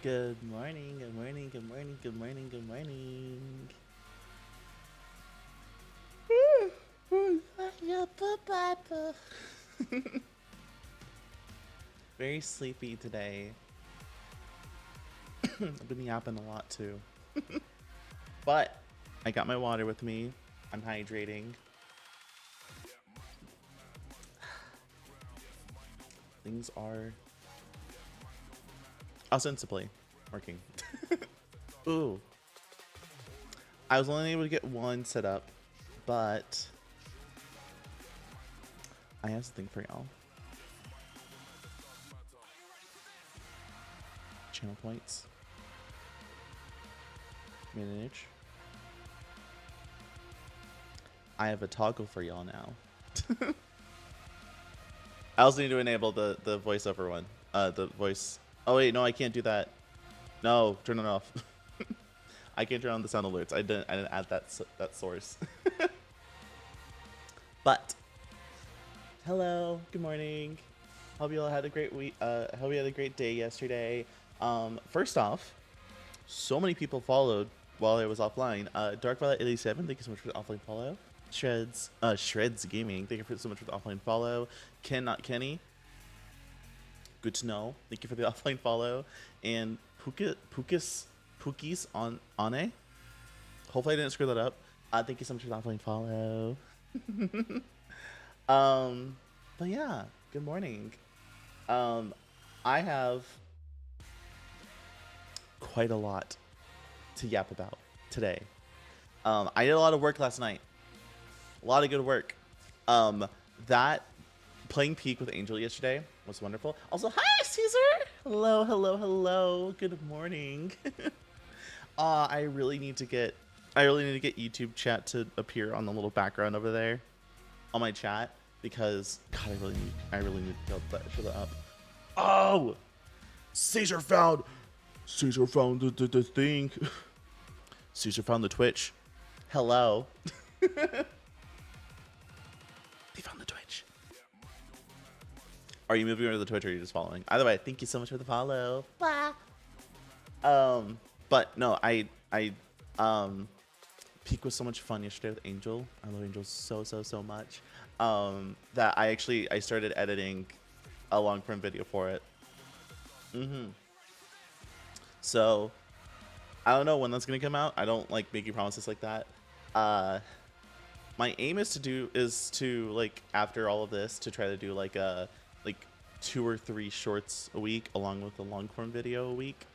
Good morning, good morning, good morning, good morning, good morning. Very sleepy today. I've been yapping a lot too. But I got my water with me. I'm hydrating. Things are ostensibly working. Ooh. I was only able to get one set up, but I have something for y'all. Channel points. Manage. I have a toggle for y'all now. I also need to enable the voiceover one. The voice. Oh wait, no, I can't do that. No, turn it off. I can't turn on the sound alerts. I didn't add that source. But hello, good morning. Hope you all had a great week. Hope you had a great day yesterday. First off, so many people followed while I was offline. Dark Violet 87, thank you so much for the offline follow. Shreds Gaming, thank you so much for the offline follow. Ken, not Kenny, good to know. Thank you for the offline follow. And Pookies on Ane. Hopefully I didn't screw that up. Thank you so much for the offline follow. But yeah, good morning. I have quite a lot to yap about today. I did a lot of work last night. A lot of good work. That playing Peak with Angel yesterday was wonderful. Also, hi Caesar. Hello, hello, hello. Good morning. I really need to get YouTube chat to appear on the little background over there on my chat because God, I really need to show that up. Oh, Caesar found the thing. Caesar found the Twitch. Hello. They found the Twitch. Are you moving over to the Twitch or are you just following? Either way, thank you so much for the follow. Bye. But no, Peak was so much fun yesterday with Angel. I love Angel so much. That I started editing a long form video for it. So I don't know when that's gonna come out. I don't like making promises like that. My aim is to like after all of this to try to do like 2 or 3 shorts a week along with a long form video a week.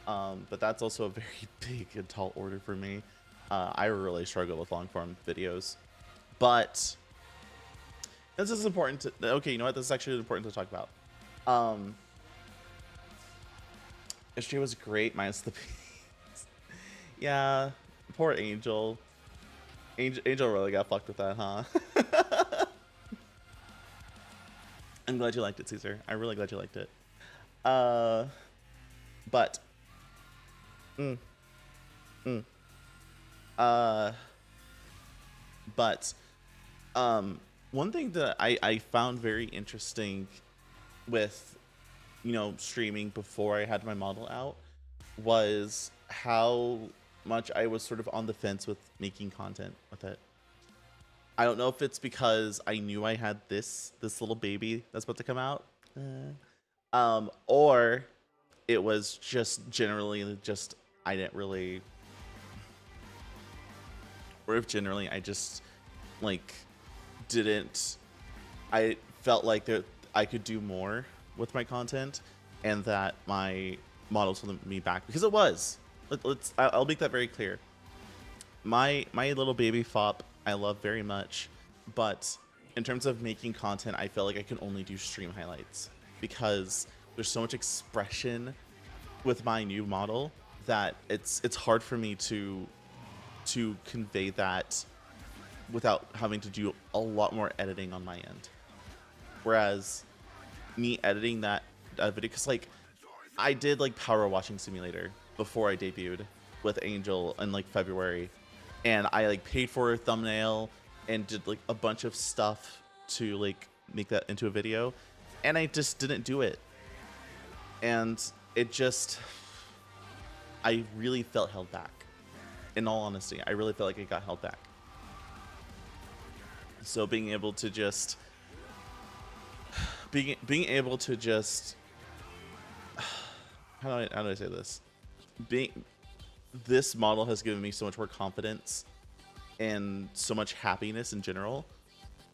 But that's also a very big and tall order for me. I really struggle with long form videos, but this is important to. Okay, you know what? This is actually important to talk about. Yesterday was great, minus the peas. Yeah, poor Angel. Angel really got fucked with that, huh? I'm glad you liked it, Caesar. I'm really glad you liked it. But one thing that I found very interesting with, streaming before I had my model out was how much I was sort of on the fence with making content with it. I don't know if it's because I knew I had this little baby that's about to come out, or it was just generally just I didn't really, or if generally I just like didn't. I felt like that I could do more with my content, and that my models holding me back because it was. I'll make that very clear. My little baby fop I love very much, but in terms of making content, I feel like I can only do stream highlights because there's so much expression with my new model that it's hard for me to convey that without having to do a lot more editing on my end. Whereas me editing that video, because like I did like Power Washing Simulator before I debuted with Angel in like February, and I like paid for a thumbnail and did like a bunch of stuff to like make that into a video, and I just didn't do it, and it just I really felt held back. In all honesty, I really felt like it got held back. So being able to just being able to just how do I say this? This model has given me so much more confidence and so much happiness in general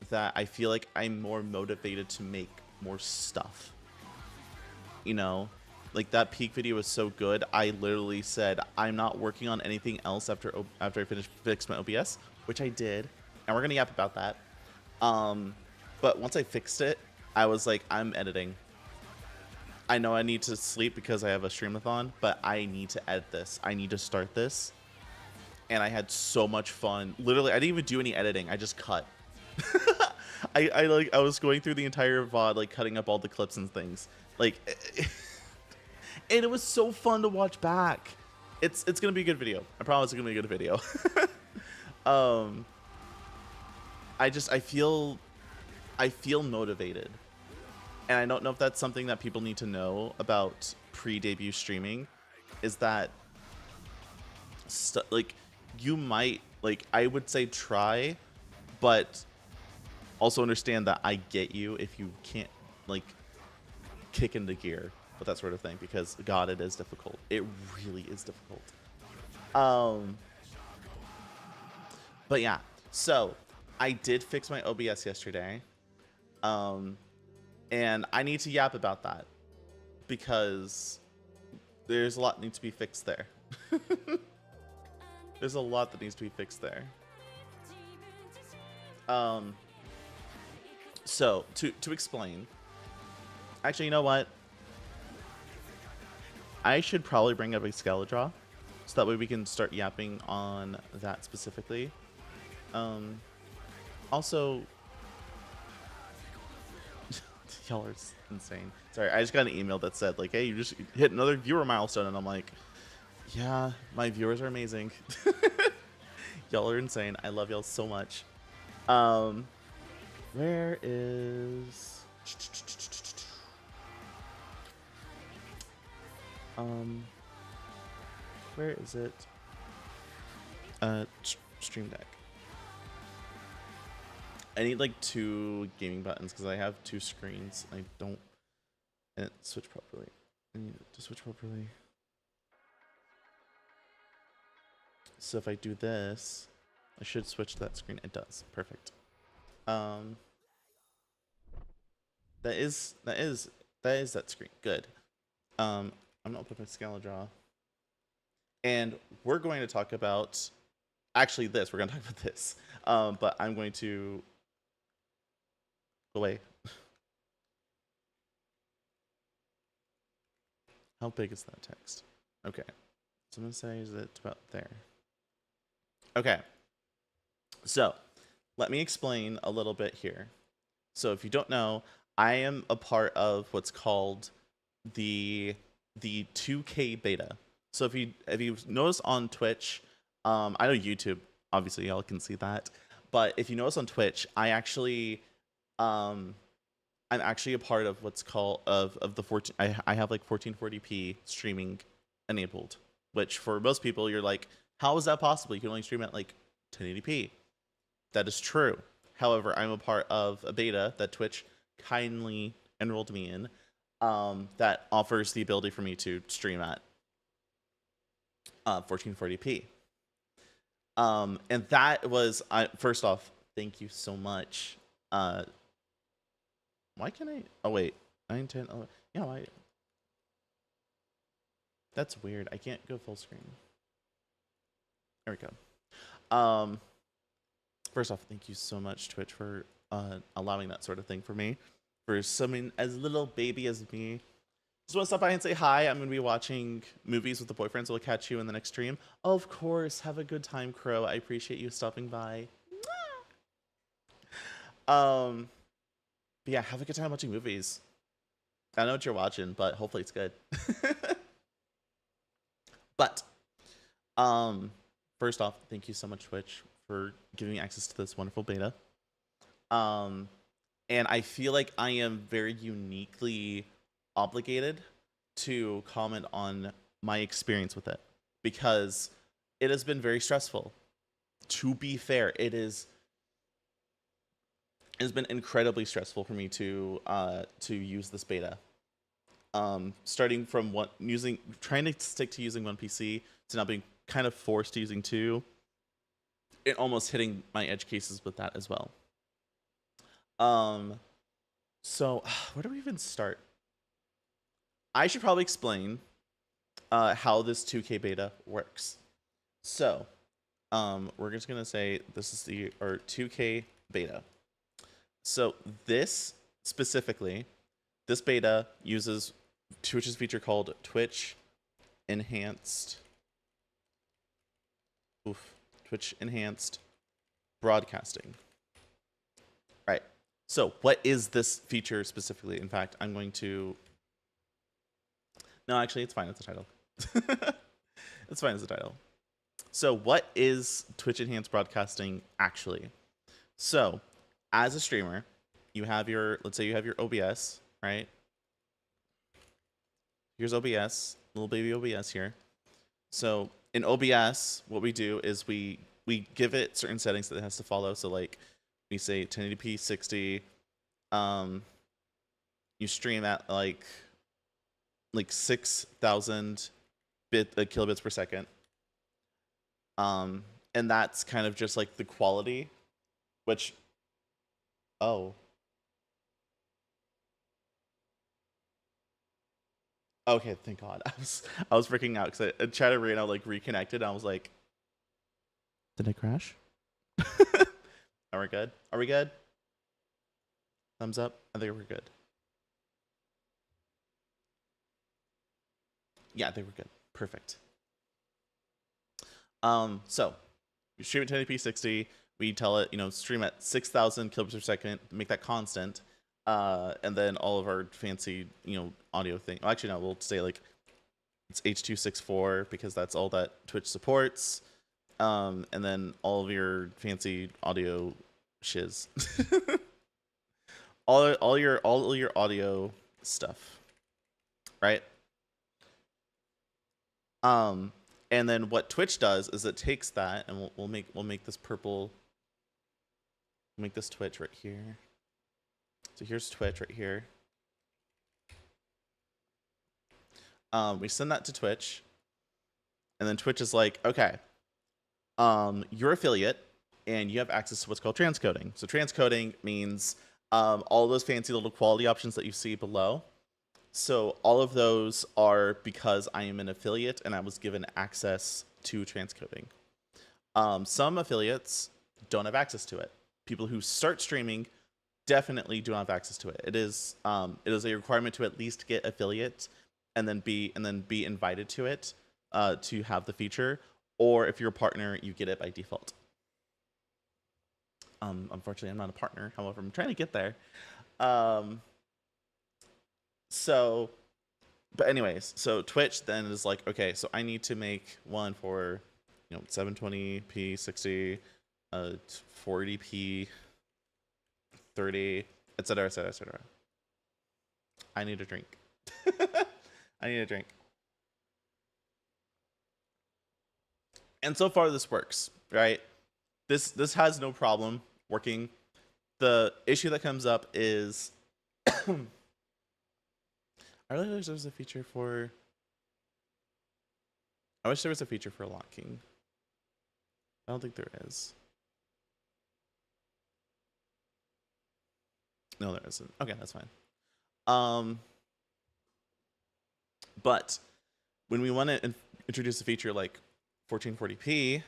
that I feel like I'm more motivated to make more stuff. You know, like that peak video was so good. I literally said I'm not working on anything else after I fixed my OBS, which I did, and we're gonna yap about that. But once I fixed it, I was like, I'm editing. I know I need to sleep because I have a Stream-A-Thon, but I need to edit this. I need to start this. And I had so much fun. Literally, I didn't even do any editing. I just cut. I was going through the entire VOD, like cutting up all the clips and things. Like, and it was so fun to watch back. It's gonna be a good video. I promise it's gonna be a good video. I feel motivated. And I don't know if that's something that people need to know about pre-debut streaming, is that like you might, like, I would say try, but also understand that I get you if you can't like kick into gear with that sort of thing, because God, it is difficult. It really is difficult. But yeah, so I did fix my OBS yesterday. And I need to yap about that because there's a lot that needs to be fixed there. There's a lot that needs to be fixed there. So to explain, actually, you know what? I should probably bring up a Excalibur so that way we can start yapping on that specifically. Also, y'all are insane. Sorry, I just got an email that said, like, hey, you just hit another viewer milestone, and I'm like, yeah, my viewers are amazing. Y'all are insane. I love y'all so much. Where is where is it? Stream Deck. I need like 2 gaming buttons because I have 2 screens. I don't switch properly. I need it to switch properly. So if I do this, I should switch to that screen. It does. Perfect. That is that screen. Good. I'm gonna open my Excalibur. And we're going to talk about actually this. We're gonna talk about this. But I'm going to away. How big is that text? Okay. So I'm going to say is it about there. Okay. So let me explain a little bit here. So if you don't know, I am a part of what's called the 2K beta. So if you've noticed on Twitch, I know YouTube, obviously y'all can see that, but if you notice on Twitch, I'm actually a part of what's called of the 14. I have like 1440p streaming enabled, which for most people you're like, how is that possible? You can only stream at like 1080p. That is true. However, I'm a part of a beta that Twitch kindly enrolled me in, that offers the ability for me to stream at 1440p. And that was, first off, thank you so much. Why can I? Oh wait, 9, 10. Oh, yeah. Why? That's weird. I can't go full screen. There we go. First off, thank you so much, Twitch, for allowing that sort of thing for me. For someone as little baby as me. Just want to stop by and say hi. I'm going to be watching movies with the boyfriend, so we'll catch you in the next stream. Of course. Have a good time, Crow. I appreciate you stopping by. But yeah, have a good time watching movies. I don't know what you're watching, but hopefully it's good. But first off, thank you so much, Twitch, for giving me access to this wonderful beta. And I feel like I am very uniquely obligated to comment on my experience with it. because it has been very stressful. To be fair, it's been incredibly stressful for me to use this beta. Starting from trying to stick to using one PC to now being kind of forced to using two, and almost hitting my edge cases with that as well. So where do we even start? I should probably explain how this 2K beta works. So, we're just gonna say this is our 2K beta. So this specifically, this beta uses Twitch's feature called Twitch Enhanced Broadcasting. Right. So what is this feature specifically? In fact, I'm going to... No, actually, it's fine. It's a title. It's fine as a title. So what is Twitch Enhanced Broadcasting actually? So as a streamer, you have let's say you have your OBS, right? Here's OBS, little baby OBS here. So in OBS, what we do is we give it certain settings that it has to follow. So like we say 1080p 60, you stream at like 6,000 kilobits per second. And that's kind of just like the quality, which, oh. Okay, thank God. I was freaking out because I tried to like reconnected. And I was like, did I crash? Are we good? Are we good? Thumbs up. I think we're good. Yeah, I think we're good. Perfect. So we stream at 1080p 60. We tell it, stream at 6,000 kilobits per second, make that constant. And then all of our fancy, audio thing. Well, actually, no, we'll say like it's H.264 because that's all that Twitch supports. And then all of your fancy audio shiz. all your audio stuff, right? And then what Twitch does is it takes that, and we'll make this purple. Make this Twitch right here. So here's Twitch right here. We send that to Twitch, and then Twitch is like, okay, you're affiliate, and you have access to what's called transcoding. So transcoding means all those fancy little quality options that you see below. So all of those are because I am an affiliate, and I was given access to transcoding. Some affiliates don't have access to it. People who start streaming definitely do not have access to it. It is a requirement to at least get affiliate and then be invited to it to have the feature. Or if you're a partner, you get it by default. Unfortunately, I'm not a partner. However, I'm trying to get there. But anyways, so Twitch then is like, okay, so I need to make one for 720p 60, 40p 30, etc., etc., etc. I need a drink. I need a drink. And so far this works, right? This has no problem working. The issue that comes up is I really wish there was a feature for locking. I don't think there is. No, there isn't. Okay, that's fine. But when we want to introduce a feature like 1440p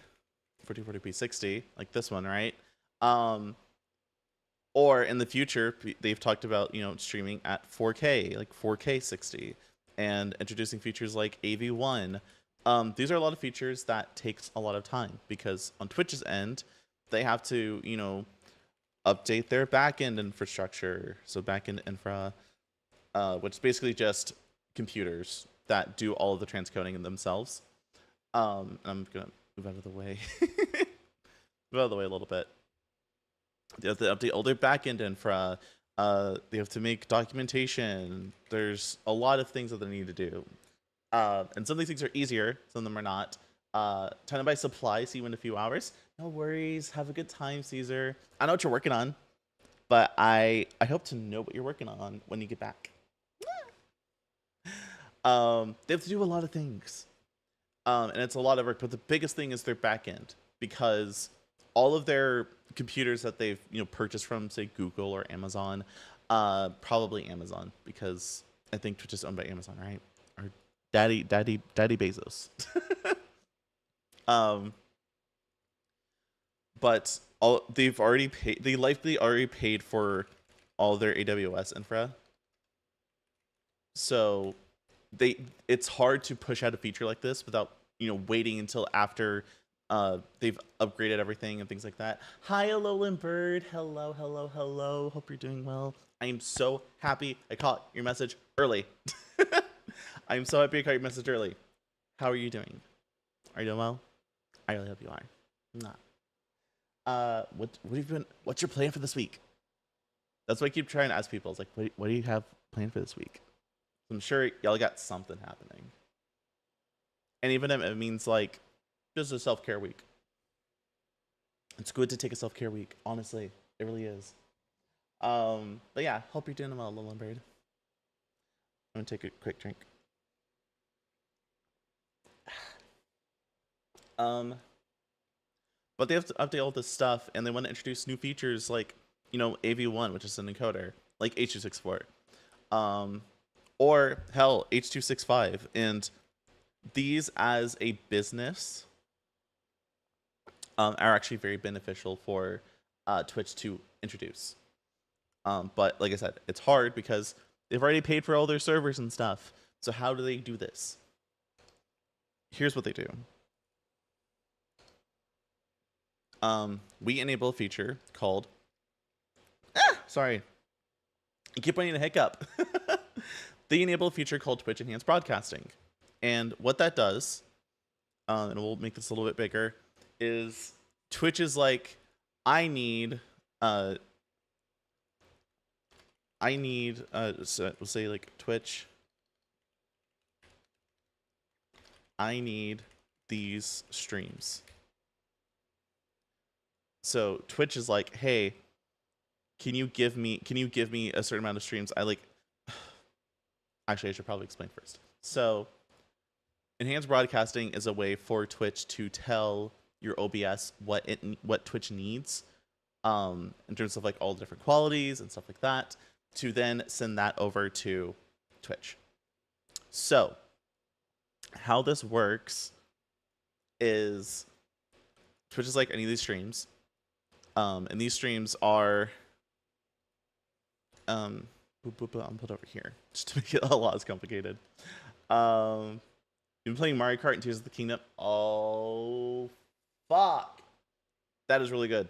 60, like this one, right? Or in the future, they've talked about streaming at 4K, like 4K 60, and introducing features like AV1. These are a lot of features that takes a lot of time because on Twitch's end, they have to update their backend infrastructure. So backend infra, which is basically just computers that do all of the transcoding in themselves. I'm gonna move out of the way. Move out of the way a little bit. They have to update all their backend infra. They have to make documentation. There's a lot of things that they need to do. And some of these things are easier, some of them are not. Trying to buy supplies, see you in a few hours. No worries. Have a good time, Caesar. I know what you're working on, but I hope to know what you're working on when you get back. They have to do a lot of things, and it's a lot of work. But the biggest thing is their back end, because all of their computers that they've purchased from, say, Google or Amazon, probably Amazon, because I think Twitch is owned by Amazon, right? Or Daddy Bezos. But they've already paid. They likely already paid for all their AWS infra. So it's hard to push out a feature like this without waiting until after they've upgraded everything and things like that. Hi, Alolan Bird. Hello, hello, hello. Hope you're doing well. I am so happy I caught your message early. I'm so happy I caught your message early. How are you doing? Are you doing well? I really hope you are. Nah. What's your plan for this week? That's what I keep trying to ask people. It's like, what do you have planned for this week? I'm sure y'all got something happening. And even if it means like just a self-care week. It's good to take a self-care week, honestly. It really is. But yeah, hope you're doing well, Alolan Bird. I'm gonna take a quick drink. But they have to update all this stuff, and they want to introduce new features like, AV1, which is an encoder, like H.264. Or hell, H.265. And these as a business are actually very beneficial for Twitch to introduce. But like I said, it's hard because they've already paid for all their servers and stuff. So how do they do this? Here's what they do. We enable a feature called... sorry. I keep wanting to hiccup. They enable a feature called Twitch Enhanced Broadcasting. And what that does, and we'll make this a little bit bigger, is Twitch is like, I need so we'll say like Twitch, I need these streams. So Twitch is like, hey, can you give me a certain amount of streams? Actually, I should probably explain first. So enhanced broadcasting is a way for Twitch to tell your OBS what Twitch needs, in terms of like all the different qualities and stuff like that, to then send that over to Twitch. So how this works is Twitch is like, I need these streams. And these streams are I'm put over here just to make it a lot less complicated. You've been playing Mario Kart and Tears of the Kingdom. Oh fuck, that is really good.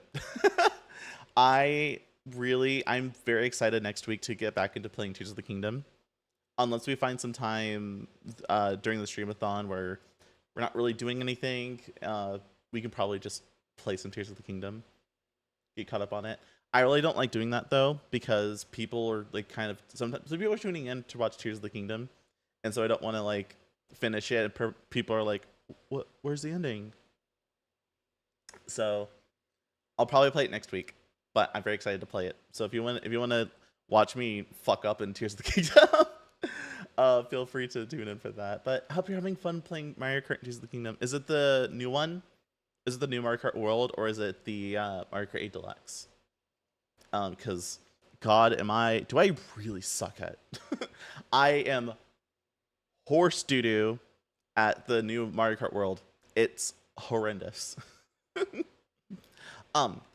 I'm very excited next week to get back into playing Tears of the Kingdom, unless we find some time during the Stream-A-Thon where we're not really doing anything. We can probably just play some Tears of the Kingdom, get caught up on it. I really don't like doing that though, because people are like sometimes people are tuning in to watch Tears of the Kingdom, and so I don't want to like finish it. People are like, "What? Where's the ending?" So I'll probably play it next week, but I'm very excited to play it. So if you want to watch me fuck up in Tears of the Kingdom, feel free to tune in for that. But I hope you're having fun playing Mario Kart Tears of the Kingdom. Is it the new one? Is it the new Mario Kart World, or is it the Mario Kart 8 Deluxe? Because God, do I really suck at? I am horse doo-doo at the new Mario Kart World. It's horrendous.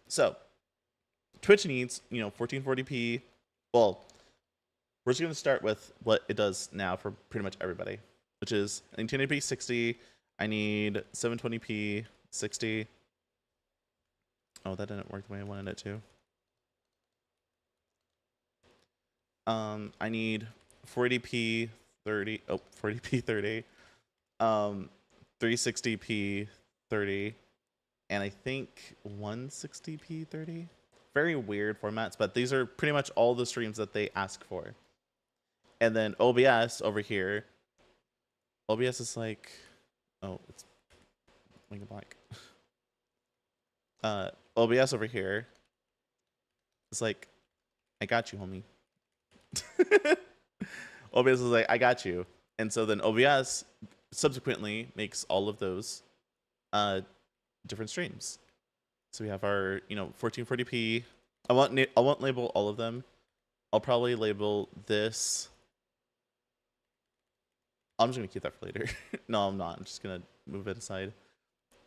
So Twitch needs 1440p. Well, we're just gonna start with what it does now for pretty much everybody, which is I need 1080p 60. I need 720p 60. Oh, that didn't work the way I wanted it to. I need 40p 30. Oh, 40p 30. 360p 30, and I think 160p 30. Very weird formats, but these are pretty much all the streams that they ask for. And then OBS over here OBS is like, oh, it's blinking black. OBS over here is like, I got you, homie. OBS is like, I got you. And so then OBS subsequently makes all of those different streams. So we have our, 1440p. I won't label all of them. I'll probably label this. I'm just gonna keep that for later. No, I'm not. I'm just gonna move it aside.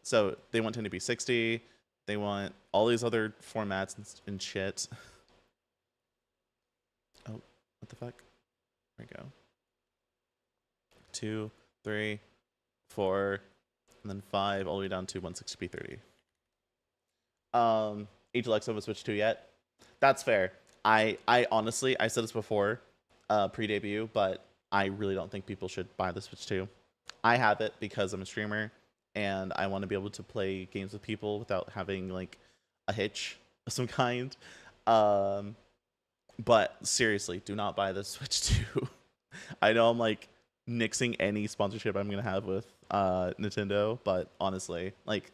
So they want 1080p 60. They want all these other formats and shit. Oh, what the fuck? There we go. 2, 3, 4, and then 5, all the way down to 160p 30. Alexa was switched to yet? That's fair. I honestly, I said this before, pre-debut, but I really don't think people should buy the Switch 2. I have it because I'm a streamer and I want to be able to play games with people without having like a hitch of some kind. But seriously, do not buy the Switch 2. I know I'm like nixing any sponsorship I'm gonna have with Nintendo, but honestly, like,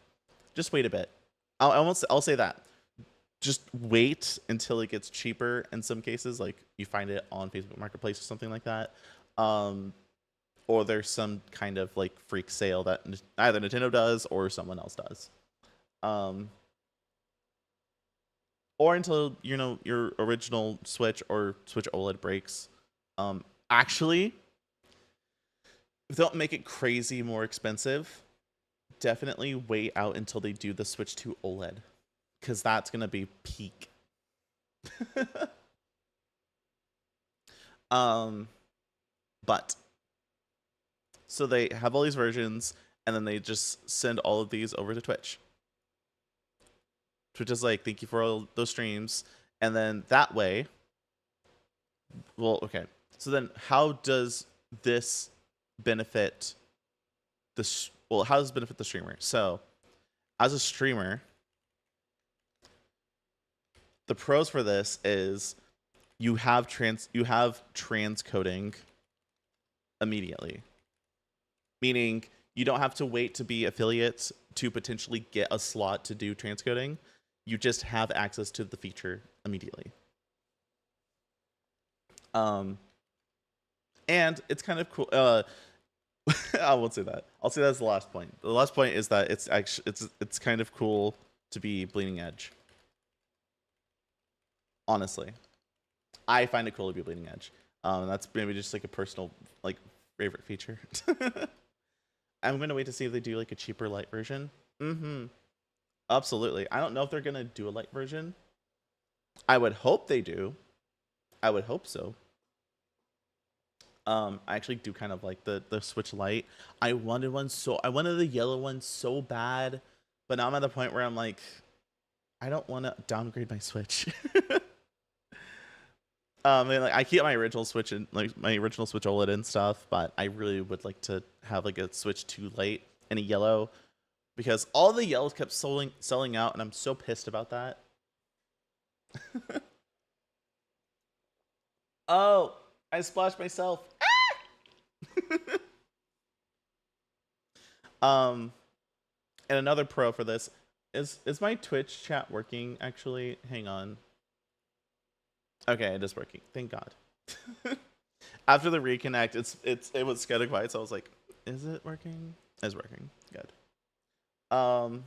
just wait a bit. I'll say that. Just wait until it gets cheaper in some cases, like you find it on Facebook Marketplace or something like that. Or there's some kind of like freak sale that either Nintendo does or someone else does. Or until, your original Switch or Switch OLED breaks. Actually, if they don't make it crazy more expensive, definitely wait out until they do the Switch 2 OLED. Because that's going to be peak. But so they have all these versions and then they just send all of these over to Twitch. Twitch is like, thank you for all those streams. And then that way, well, okay. So then how does this benefit how does it benefit the streamer? So as a streamer, the pros for this is you have transcoding immediately. Meaning you don't have to wait to be affiliates to potentially get a slot to do transcoding. You just have access to the feature immediately. And it's kind of cool. I won't say that. I'll say that's the last point. The last point is that it's kind of cool to be bleeding edge. Honestly, I find it cool to be bleeding edge. That's maybe just like a personal like favorite feature. I'm gonna wait to see if they do like a cheaper light version. Absolutely. I don't know if they're gonna do a light version. I would hope they do. I would hope so. I actually do kind of like the Switch Lite. I wanted the yellow one so bad, but now I'm at the point where I'm like, I don't want to downgrade my Switch. I keep my original Switch and like my original Switch OLED and stuff, but I really would like to have like a Switch 2 Lite and a yellow, because all the yellows kept selling out, and I'm so pissed about that. Oh, I splashed myself. And another pro for this is my Twitch chat working actually? Hang on. Okay, it is working. Thank God. After the reconnect, it was getting quiet, so I was like, is it working? It's working. Good. What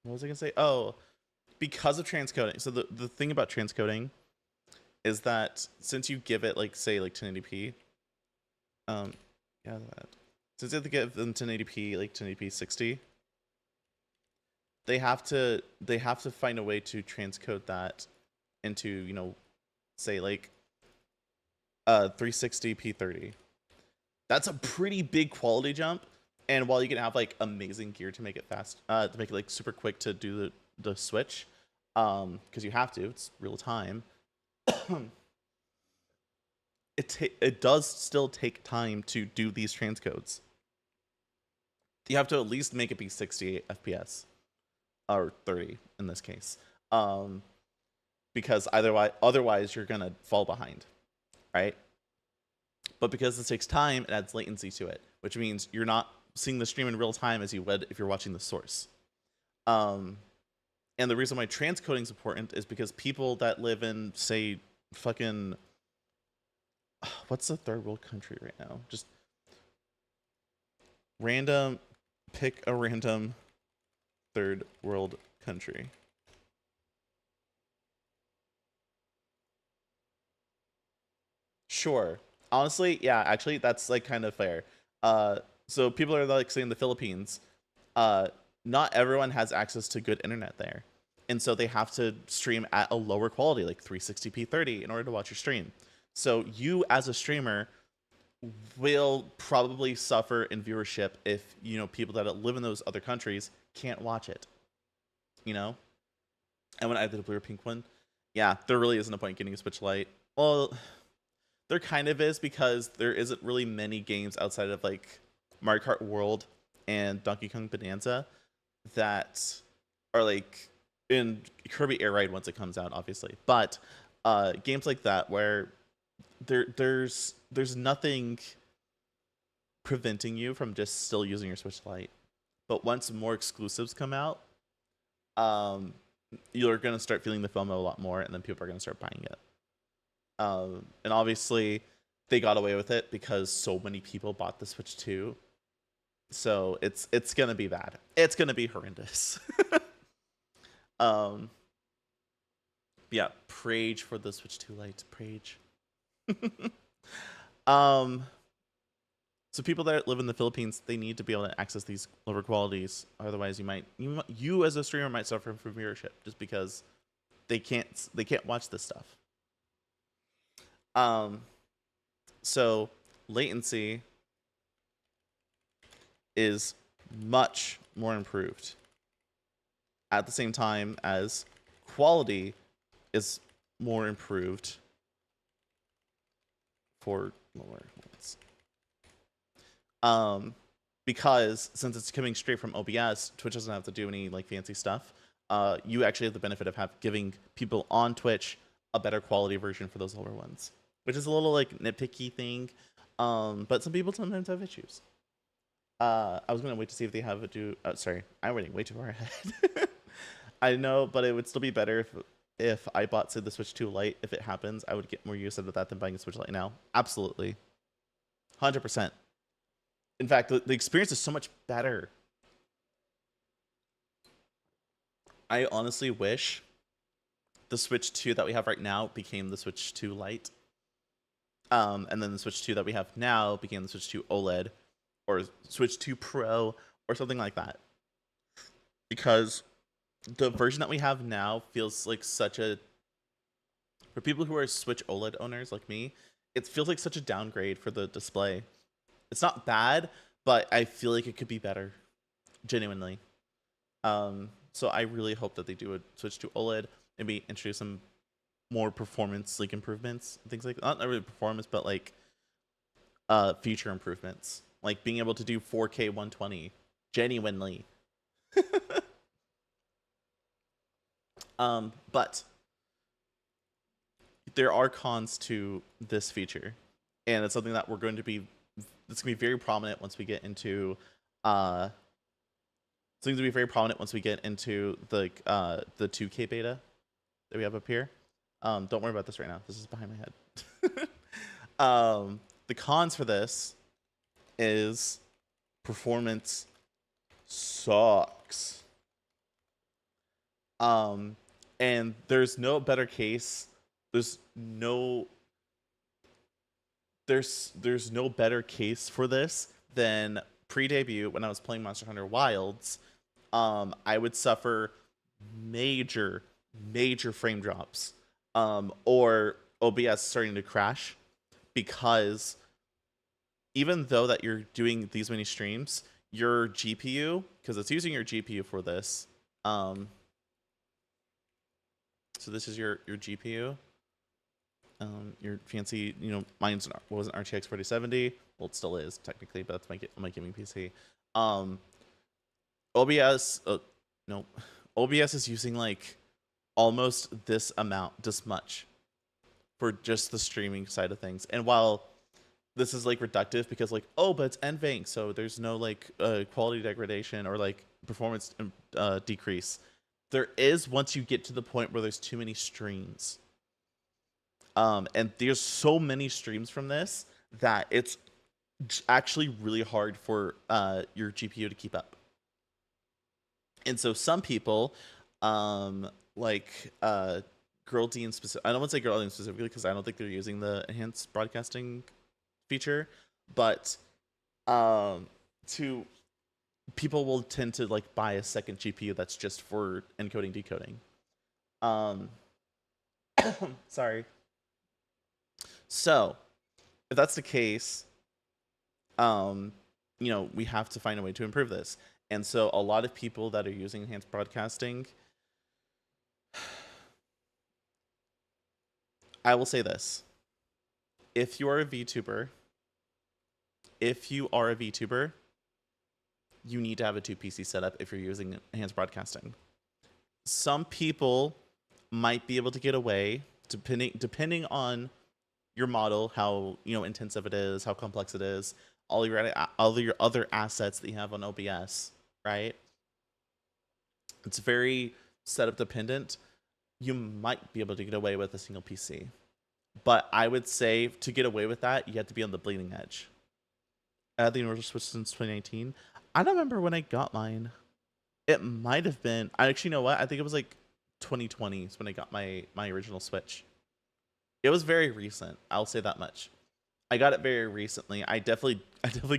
was I gonna say? Oh, because of transcoding. So the thing about transcoding is that since you give it like say like 1080p, since you have to give them 1080p like 1080p 60, they have to find a way to transcode that into say like 360p 30. That's a pretty big quality jump, and while you can have like amazing gear to make it fast, to make it like super quick to do the switch, because you have to, it's real time. It does still take time to do these transcodes. You have to at least make it be 60 FPS or 30 in this case, because otherwise you're gonna fall behind, right? But because this takes time, it adds latency to it, which means you're not seeing the stream in real time as you would if you're watching the source. And the reason why transcoding is important is because people that live in, say, fucking, what's the third world country right now? Just random, pick a random third world country. Sure. Honestly, yeah, actually, that's like kind of fair. So people are like saying the Philippines. Not everyone has access to good internet there, and so they have to stream at a lower quality, like 360p 30, in order to watch your stream. So you, as a streamer, will probably suffer in viewership if people that live in those other countries can't watch it. And when I did the blue or pink one, yeah, there really isn't a point getting a Switch Lite. Well, there kind of is, because there isn't really many games outside of like Mario Kart World and Donkey Kong Bonanza that are like in Kirby Air Ride once it comes out, obviously. But games like that where there's nothing preventing you from just still using your Switch Lite. But once more exclusives come out, you're going to start feeling the FOMO a lot more, and then people are going to start buying it. And obviously, they got away with it because so many people bought the Switch 2. So it's going to be bad. It's going to be horrendous. Yeah, Prage for the Switch 2 Lite. Prage. So people that live in the Philippines, they need to be able to access these lower qualities. Otherwise, you as a streamer might suffer from viewership just because they can't watch this stuff. So latency is much more improved at the same time as quality is more improved for lower ones. Because since it's coming straight from OBS, Twitch doesn't have to do any like fancy stuff. You actually have the benefit of giving people on Twitch a better quality version for those lower ones, which is a little like nitpicky thing. But some people sometimes have issues. I was gonna wait to see if they have it do. Sorry, I'm waiting way too far ahead. I know, but it would still be better if I bought, say, the Switch 2 Lite. If it happens, I would get more use out of that than buying a Switch Lite now. Absolutely, 100%. In fact, the experience is so much better. I honestly wish the Switch 2 that we have right now became the Switch 2 Lite. And then the Switch 2 that we have now became the Switch 2 OLED or Switch 2 Pro or something like that. Because the version that we have now feels like such a... For people who are Switch OLED owners like me, it feels like such a downgrade for the display. It's not bad, but I feel like it could be better. Genuinely. So I really hope that they do a Switch to OLED, maybe introduce some more performance like improvements, things like not really performance, but like feature improvements, like being able to do 4K 120 genuinely. But there are cons to this feature, and it's something that it's going to be very prominent once we get into the 2K beta that we have up here. Don't worry about this right now. This is behind my head. The cons for this is performance sucks. And there's no better case. There's no better case for this than pre-debut when I was playing Monster Hunter Wilds. I would suffer major frame drops, or OBS starting to crash, because even though that you're doing these many streams, your GPU, because it's using your GPU for this, so this is your GPU, your fancy, mine's was an RTX 4070. Well, it still is technically, but that's my gaming PC. OBS is using like almost this much for just the streaming side of things. And while this is like reductive because like, oh, but it's NVENC, so there's no like quality degradation or like performance decrease. There is once you get to the point where there's too many streams. And there's so many streams from this that it's actually really hard for your GPU to keep up. And so some people, like Girl Dean specific, I don't want to say Girl Dean specifically because I don't think they're using the enhanced broadcasting feature, but to people will tend to like buy a second GPU that's just for encoding decoding. Sorry. So if that's the case, you know, we have to find a way to improve this. And so a lot of people that are using enhanced broadcasting, I will say this. If you are a VTuber, you need to have a 2PC setup if you're using enhanced broadcasting. Some people might be able to get away, depending on your model, how, you know, intensive it is, how complex it is, all your other assets that you have on OBS, right? It's very setup dependent. You might be able to get away with a single PC. But I would say to get away with that, you have to be on the bleeding edge. I had the Universal Switch since 2019. I don't remember when I got mine. It might have been, I actually know what, I think it was like 2020 is when I got my original Switch. It was very recent, I'll say that much. I got it very recently. I definitely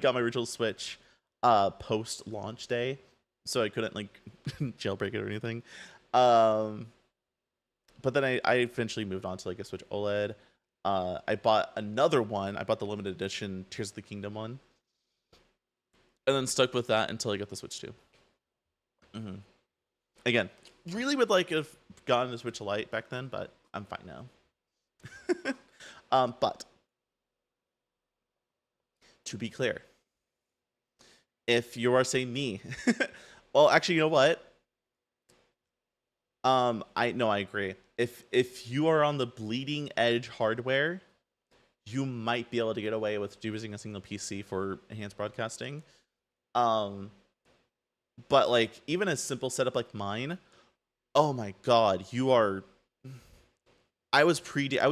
got my original Switch post launch day, so I couldn't like jailbreak it or anything. But then I eventually moved on to like a Switch OLED. I bought another one. I bought the limited edition Tears of the Kingdom one, and then stuck with that until I got the Switch 2. Again, really would like have gotten a Switch Lite back then, but I'm fine now. But to be clear, if you are saying me, well, actually, you know what? I agree. If you are on the bleeding edge hardware, you might be able to get away with using a single PC for enhanced broadcasting. But like even a simple setup like mine, oh my god, I was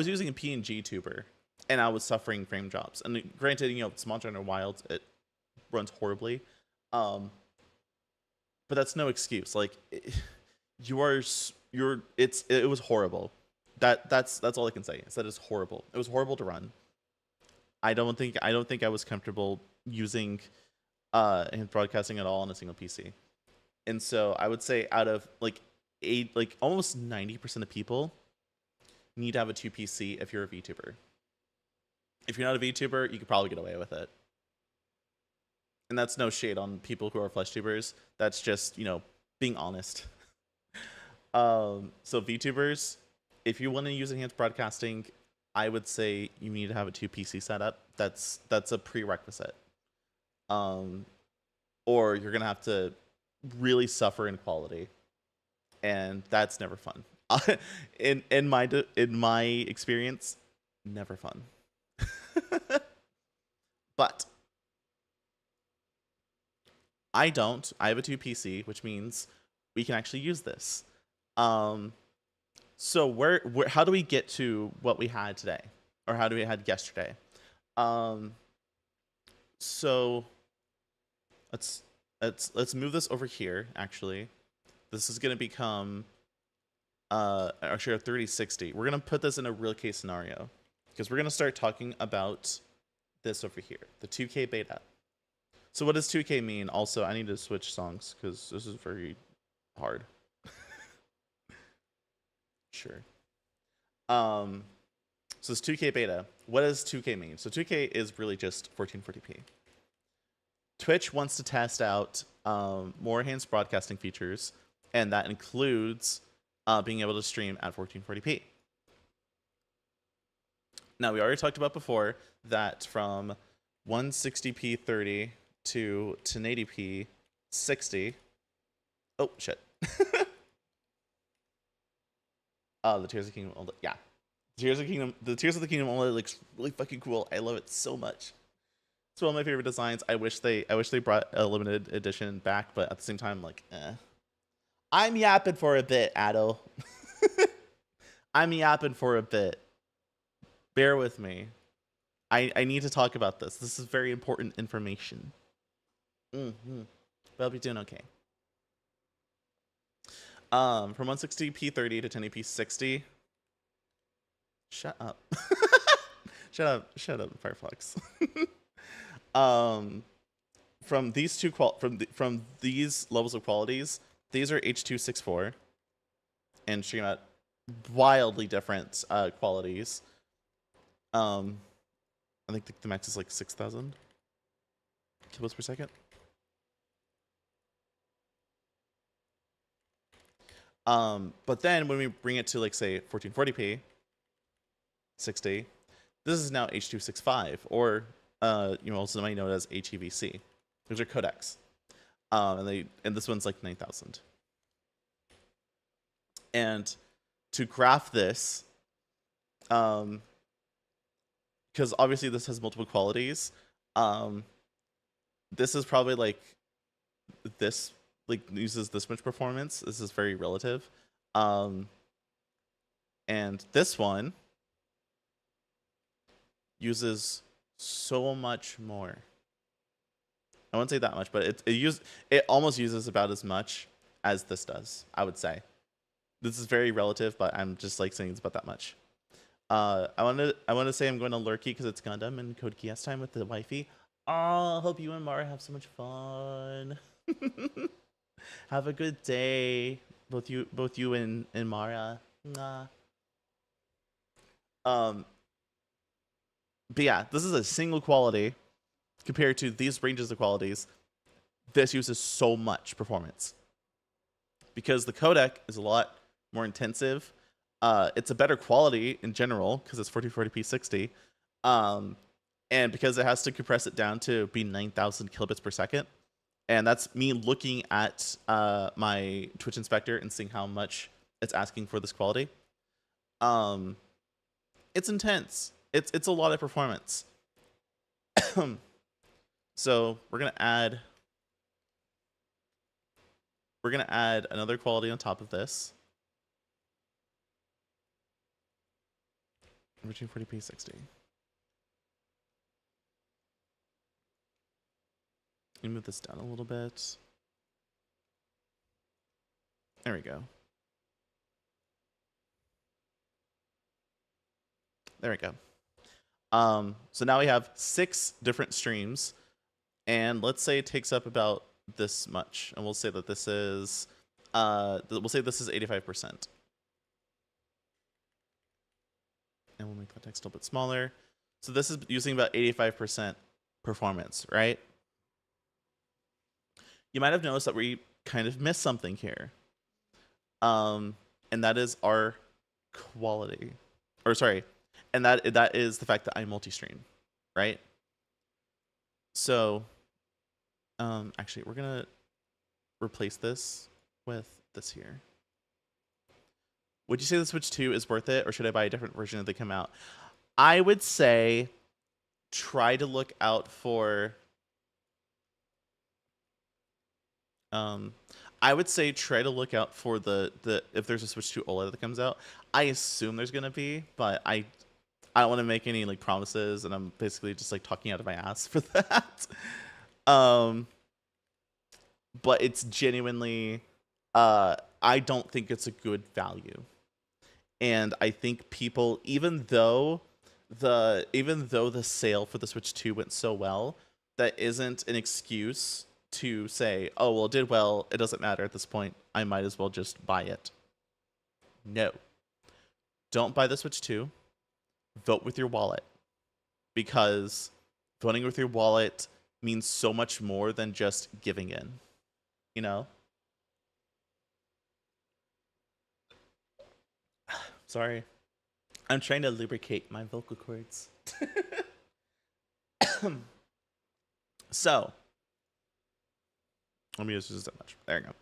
using a PNG tuber, and I was suffering frame drops. And granted, you know, it's Monster Hunter Wilds, it runs horribly. But that's no excuse. Like it was horrible. That's all I can say. Is that it's horrible. It was horrible to run. I don't think I was comfortable using enhanced broadcasting at all on a single PC. And so I would say out of like almost 90% of people need to have a 2PC if you're a VTuber. If you're not a VTuber, you could probably get away with it. And that's no shade on people who are flesh tubers. That's just, you know, being honest. So VTubers, if you want to use enhanced broadcasting, I would say you need to have a 2PC setup. That's a prerequisite. Or you're gonna have to really suffer in quality, and that's never fun. in my experience, never fun. But I have a 2PC, which means we can actually use this. So where how do we get to what we had today, or how do we had yesterday? So let's move this over here. Actually, this is gonna become actually a 3060. We're gonna put this in a real case scenario because we're gonna start talking about this over here, the 2K beta. So what does 2K mean? Also, I need to switch songs because this is very hard. Sure. So it's 2K beta. What does 2K mean? So 2K is really just 1440p. Twitch wants to test out more enhanced broadcasting features, and that includes being able to stream at 1440p. Now, we already talked about before that from 160p 30 to 1080p 60. Oh, shit. The Tears of the Kingdom. Yeah. The Tears of the Kingdom OLED looks really fucking cool. I love it so much. It's one of my favorite designs. I wish they brought a limited edition back, but at the same time, like, I'm yapping for a bit, Addo. I'm yapping for a bit. Bear with me. I need to talk about this. This is very important information. But I'll be doing okay. From 160p 30 to 1080p 60. Shut up. Shut up, Firefox. From these two from these levels of qualities, these are H.264 and stream at wildly different qualities. I think the max is like 6,000 kilobits per second. But then when we bring it to like say 1440p 60, this is now H.265 or also might know it as HEVC. Those are codecs. And this one's like 9,000. And to graph this, because obviously this has multiple qualities, this is probably like this uses this much performance. This is very relative. And this one uses so much more. I wouldn't say that much, but it almost uses about as much as this does, I would say. This is very relative, but I'm just like saying it's about that much. I want to say I'm going to Lurky because it's Gundam and Code Geass time with the wifey. Oh, hope you and Mara have so much fun. Have a good day, both you and Mara. Mwah. But yeah, this is a single quality compared to these ranges of qualities. This uses so much performance because the codec is a lot more intensive. It's a better quality in general because it's 1440p 60, and because it has to compress it down to be 9,000 kilobits per second. And that's me looking at my Twitch inspector and seeing how much it's asking for this quality. It's intense. It's a lot of performance. So we're gonna add another quality on top of this. 1440p 60. Let me move this down a little bit. There we go. There we go. So now we have 6 different streams, and let's say it takes up about this much, and we'll say that this is 85%. And we'll make the text a little bit smaller. So this is using about 85% performance, right? You might have noticed that we kind of missed something here. And that is our quality. Or sorry, and that is the fact that I multi-stream, right? So actually we're gonna replace this with this here. Would you say the Switch 2 is worth it, or should I buy a different version if they come out? I would say try to look out for I would say try to look out for the if there's a Switch 2 OLED that comes out. I assume there's gonna be, but I don't want to make any like promises, and I'm basically just like talking out of my ass for that. But it's genuinely I don't think it's a good value. And I think people, even though the sale for the Switch 2 went so well, that isn't an excuse to say, oh, well, it did well, it doesn't matter at this point, I might as well just buy it. No. Don't buy the Switch 2. Vote with your wallet. Because voting with your wallet means so much more than just giving in. You know? Sorry. I'm trying to lubricate my vocal cords. So, let me just use that much. There you go.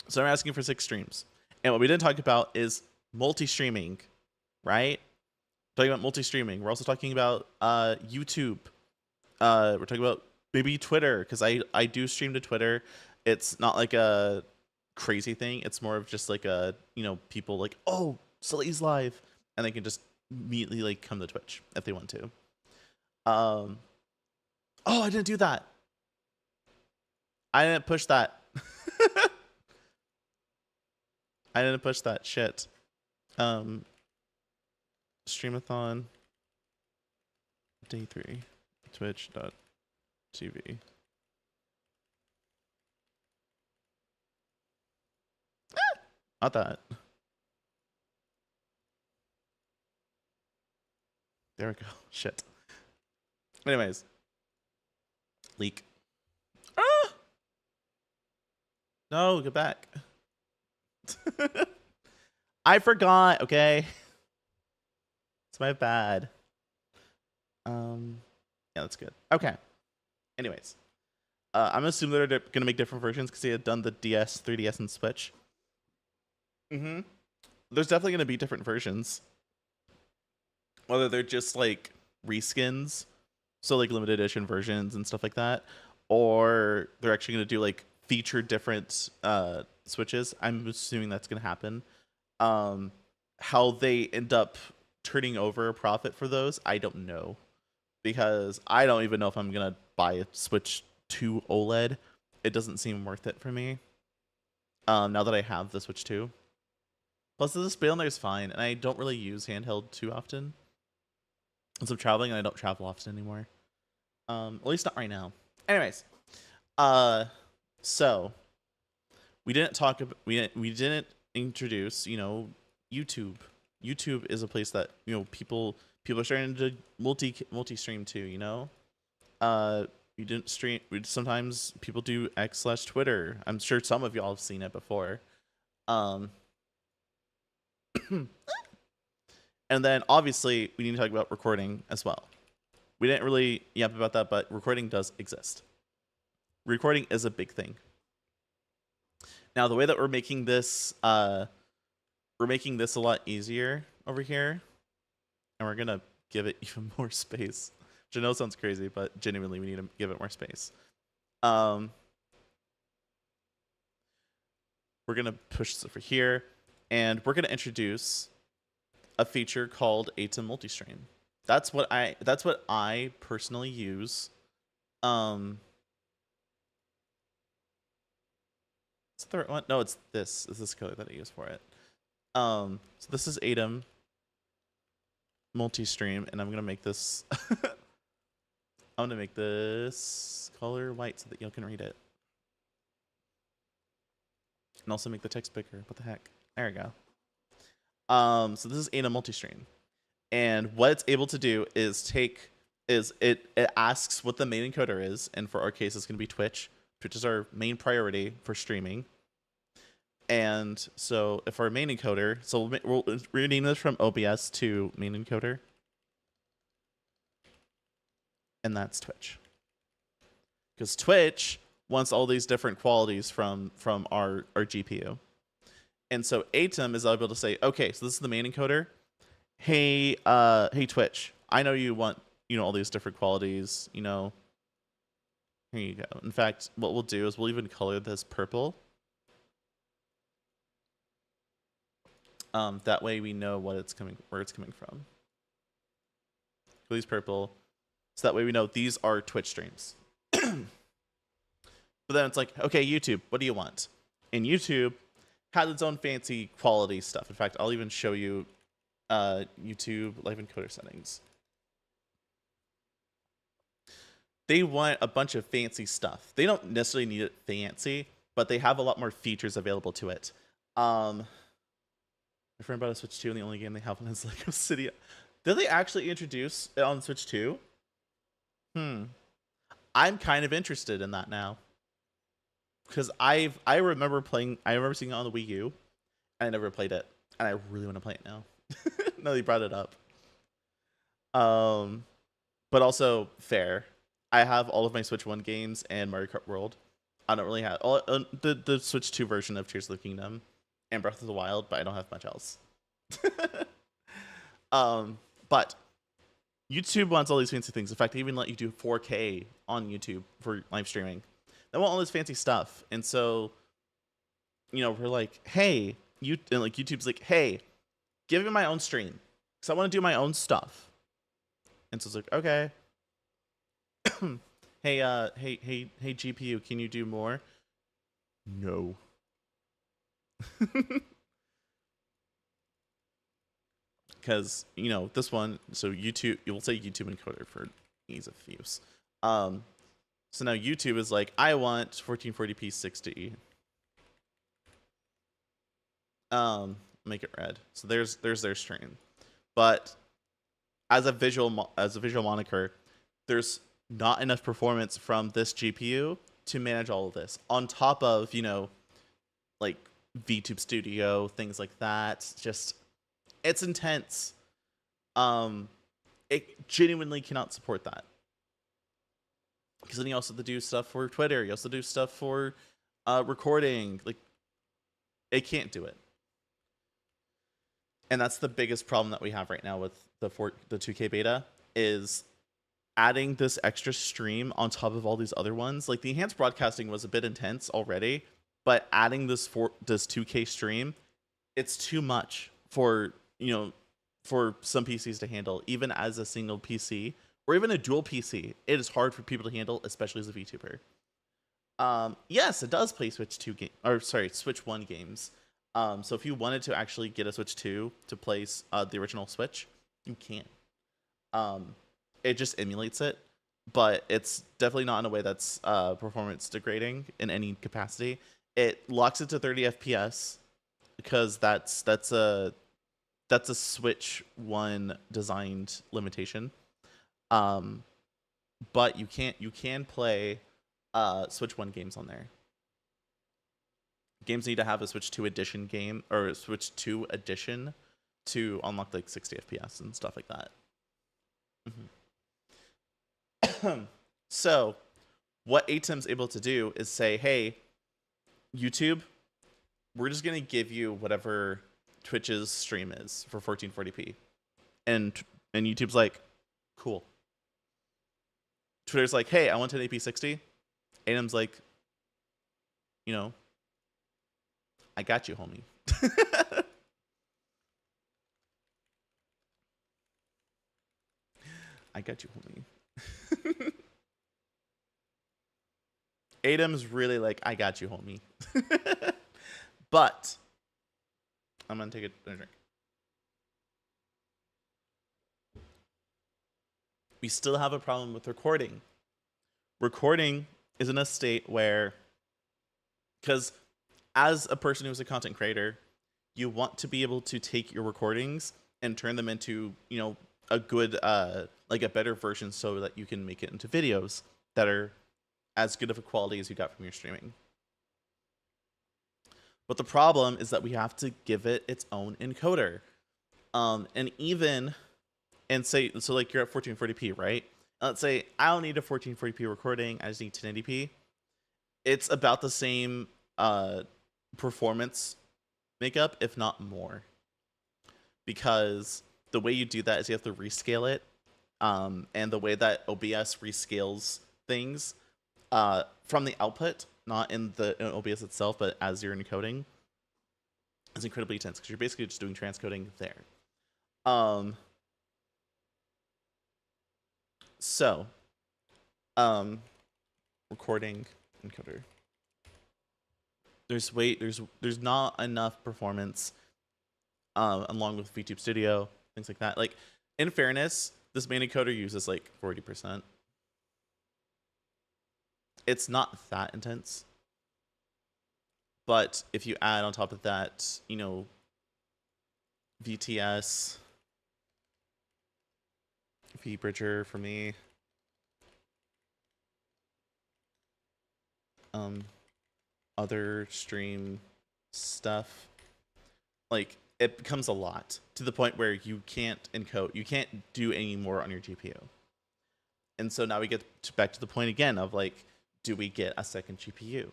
So I'm asking for 6 streams. And what we didn't talk about is multi-streaming, right? Talking about multi-streaming. We're also talking about YouTube. We're talking about maybe Twitter, because I do stream to Twitter. It's not like a crazy thing. It's more of just like a, people like, oh, Soleil's live, and they can just immediately like come to Twitch if they want to. Oh, I didn't do that. I didn't push that. I didn't push that shit. Stream-A-Thon day 3 twitch.tv. Not that. There we go. Shit. Anyways. Leak. Ah! No, get back. I forgot, okay? It's my bad. Yeah, that's good. Okay. Anyways. I'm assuming they're gonna make different versions because they had done the DS, 3DS, and Switch. There's definitely gonna be different versions. Whether they're just like reskins, so like limited edition versions and stuff like that, or they're actually gonna do like feature different Switches. I'm assuming that's gonna happen. How they end up turning over a profit for those, I don't know, because I don't even know if I'm gonna buy a Switch 2 OLED. It doesn't seem worth it for me. Now that I have the Switch 2. Plus, the display on there is fine, and I don't really use handheld too often. Since I'm traveling, and I don't travel often anymore. At least not right now. Anyways, so we didn't talk about we didn't introduce YouTube. YouTube is a place that people are starting to multi stream to. We didn't stream. Sometimes people do X/Twitter. I'm sure some of y'all have seen it before. And then obviously we need to talk about recording as well. We didn't really yap about that, but recording does exist. Recording is a big thing. Now the way that we're making this a lot easier over here, and we're gonna give it even more space. Which I know sounds crazy, but genuinely we need to give it more space. We're gonna push this over here, and we're gonna introduce a feature called ATEM Multistream. That's what I personally use. Is it the right one? No, it's this. It's this color that I use for it. So this is ATEM Multistream, and I'm gonna make this. I'm gonna make this color white so that y'all can read it, and also make the text bigger. What the heck? There we go. So this is ATEM Multistream, and what it's able to do is it asks what the main encoder is, and for our case, it's gonna be Twitch. Twitch is our main priority for streaming. And so if our main encoder, so we'll rename this from OBS to main encoder, and that's Twitch, because Twitch wants all these different qualities from our GPU. And so ATEM is able to say, okay, so this is the main encoder. Hey, hey Twitch, I know you want all these different qualities. Here you go. In fact, what we'll do is we'll even color this purple. That way we know where it's coming from. These purple, so that way we know these are Twitch streams. But then it's like, okay, YouTube, what do you want? And YouTube has its own fancy quality stuff. In fact, I'll even show you YouTube live encoder settings. They want a bunch of fancy stuff. They don't necessarily need it fancy, but they have a lot more features available to it. My friend bought a Switch 2, and the only game they have on is Lego City. Did they actually introduce it on Switch 2? I'm kind of interested in that now, because I remember seeing it on the Wii U, and I never played it, and I really want to play it now. No, they brought it up. But also fair. I have all of my Switch 1 games and Mario Kart World. I don't really have the Switch 2 version of Tears of the Kingdom and Breath of the Wild, but I don't have much else. But YouTube wants all these fancy things. In fact, they even let you do 4K on YouTube for live streaming. They want all this fancy stuff. And so, we're like, hey, YouTube's like, hey, give me my own stream. Because I want to do my own stuff. And so it's like, okay. hey, GPU, can you do more? No. Because, this one, so YouTube, you will say YouTube encoder for ease of use. So now YouTube is like, I want 1440p 60. Make it red. So there's their stream. But as a visual moniker, there's not enough performance from this GPU to manage all of this. On top of, like VTube Studio, things like that. It's intense. It genuinely cannot support that. Because then you also have to do stuff for Twitter. You also do stuff for recording. Like, it can't do it. And that's the biggest problem that we have right now with the 2K beta is adding this extra stream on top of all these other ones. Like, the enhanced broadcasting was a bit intense already, but adding this 2K stream, it's too much for some PCs to handle, even as a single PC or even a dual PC. It is hard for people to handle, especially as a VTuber. Yes, it does play Switch 1 games. So if you wanted to actually get a Switch 2 to play the original Switch, you can. It just emulates it, but it's definitely not in a way that's performance degrading in any capacity. It locks it to 30 FPS because that's a Switch 1 designed limitation. But you can play Switch 1 games on there. Games need to have a Switch 2 edition game or a Switch 2 edition to unlock like 60 FPS and stuff like that. Mm-hmm. So what ATEM's able to do is say, hey, YouTube, we're just going to give you whatever Twitch's stream is for 1440p. And YouTube's like, cool. Twitter's like, hey, I want 1080p 60. ATEM's like, I got you, homie. I got you, homie. ATEM's really like, I got you, homie. But I'm gonna take a drink. We still have a problem with recording. Recording is in a state where, because as a person who's a content creator, you want to be able to take your recordings and turn them into, a good, like a better version so that you can make it into videos that are as good of a quality as you got from your streaming. But the problem is that we have to give it its own encoder. So like you're at 1440p, right? Let's say I don't need a 1440p recording, I just need 1080p. It's about the same performance makeup, if not more. Because the way you do that is you have to rescale it. And the way that OBS rescales things from the output, not in OBS itself, but as you're encoding, is incredibly intense because you're basically just doing transcoding there. Recording encoder. There's not enough performance along with VTube Studio, things like that. Like, in fairness, this main encoder uses like 40%. It's not that intense. But if you add on top of that, VTS, V-Bridger for me, other stream stuff, like, it becomes a lot to the point where you can't encode, you can't do any more on your GPU. And so now we get back to the point again of like, do we get a second GPU?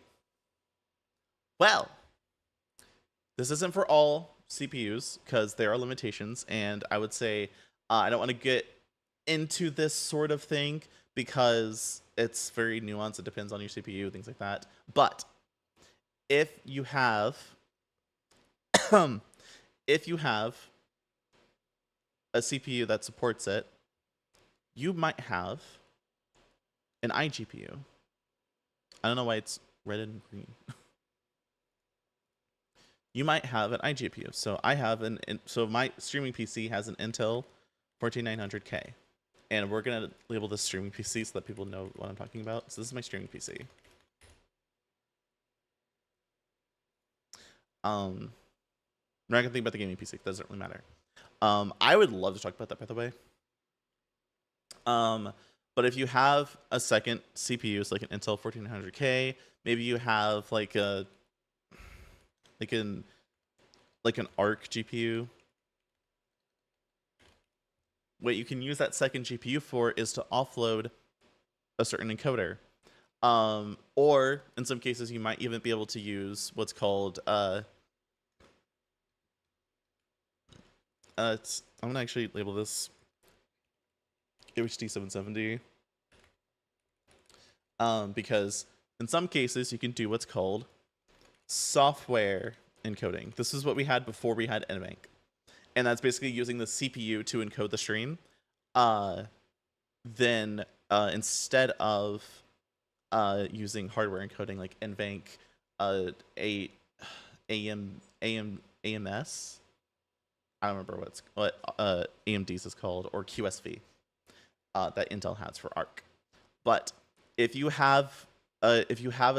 Well, this isn't for all CPUs because there are limitations, and I would say I don't want to get into this sort of thing because it's very nuanced. It depends on your CPU, things like that. But if you have if you have a CPU that supports it, you might have an iGPU. I don't know why it's red and green. You might have an iGPU. So I have so my streaming PC has an Intel 14900K. And we're going to label this streaming PC so that people know what I'm talking about. So this is my streaming PC. I'm not gonna think about the gaming PC. It doesn't really matter. I would love to talk about that, by the way. But if you have a second CPU, so like an Intel 14900K, maybe you have like an Arc GPU. What you can use that second GPU for is to offload a certain encoder. Or in some cases, you might even be able to use what's called I'm gonna actually label this HD770 because in some cases you can do what's called software encoding. This is what we had before we had NVENC, and that's basically using the CPU to encode the stream. Then instead of using hardware encoding like NVENC, AMS. I don't remember what AMD's is called, or QSV that Intel has for Arc. But if you have a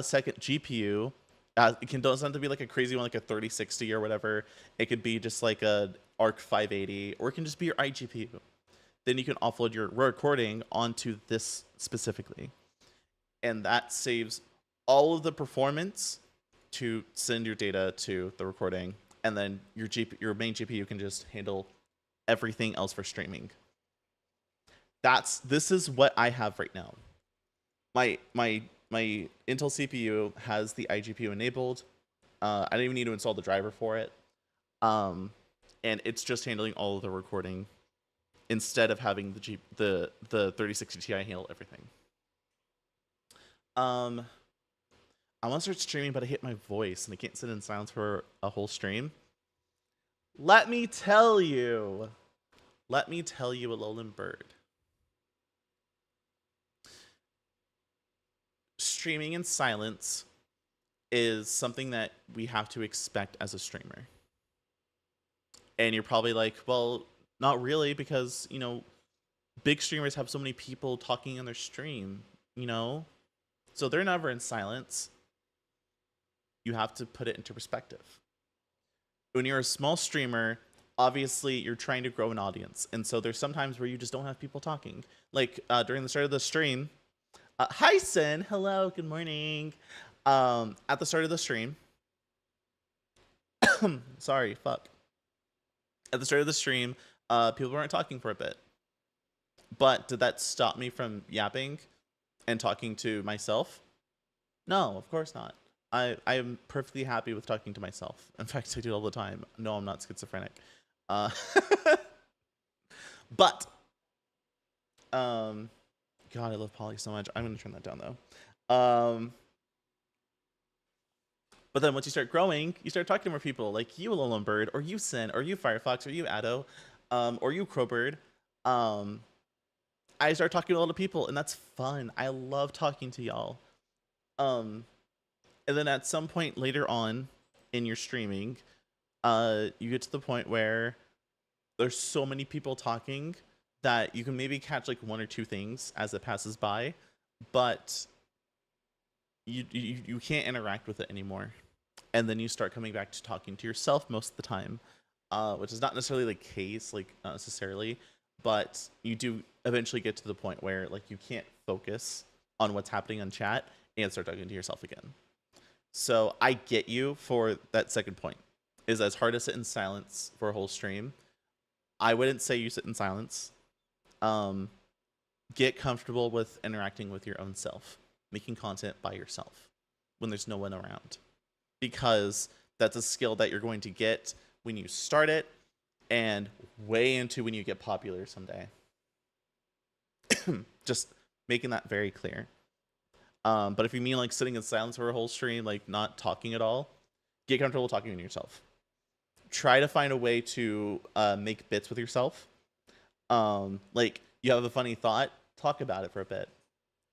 second GPU, it doesn't have to be like a crazy one, like a 3060 or whatever. It could be just like a Arc 580, or it can just be your iGPU. Then you can offload your recording onto this specifically, and that saves all of the performance to send your data to the recording. And then your main GPU can just handle everything else for streaming. This is what I have right now. My Intel CPU has the iGPU enabled. I don't even need to install the driver for it. And it's just handling all of the recording instead of having the 3060 Ti handle everything. I want to start streaming, but I hit my voice and I can't sit in silence for a whole stream. Let me tell you, Alolan Bird. Streaming in silence is something that we have to expect as a streamer. And you're probably like, well, not really, because, you know, big streamers have so many people talking on their stream, you know? So they're never in silence. You have to put it into perspective. When you're a small streamer, obviously you're trying to grow an audience. And so there's sometimes where you just don't have people talking. Like during the start of the stream, hi Sin, hello, good morning. At the start of the stream, sorry, fuck. At the start of the stream, people weren't talking for a bit. But did that stop me from yapping and talking to myself? No, of course not. I am perfectly happy with talking to myself. In fact, I do it all the time. No, I'm not schizophrenic. But, God, I love Polly so much. I'm going to turn that down, though. But then once you start growing, you start talking to more people, like you, Alolan Bird, or you, Sin, or you, Firefox, or you, Addo, or you, Crowbird. I start talking to a lot of people, and that's fun. I love talking to y'all. And then at some point later on in your streaming, you get to the point where there's so many people talking that you can maybe catch like one or two things as it passes by, but you can't interact with it anymore. And then you start coming back to talking to yourself most of the time, which is not necessarily the case, like not necessarily, but you do eventually get to the point where like you can't focus on what's happening on chat and start talking to yourself again. So I get you for that second point. Is as hard to sit in silence for a whole stream. I wouldn't say you sit in silence. Get comfortable with interacting with your own self, making content by yourself when there's no one around, because that's a skill that you're going to get when you start it and way into when you get popular someday. Just making that very clear. But if you mean like sitting in silence for a whole stream, like not talking at all, get comfortable talking to yourself. Try to find a way to make bits with yourself. Like you have a funny thought, talk about it for a bit.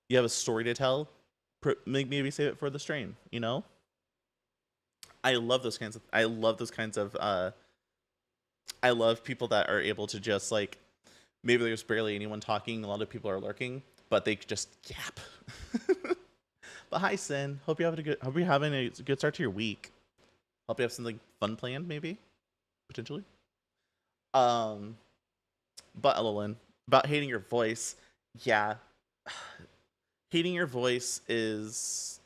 You have a story to tell, maybe save it for the stream. You know, I love those kinds of. I love people that are able to just like, maybe there's barely anyone talking, a lot of people are lurking, but they just yap. But hi, Sin. Hope you're having a good start to your week. Hope you have something fun planned, maybe, potentially. But Lilin, about hating your voice, yeah, hating your voice is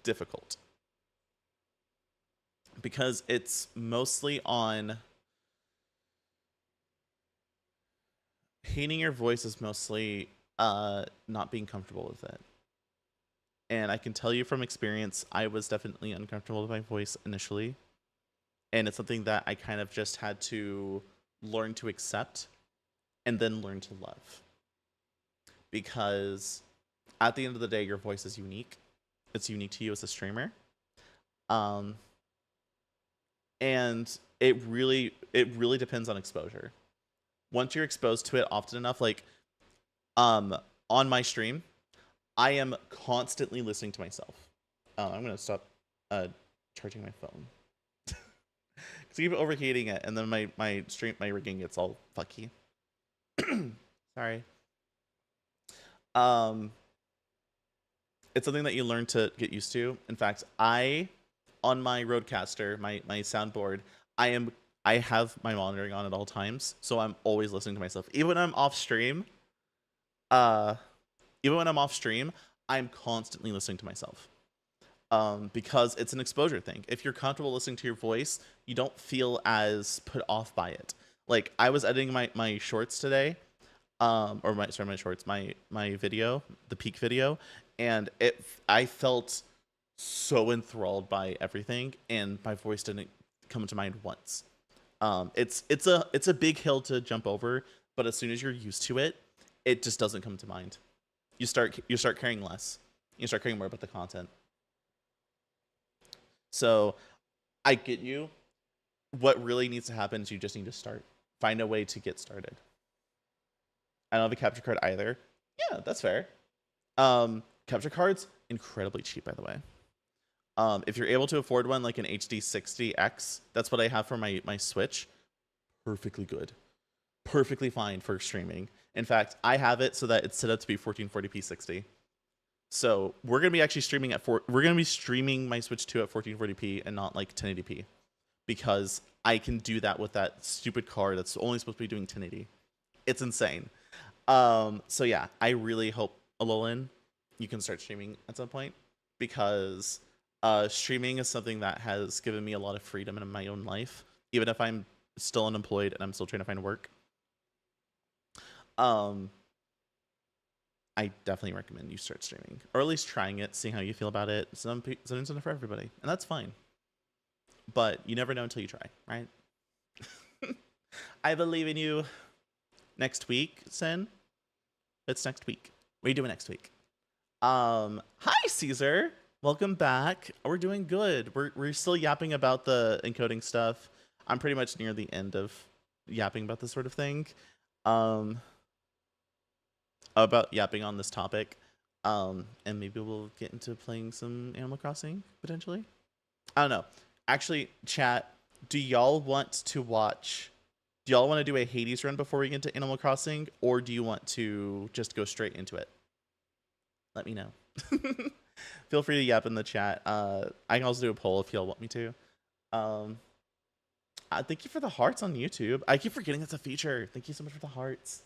difficult because it's mostly on. Hating your voice is mostly not being comfortable with it. And I can tell you from experience, I was definitely uncomfortable with my voice initially. And it's something that I kind of just had to learn to accept and then learn to love. Because at the end of the day, your voice is unique. It's unique to you as a streamer. And it really depends on exposure. Once you're exposed to it often enough, like on my stream, I am constantly listening to myself. I'm gonna stop charging my phone because I keep overheating it, and then my rigging gets all fucky. Sorry. It's something that you learn to get used to. In fact, on my Rodecaster, my soundboard, I have my monitoring on at all times, so I'm always listening to myself. Even when I'm off stream, I'm constantly listening to myself. Because it's an exposure thing. If you're comfortable listening to your voice, you don't feel as put off by it. Like I was editing my shorts today, my video, the peak video, and I felt so enthralled by everything, and my voice didn't come to mind once. It's a big hill to jump over, but as soon as you're used to it, it just doesn't come to mind. You start caring less. You start caring more about the content. So I get you. What really needs to happen is you just need to start. Find a way to get started. I don't have a capture card either. Yeah, that's fair. Capture cards, incredibly cheap, by the way. If you're able to afford one like an HD60X, that's what I have for my Switch. Perfectly good. Perfectly fine for streaming. In fact, I have it so that it's set up to be 1440p 60. So we're gonna be actually streaming we're gonna be streaming my Switch 2 at 1440p and not like 1080p, because I can do that with that stupid card that's only supposed to be doing 1080. It's insane. So yeah, I really hope, Alolan, you can start streaming at some point, because streaming is something that has given me a lot of freedom in my own life, even if I'm still unemployed and I'm still trying to find work. I definitely recommend you start streaming, or at least trying it, seeing how you feel about it. Sometimes it's not for everybody, and that's fine. But you never know until you try, right? I believe in you. Next week, Sin. It's next week. What are you doing next week? Hi, Caesar. Welcome back. We're doing good. We're still yapping about the encoding stuff. I'm pretty much near the end of yapping about this sort of thing. About yapping on this topic. And maybe we'll get into playing some Animal Crossing, potentially. I don't know. Actually, chat, do y'all want to do a Hades run before we get into Animal Crossing, or do you want to just go straight into it? Let me know. Feel free to yap in the chat. I can also do a poll if y'all want me to. Thank you for the hearts on YouTube. I keep forgetting that's a feature. Thank you so much for the hearts.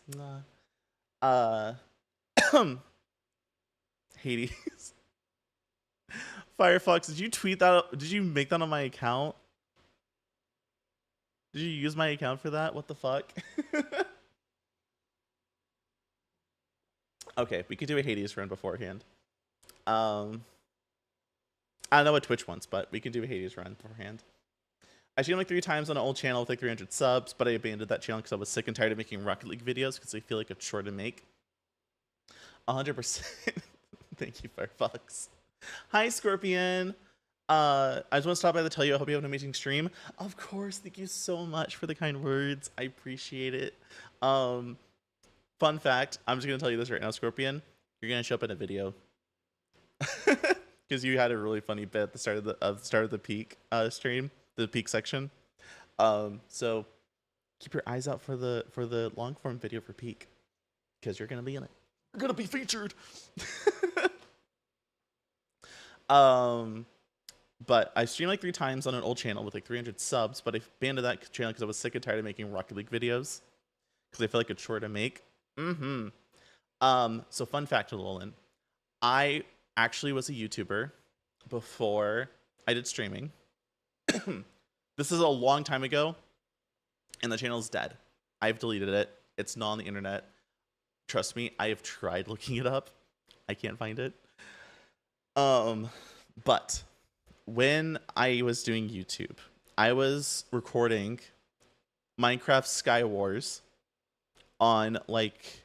Hades. Firefox, did you tweet that? Did you make that on my account? Did you use my account for that? What the fuck? Okay, we could do a Hades run beforehand. I I don't know what Twitch wants, but we can do a Hades run beforehand. I streamed like 3 times on an old channel with like 300 subs, but I abandoned that channel because I was sick and tired of making Rocket League videos because they feel like a chore to make. 100%. Thank you, Firefox. Hi, Scorpion. I just want to stop by to tell you I hope you have an amazing stream. Of course, thank you so much for the kind words. I appreciate it. Fun fact, I'm just gonna tell you this right now, Scorpion. You're gonna show up in a video because you had a really funny bit at the start of the peak stream, the peak section. So keep your eyes out for the long form video for peak because you're gonna be in it. You're gonna be featured. But I streamed like 3 times on an old channel with like 300 subs, but I abandoned that channel because I was sick and tired of making Rocket League videos because I feel like it's chore to make. So fun fact to Lolan, I actually was a YouTuber before I did streaming. This is a long time ago, and the channel is dead. I've deleted it. It's not on the internet. Trust me, I have tried looking it up. I can't find it. But when I was doing YouTube, I was recording Minecraft Sky Wars on like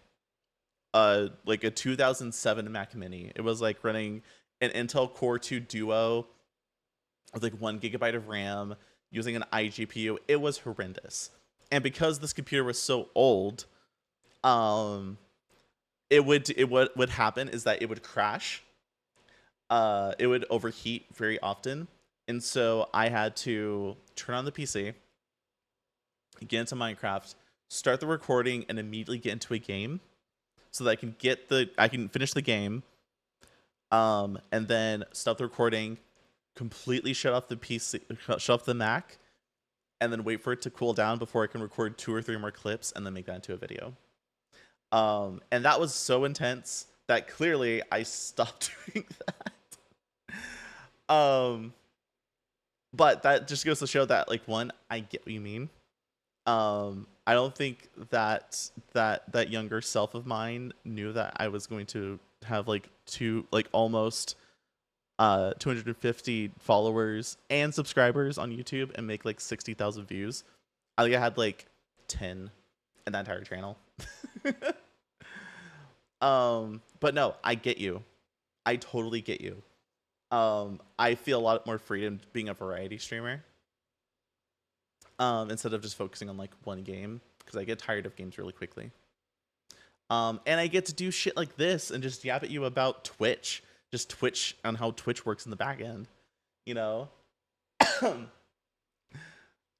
a 2007 Mac Mini. It was like running an Intel Core 2 Duo with like 1 GB of RAM using an iGPU. It was horrendous. And because this computer was so old, what would happen is that it would crash. It would overheat very often. And so I had to turn on the PC, get into Minecraft, start the recording, and immediately get into a game so that I can finish the game, and then stop the recording, completely shut off the PC, shut off the Mac, and then wait for it to cool down before I can record 2 or 3 more clips and then make that into a video. And that was so intense that clearly I stopped doing that. But that just goes to show that, like, one, I get what you mean. I don't think that younger self of mine knew that I was going to have almost 250 followers and subscribers on YouTube and make like 60,000 views. I think I had like 10 in that entire channel. But no, I get you. I totally get you. I feel a lot more freedom being a variety streamer. Instead of just focusing on like one game, because I get tired of games really quickly. And I get to do shit like this and just yap at you about Twitch, just Twitch on how Twitch works in the back end, you know.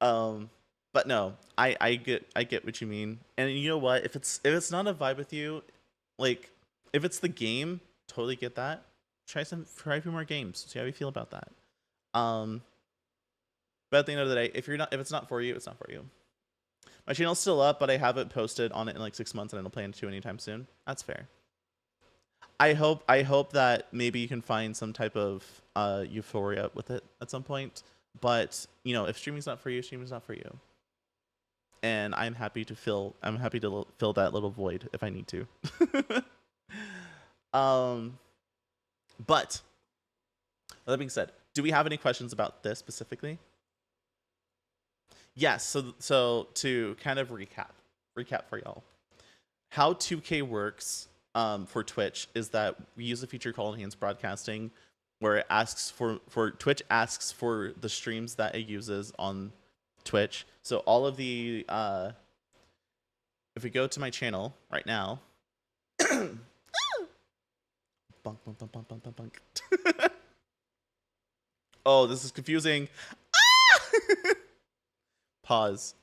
But no, I get what you mean. And you know what? If it's not a vibe with you, like if it's the game, totally get that. Try a few more games. See how you feel about that. But at the end of the day, if it's not for you, it's not for you. My channel's still up, but I haven't posted on it in like 6 months, and I don't plan to anytime soon. That's fair. I hope that maybe you can find some type of euphoria with it at some point. But you know, if streaming's not for you, streaming's not for you. And I'm happy to fill that little void if I need to. But that being said, do we have any questions about this specifically? Yes. So to kind of recap for y'all, how 2K works for Twitch is that we use a feature called enhanced broadcasting, where it asks for Twitch asks for the streams that it uses on Twitch. So all of the if we go to my channel right now, bunk, bunk, bunk, bunk, bunk, bunk, bunk. Oh, this is confusing. Pause.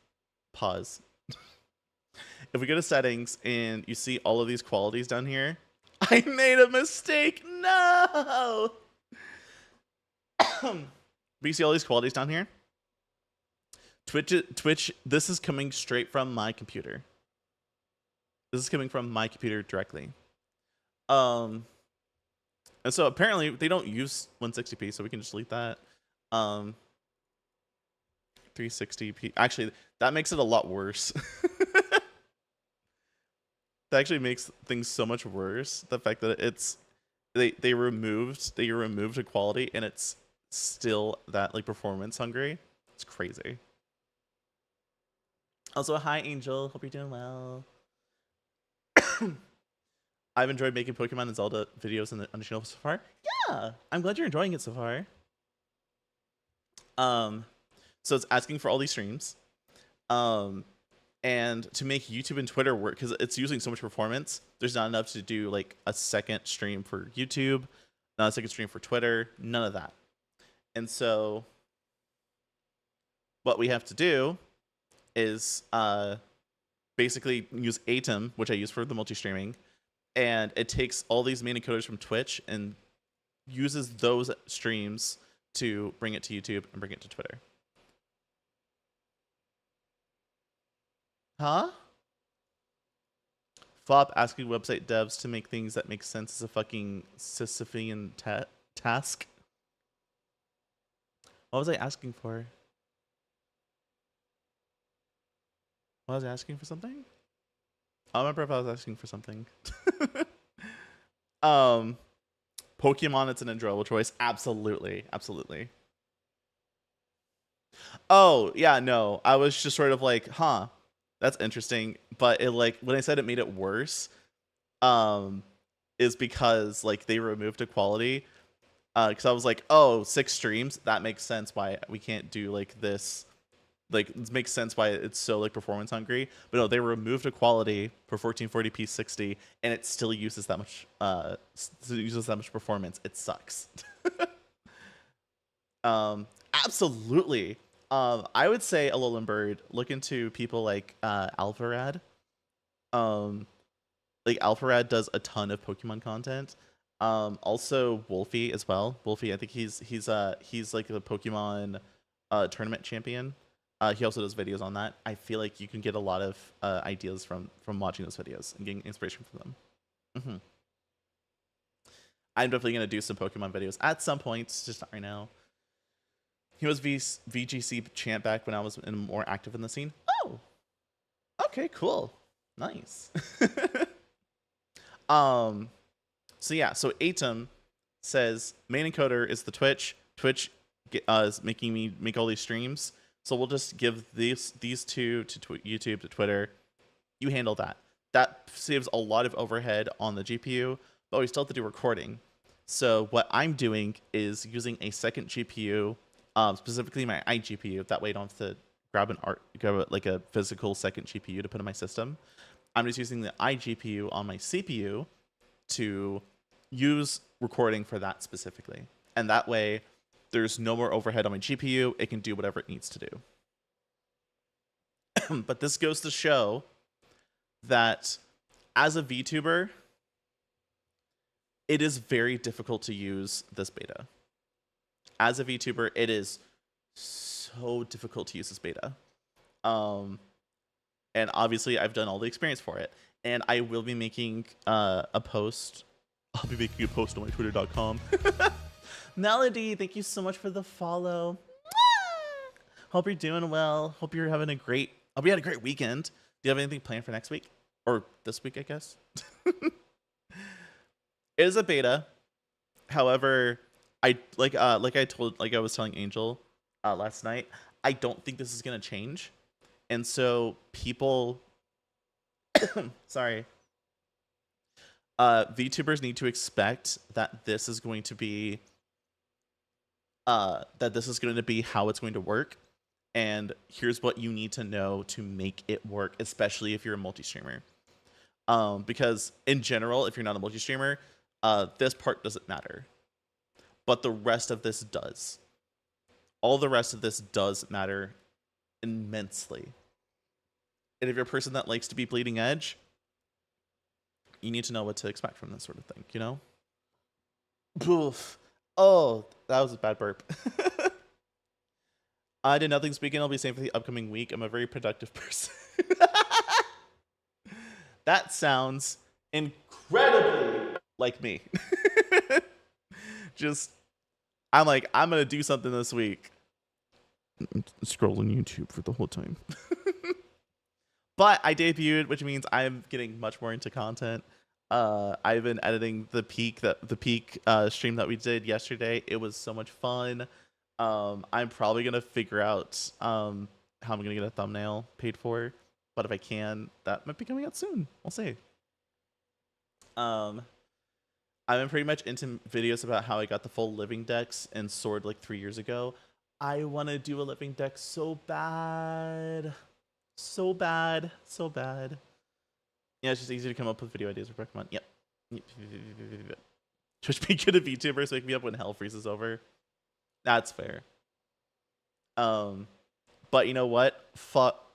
If we go to settings and you see all of these qualities down here, I made a mistake. No. But you see all these qualities down here? Twitch, this is coming straight from my computer. This is coming from my computer directly. And so apparently they don't use 160p, so we can just delete that. 360p. Actually, that makes it a lot worse. That actually makes things so much worse. The fact that they removed equality, and it's still that like performance hungry. It's crazy. Also, hi Angel, hope you're doing well. I've enjoyed making Pokemon and Zelda videos on the channel so far. Yeah, I'm glad you're enjoying it so far. So it's asking for all these streams. And to make YouTube and Twitter work, because it's using so much performance, there's not enough to do like a second stream for YouTube, not a second stream for Twitter, none of that. And so what we have to do is basically use Atom, which I use for the multi-streaming, and it takes all these main encoders from Twitch and uses those streams to bring it to YouTube and bring it to Twitter. Huh? Flop asking website devs to make things that make sense is a fucking Sisyphean task. What was I asking for? Was I asking for something? I don't remember if I was asking for something. Pokemon, it's an enjoyable choice. Absolutely. Absolutely. Oh, yeah, no. I was just sort of like, huh, that's interesting. But it like when I said it made it worse, is because like they removed equality. Because I was like, oh, 6 streams, that makes sense why we can't do like this. Like it makes sense why it's so like performance hungry. But no, they removed equality for 1440p 60, and it still uses that much performance. It sucks. Absolutely. I would say Alolan Bird, look into people like Alpharad. Like Alpharad does a ton of Pokemon content. Also Wolfie as well. Wolfie, I think he's like the Pokemon tournament champion. He also does videos on that. I feel like you can get a lot of ideas from watching those videos and getting inspiration from them. Mm-hmm. I'm definitely gonna do some Pokemon videos at some point, just not right now. He was VGC champ back when I was more active in the scene. Oh, okay, cool, nice. So yeah, so Atom says main encoder is the Twitch. Twitch is making me make all these streams. So we'll just give these two to YouTube, to Twitter. You handle that. That saves a lot of overhead on the GPU, but we still have to do recording. So what I'm doing is using a second GPU, specifically my iGPU. That way I don't have to grab like a physical second GPU to put in my system. I'm just using the iGPU on my CPU to use recording for that specifically. And that way there's no more overhead on my GPU. It can do whatever it needs to do. But this goes to show that as a VTuber, it is very difficult to use this beta. As a VTuber, it is so difficult to use this beta. And obviously, I've done all the experience for it. And I will be making a post. I'll be making a post on my twitter.com. Melody, thank you so much for the follow. Hope you're doing well. Hope you're having a great weekend. Do you have anything planned for next week? Or this week, I guess? It is a beta. However, I was telling Angel last night, I don't think this is gonna change. And so people sorry. VTubers need to expect that this is going to be how it's going to work, and here's what you need to know to make it work, especially if you're a multi-streamer. Because in general, if you're not a multi-streamer, this part doesn't matter, but the rest of this does. All the rest of this does matter immensely. And if you're a person that likes to be bleeding edge, you need to know what to expect from this sort of thing, you know? Oof. Oh, that was a bad burp. I did nothing speaking. I'll be saying for the upcoming week. I'm a very productive person. That sounds incredibly like me. I'm like, I'm going to do something this week. Scrolling YouTube for the whole time. But I debuted, which means I'm getting much more into content. I've been editing the peak stream that we did yesterday. It was so much fun. I'm probably gonna figure out how I'm gonna get a thumbnail paid for, but if I can, that might be coming out soon. We'll see. I've been pretty much into videos about how I got the full living decks in Sword like 3 years ago. I want to do a living deck so bad. So bad. So bad. Yeah, it's just easy to come up with video ideas for Pokemon. Yep. Just be good at VTubers, wake me up when hell freezes over. That's fair. But you know what? Fuck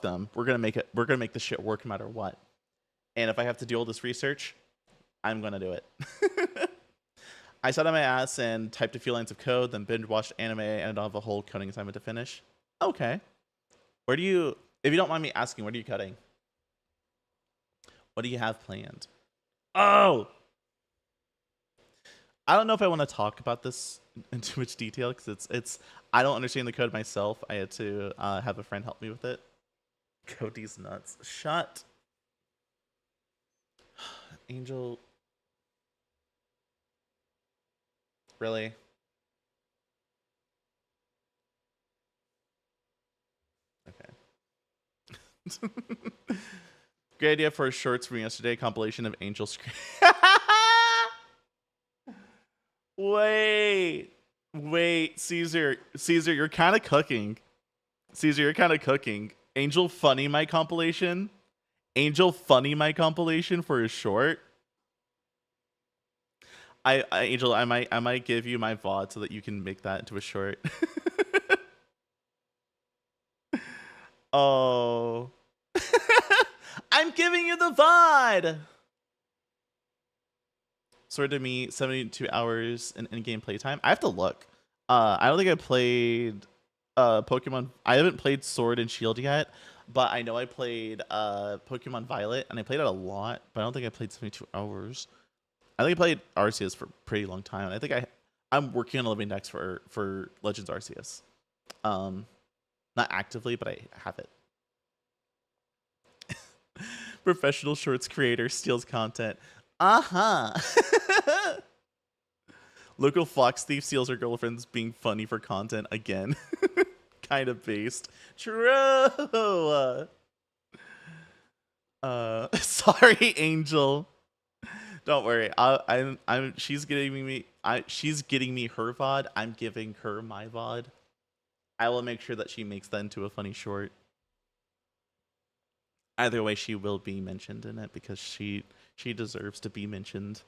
them. We're gonna make it. We're gonna make this shit work no matter what. And if I have to do all this research, I'm gonna do it. I sat on my ass and typed a few lines of code, then binge watched anime, and I don't have a whole coding assignment to finish. Okay. Where do you, if you don't mind me asking, what are you cutting? What do you have planned? Oh! I don't know if I want to talk about this in too much detail because it's I don't understand the code myself. I had to have a friend help me with it. Cody's nuts. Shut. Angel. Really? Okay. Great idea for a shorts from yesterday. Compilation of Angel Scream. Wait, Caesar, you're kind of cooking. Caesar, you're kind of cooking. Angel Funny My compilation. Angel Funny My compilation for a short. Angel, I might give you my VOD so that you can make that into a short. Oh. I'm giving you the VOD. Sword to me, 72 hours in game playtime. I have to look. I don't think I played Pokemon. I haven't played Sword and Shield yet, but I know I played Pokemon Violet, and I played it a lot, but I don't think I played 72 hours. I think I played Arceus for a pretty long time, and I think I'm working on a living dex for Legends Arceus. Not actively, but I have it. Professional shorts creator steals content. Local fox thief steals her girlfriend's being funny for content again. Kind of based. True. Sorry, Angel. Don't worry. She's getting me her VOD. I'm giving her my VOD. I will make sure that she makes that into a funny short. Either way, she will be mentioned in it because she deserves to be mentioned.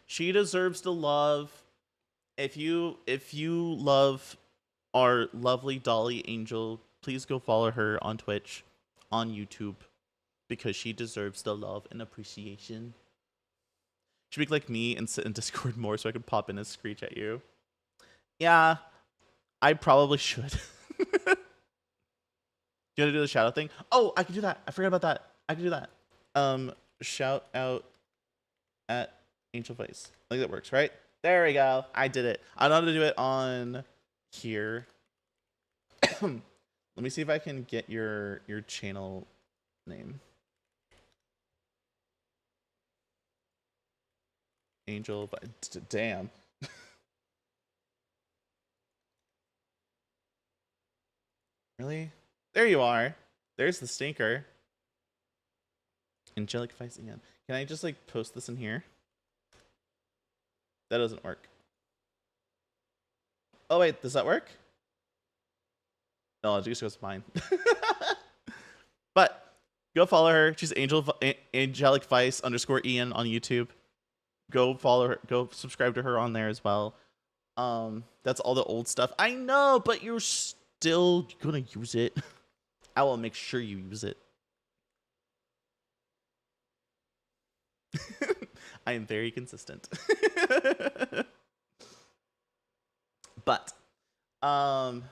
She deserves the love. If you love our lovely Dolly Angel, please go follow her on Twitch, on YouTube, because she deserves the love and appreciation. She be like me and sit in Discord more so I can pop in and screech at you. Yeah, I probably should. You want to do the shout out thing? Oh, I can do that. I forgot about that. I can do that. Shout out at Angel Face. I think that works, right? There we go. I did it. I know how to do it on here. Let me see if I can get your channel name. Angel, damn. Really? There you are. There's the stinker. Angelic Face again. Can I just like post this in here? That doesn't work. Oh wait, does that work? No, it just goes mine. But go follow her. She's Angelic Vice _ Ian on YouTube. Go follow her. Go subscribe to her on there as well. That's all the old stuff. I know, but you're still gonna use it. I will make sure you use it. I am very consistent. But that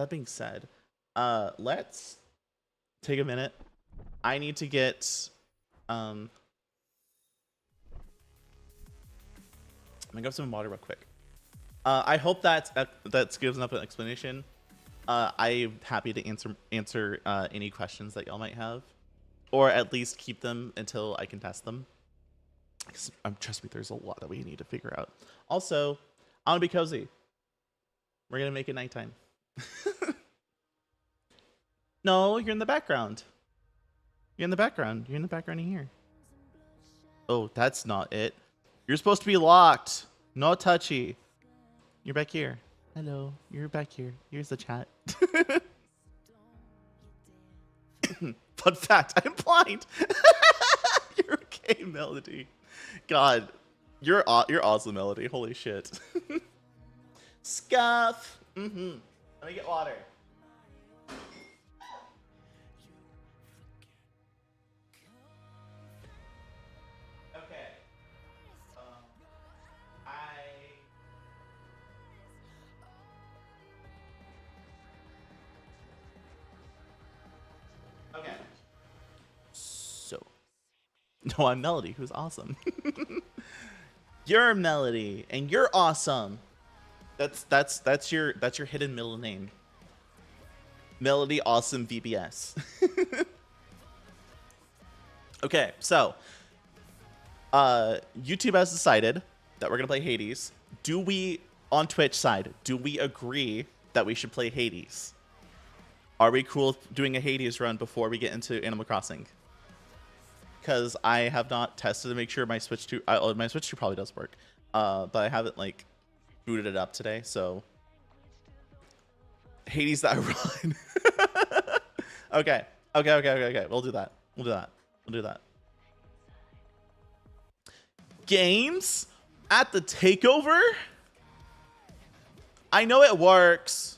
being said, let's take a minute. I need to get I'm gonna grab some water real quick. I hope that gives enough an explanation. I'm happy to answer any questions that y'all might have. or at least keep them until I can test them. Trust me, there's a lot that we need to figure out. Also, I want to be cozy. We're gonna make it nighttime. No, you're in the background. You're in the background. You're in the background in here. Oh, that's not it. You're supposed to be locked. No touchy. You're back here. Hello. You're back here. Here's the chat. Fun fact, I'm blind. You're okay, Melody. God, you're awesome, Melody. Holy shit. Scuff. Let me get water. Okay. Okay. So, no, I'm Melody, who's awesome. You're Melody, and you're awesome. That's your hidden middle name. Melody Awesome VBS. Okay, so YouTube has decided that we're gonna play Hades. Do we, on Twitch side, do we agree that we should play Hades? Are we cool doing a Hades run before we get into Animal Crossing? Because I have not tested to make sure my Switch 2, my Switch 2 probably does work, but I haven't like booted it up today, so Hades that run. Okay. We'll do that. We'll do that. Games at the takeover? I know it works.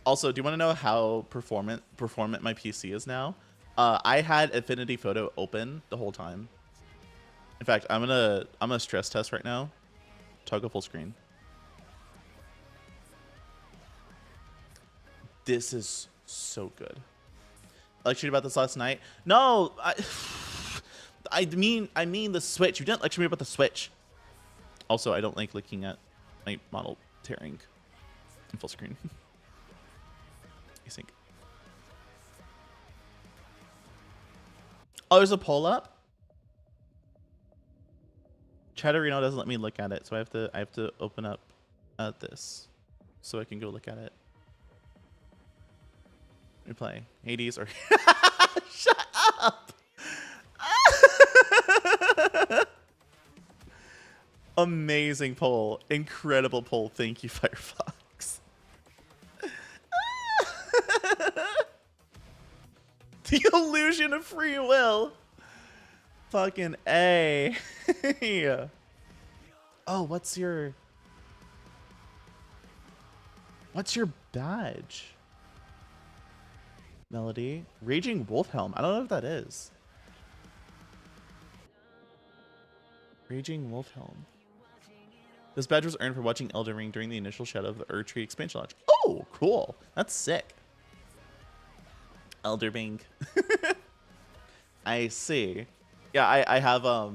Also, do you want to know how performant my PC is now? I had Affinity Photo open the whole time. In fact, I'm gonna stress test right now. Toggle full screen. This is so good. I lectured about this last night. No, I mean the Switch. You didn't lecture me about the Switch. Also, I don't like looking at my model tearing in full screen. Async. Oh, there's a poll up. Chatterino doesn't let me look at it, so I have to open up this so I can go look at it. Replay Hades or shut up. Amazing poll, incredible poll. Thank you, Firefox. The illusion of free will. Fucking A. Yeah. Oh, what's your badge? Melody? Raging Wolfhelm. I don't know what that is. Raging Wolfhelm. This badge was earned for watching Elden Ring during the initial Shadow of the Erdtree expansion launch. Oh, cool. That's sick. Elder Ring. I see. Yeah, I have a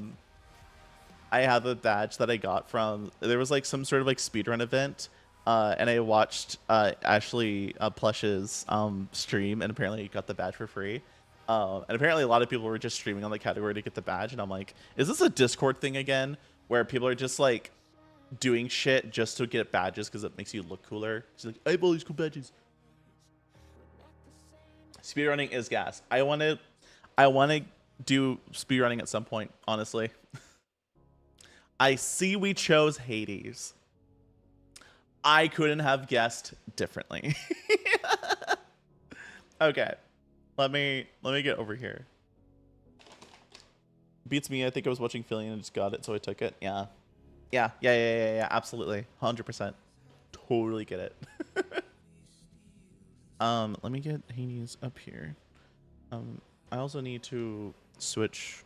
badge that I got from, there was like some sort of like speedrun event, and I watched Ashley Plush's stream, and apparently got the badge for free. And apparently a lot of people were just streaming on the category to get the badge, and I'm like, is this a Discord thing again, where people are just like doing shit just to get badges because it makes you look cooler? She's like, I have all these cool badges. Speedrunning is gas. I want to do speedrunning at some point, honestly. I see we chose Hades. I couldn't have guessed differently. Okay. Let me get over here. Beats me. I think I was watching Philly and I just got it, so I took it. Yeah. Yeah, absolutely. 100%. Totally get it. Let me get Hades up here. I also need to switch.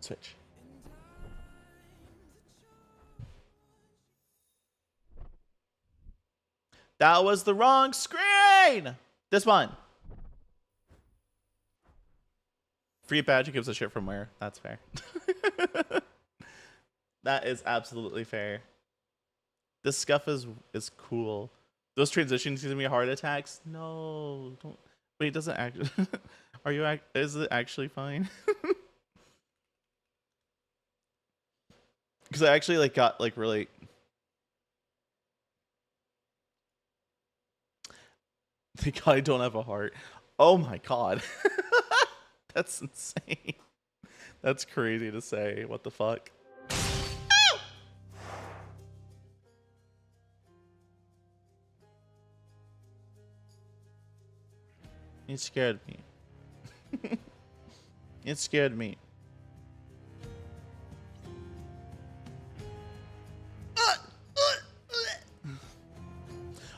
Switch. That was the wrong screen. This one. Free badge who gives a shit from where? That's fair. That is absolutely fair. This scuff is cool. Those transitions give me heart attacks. No, don't. Wait, does it actually? Are you? Is it actually fine? Because I actually like got like really. Thank God I don't have a heart. Oh my God. That's insane. That's crazy to say. What the fuck? It scared me. It scared me.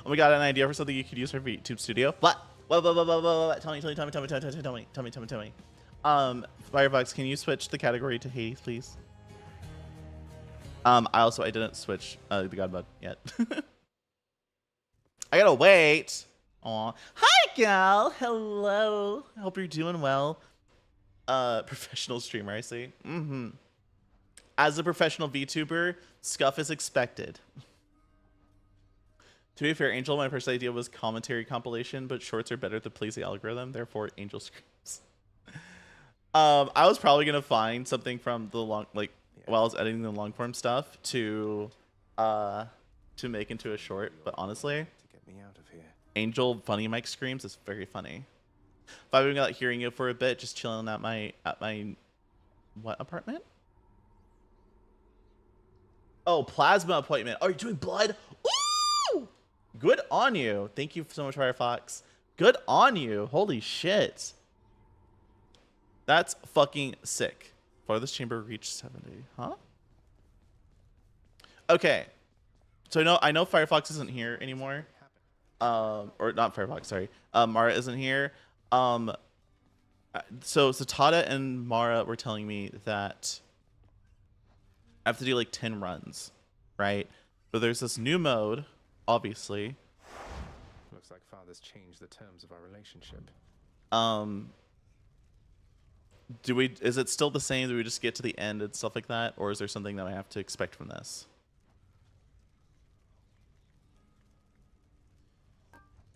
Oh my God, an idea for something you could use for YouTube Studio. What? What? Tell me. Firefox, can you switch the category to Hades, please? I didn't switch the God mode yet. I gotta wait. Aw. Hi, gal. Hello. I hope you're doing well. Professional streamer, I see. As a professional VTuber, scuff is expected. To be fair, Angel, my first idea was commentary compilation, but shorts are better to please the algorithm, therefore Angel screams. I was probably gonna find something from the long, like, while I was editing the long form stuff to make into a short, but honestly, to get me out of here. Angel funny mic screams is very funny. If I've been out hearing it for a bit, just chilling at my what apartment? Oh, plasma appointment. Are you doing blood? Ooh! Good on you. Thank you so much, Firefox. Good on you. Holy shit. That's fucking sick. Farthest chamber reached 70. Huh? Okay. So I know Firefox isn't here anymore. Or not Firefox, sorry. Mara isn't here. So Tada and Mara were telling me that I have to do like 10 runs, right? But there's this new mode, obviously. Looks like Father's changed the terms of our relationship. Is it still the same? Do we just get to the end and stuff like that? Or is there something that I have to expect from this?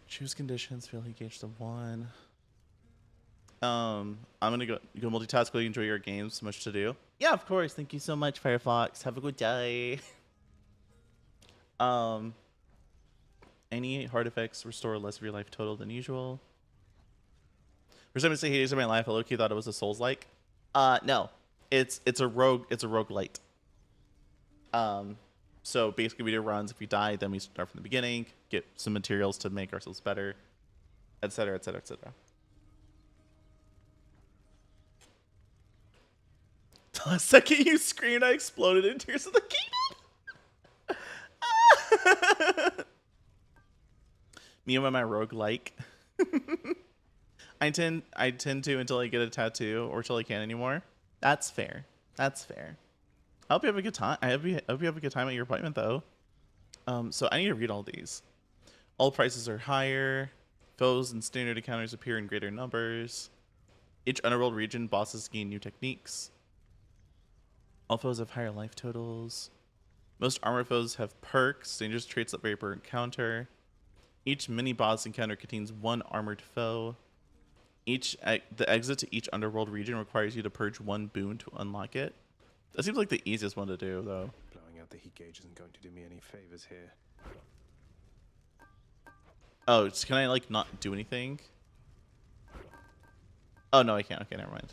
Choose conditions, feel engaged to 1. I'm gonna go multitask while you enjoy your games. So much to do. Yeah, of course. Thank you so much, Firefox. Have a good day. Any hard effects restore less of your life total than usual. For some reason, Hades in my life, I low-key thought it was a Souls-like. No, it's a roguelite. So basically, we do runs. If we die, then we start from the beginning, get some materials to make ourselves better, etc., etc., etc. The second you screamed, I exploded in tears of the kingdom. Me and my roguelike. I tend to until I get a tattoo or till I can't anymore. That's fair. That's fair. I hope you have a good time. I hope you have a good time at your appointment though. So I need to read all these. All prices are higher. Foes and standard encounters appear in greater numbers. Each underworld region bosses gain new techniques. All foes have higher life totals. Most armor foes have perks, dangerous traits that vary per encounter. Each mini boss encounter contains 1 armored foe. The exit to each underworld region requires you to purge 1 boon to unlock it. That seems like the easiest one to do, though. Blowing out the heat gauge isn't going to do me any favors here. Oh, can I like not do anything? Oh no, I can't. Okay, never mind.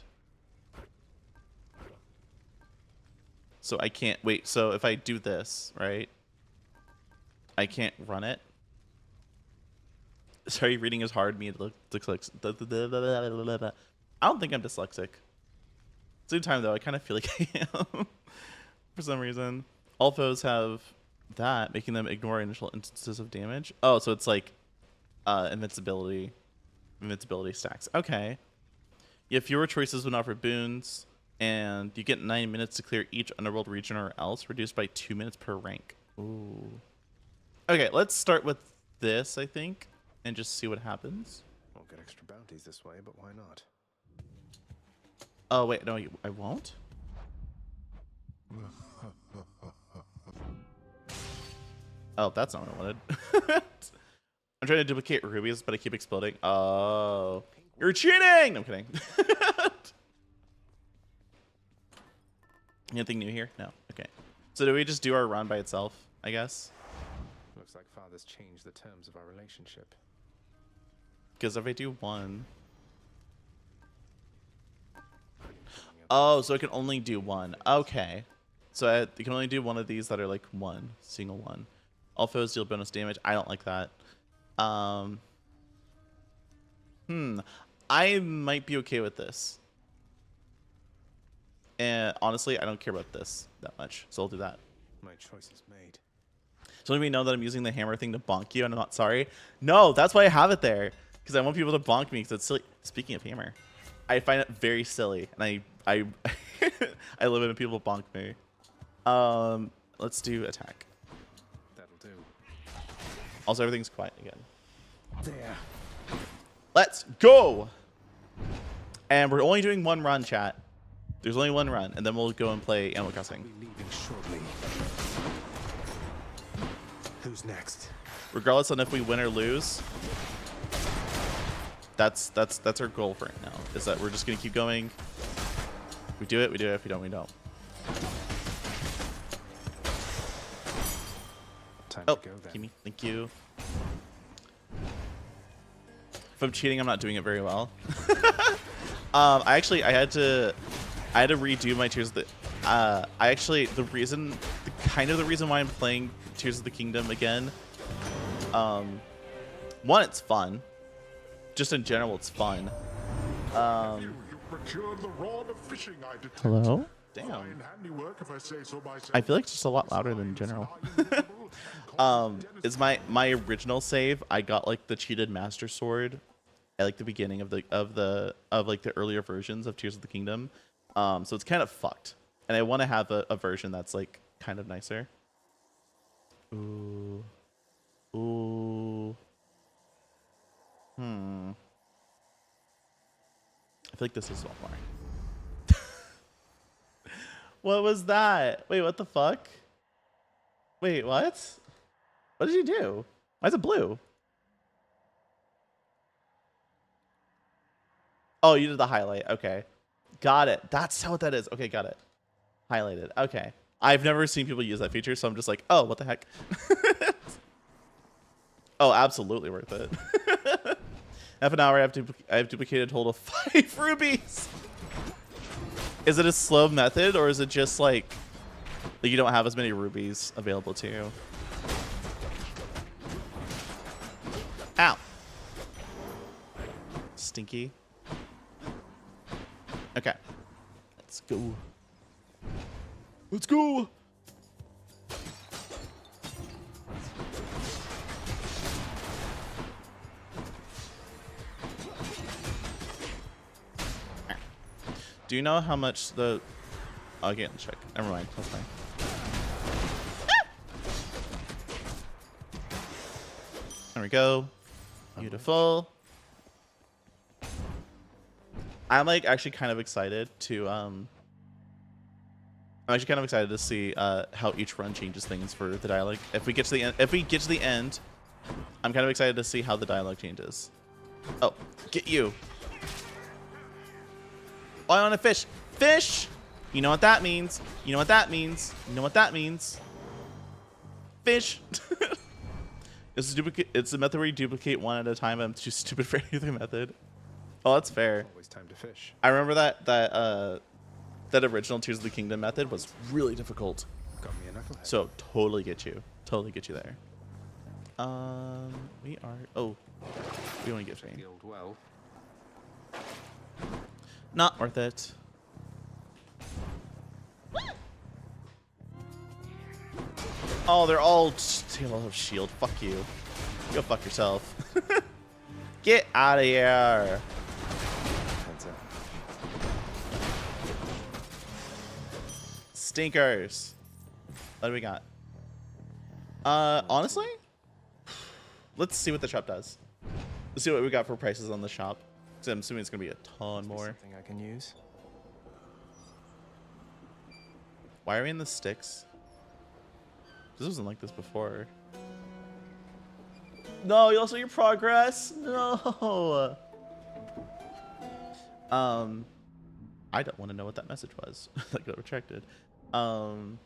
So I can't wait. So if I do this, right? I can't run it. Sorry, reading is hard. Me, it looks like. I don't think I'm dyslexic. Same time though, I kind of feel like I am for some reason. All foes have that, making them ignore initial instances of damage. Oh, so it's like invincibility stacks. Okay. You have fewer choices when offered boons, and you get 9 minutes to clear each underworld region or else, reduced by 2 minutes per rank. Ooh. Okay, let's start with this, I think, and just see what happens. We'll get extra bounties this way, but why not? Oh, wait, no, I won't? Oh, that's not what I wanted. I'm trying to duplicate rubies, but I keep exploding. Oh, you're cheating! No, I'm kidding. Anything new here? No. Okay. So do we just do our run by itself, I guess? Looks like Father's changed the terms of our relationship. Because if I do one... Oh, so I can only do one. Okay. So you can only do one of these that are like one. Single one. All foes deal bonus damage. I don't like that. I might be okay with this. And honestly, I don't care about this that much. So I'll do that. My choice is made. So let me know that I'm using the hammer thing to bonk you and I'm not sorry. No, that's why I have it there. Because I want people to bonk me because it's silly. Speaking of hammer, I find it very silly. And I I live in when people bonk me. Let's do attack. That'll do. Also, everything's quiet again. There. Let's go. And we're only doing one run, chat. There's only one run, and then we'll go and play Animal Crossing. We'll be leaving shortly. Who's next? Regardless on if we win or lose, that's our goal for right now. Is that we're just gonna keep going. We do it. We do it. If we don't, we don't. Time Oh, to go then. Kimi, thank you. If I'm cheating, I'm not doing it very well. I had to redo my Tears of the. The reason why I'm playing Tears of the Kingdom again. One, it's fun. Just in general, it's fun. You procured the rod of fishing I detect. Hello? Fine Damn. handiwork, if I say so myself. I feel like it's just a lot louder than general. Is my original save? I got like the cheated Master Sword at like the beginning of the earlier versions of Tears of the Kingdom. So it's kind of fucked, and I want to have a version that's like kind of nicer. Ooh. Ooh. I feel like this is a lot more. What was that? Wait, what the fuck? Wait, what? What did you do? Why is it blue? Oh, you did the highlight. Okay. Got it. That's what that is. Okay, got it. Highlighted. Okay. I've never seen people use that feature, so I'm just like, oh, what the heck? Oh, absolutely worth it. Half an hour, I have duplicated a total of 5 rubies. Is it a slow method, or is it just like you don't have as many rubies available to you? Ow. Stinky. Okay. Let's go. Let's go. Do you know how much the... Oh, okay, let's check. Never mind. That's fine. There we go. Beautiful. I'm like actually kind of excited to I'm actually kind of excited to see how each run changes things for the dialogue. If we get to the end, I'm kind of excited to see how the dialogue changes. Oh, get you. Oh, I want to fish. Fish! You know what that means. You know what that means. You know what that means. Fish! It's a method where you duplicate one at a time. I'm too stupid for any other method. Oh, that's fair. Always time to fish. I remember that original Tears of the Kingdom method was really difficult. Got me a knucklehead. So totally get you. Totally get you there. We are... Oh. We want to get Shane. Guild well. Not worth it. Oh, they're all tail of shield. Fuck you. Go fuck yourself. Get out of here. Heads up. Stinkers. What do we got? Honestly, let's see what the shop does. Let's see what we got for prices on the shop. So I'm assuming it's gonna be a ton more. Something I can use. Why are we in the sticks? This wasn't like this before. No, you also your progress. No. I don't want to know what that message was. That got retracted. Do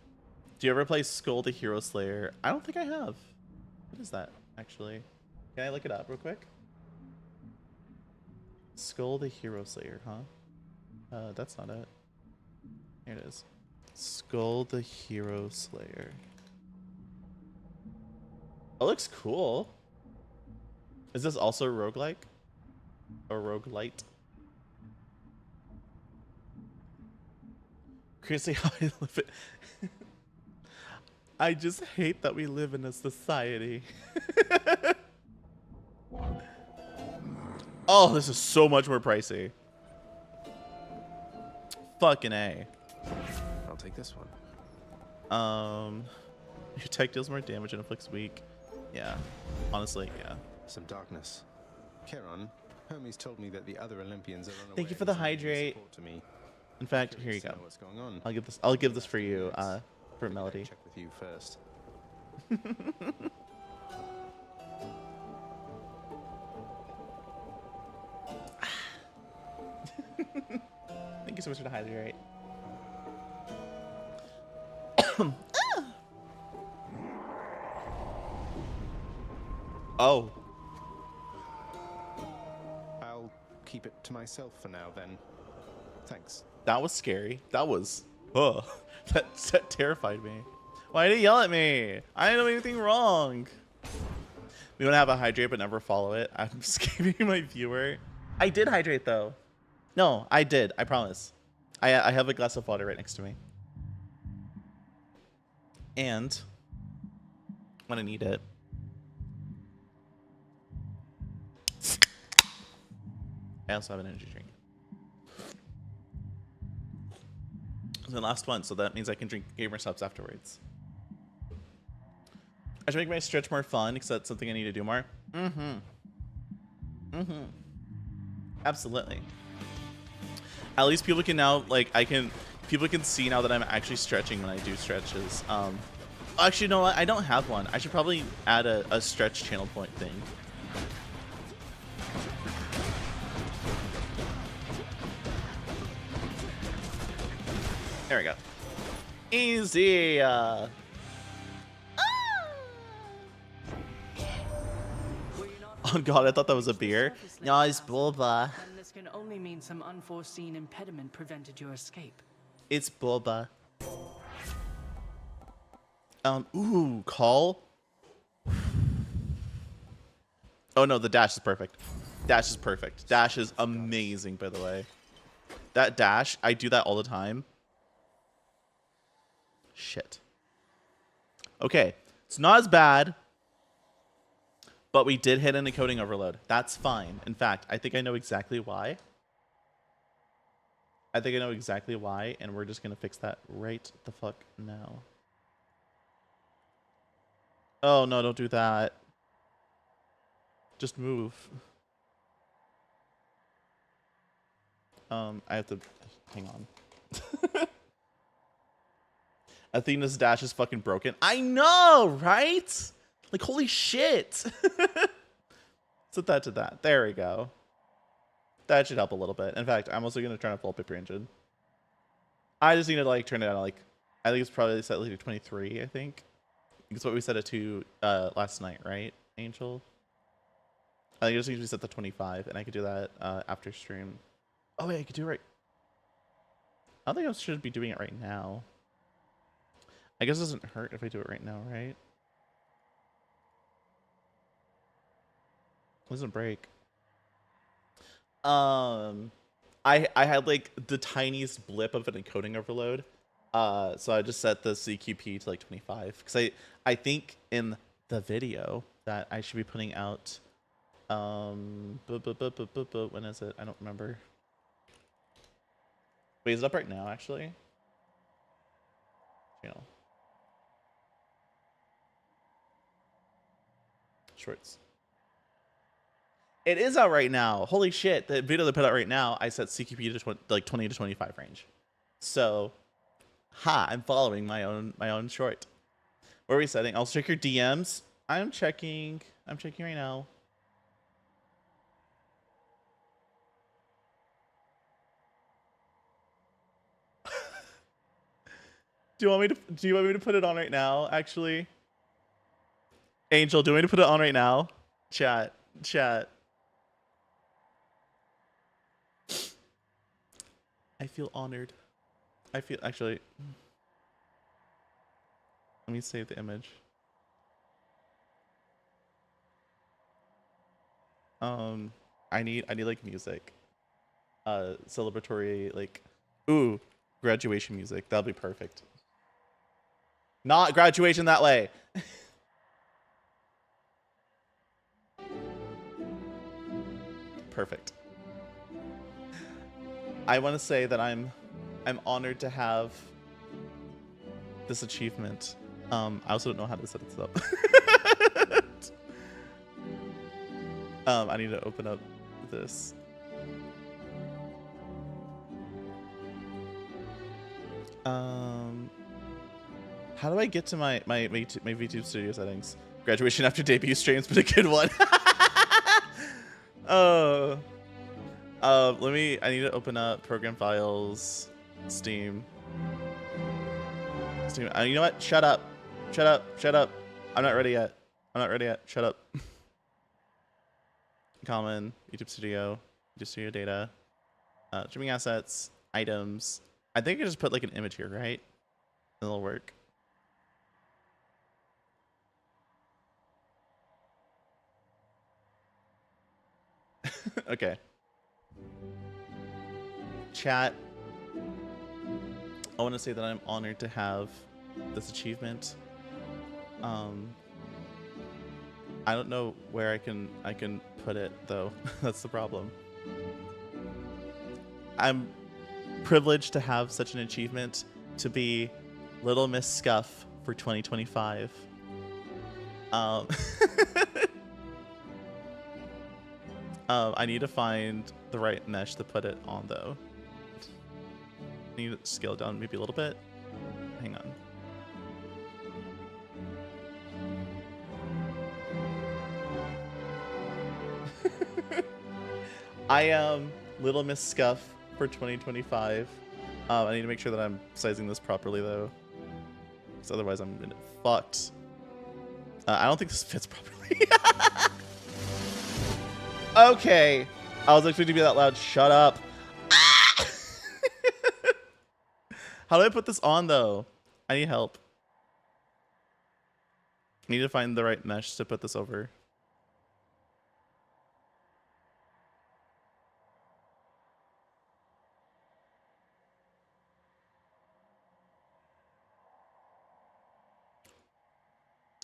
you ever play Skull the Hero Slayer? I don't think I have. What is that actually? Can I look it up real quick? Skull the Hero Slayer, huh? That's not it. Here it is. Skull the Hero Slayer. Oh, looks cool. Is this also roguelike? Or roguelite? Crazy how I live it. I just hate that we live in a society. Oh, this is so much more pricey. Fucking A. I'll take this one. Your tech deals more damage and inflicts weak. Yeah, honestly, yeah. Some darkness. Charon, Hermes told me that the other Olympians are unaware. Thank you for the he's lending hydrate. support to me. In fact, here you Curious to go. know what's going on. I'll give this for you, for Melody. Check with you first. Thank you so much for the hydrate. Oh. I'll keep it to myself for now then. Thanks. That was scary. That was, that terrified me. Why did he yell at me? I didn't do anything wrong. We want to have a hydrate but never follow it. I'm escaping my viewer. I did hydrate though. No, I did. I promise. I have a glass of water right next to me. And when I need it. I also have an energy drink. It's the last one, so that means I can drink gamer subs afterwards. I should make my stretch more fun because that's something I need to do more. Absolutely. At least people can now, like, people can see now that I'm actually stretching when I do stretches. Actually, no, I don't have one. I should probably add a stretch channel point thing. There we go. Easy. Oh god, I thought that was a beer. No, it's boba. And this can only mean some unforeseen impediment prevented your escape. It's boba. Ooh, call. Oh no, the dash is perfect. Dash is perfect. Dash is amazing, by the way. That dash, I do that all the time. Shit. Okay, it's not as bad, but we did hit an encoding overload. That's fine. In fact, I think I know exactly why. I think I know exactly why, and we're just gonna fix that right the fuck now. Oh no, don't do that. Just move. I have to hang on. Athena's dash is fucking broken. I know, right? Like, holy shit. Set that to that. There we go. That should help a little bit. In fact, I'm also going to turn off wallpaper engine. I just need to, like, turn it on, like, I think it's probably set like to 23, I think. It's what we set it to last night, right, Angel? I think it just needs to be set to 25, and I could do that after stream. Oh, wait, I could do it right. I don't think I should be doing it right now. I guess it doesn't hurt if I do it right now, right? It doesn't break. I had like the tiniest blip of an encoding overload. So I just set the CQP to like 25 because I think in the video that I should be putting out when is it? I don't remember. Wait, is it up right now actually? Channel. Shorts. It is out right now. Holy shit! The video they put out right now, I set CQP to 20 to 25 range. So, I'm following my own short. What are we setting? I'll check your DMs. I'm checking right now. Do you want me to put it on right now, actually? Angel, do you want me to put it on right now? Chat. I feel honored. Actually, let me save the image. I need like music. Celebratory, like, ooh, graduation music. That'll be perfect. Not graduation that way. Perfect. I want to say that I'm honored to have this achievement. I also don't know how to set this up. I need to open up this. How do I get to my VTube Studio settings? Graduation after debut stream's been a good one. Oh. I need to open up program files, Steam. You know what? Shut up. I'm not ready yet. Shut up. Common, YouTube Studio data, streaming assets, items. I think I just put like an image here, right? And it'll work. Okay. Chat. I want to say that I'm honored to have this achievement. I don't know where I can put it though. That's the problem. I'm privileged to have such an achievement, to be Little Miss Scuff for 2025. I need to find the right mesh to put it on though. I need to scale it down maybe a little bit. Hang on. I am Little Miss Scuff for 2025. I need to make sure that I'm sizing this properly though, because otherwise I'm gonna get fucked. I don't think this fits properly. Okay, I was expecting to be that loud. Shut up. How do I put this on though? I need help. I need to find the right mesh to put this over.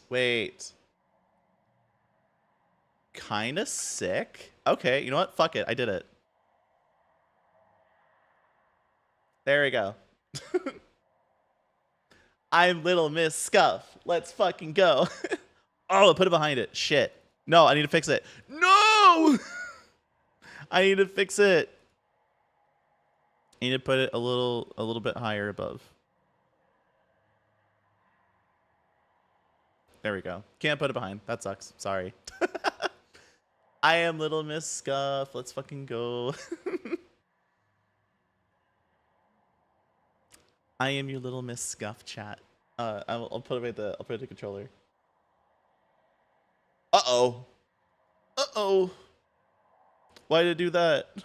Wait. Kinda sick. Okay, you know what? Fuck it. I did it. There we go. I'm Little Miss Scuff. Let's fucking go. Oh, I put it behind it. Shit. No, I need to fix it. No! I need to fix it. I need to put it a little bit higher above. There we go. Can't put it behind. That sucks. Sorry. I am Little Miss Scuff. Let's fucking go. I am your Little Miss Scuff, chat. I'll put away the controller. Uh-oh. Uh-oh. Why did it do that?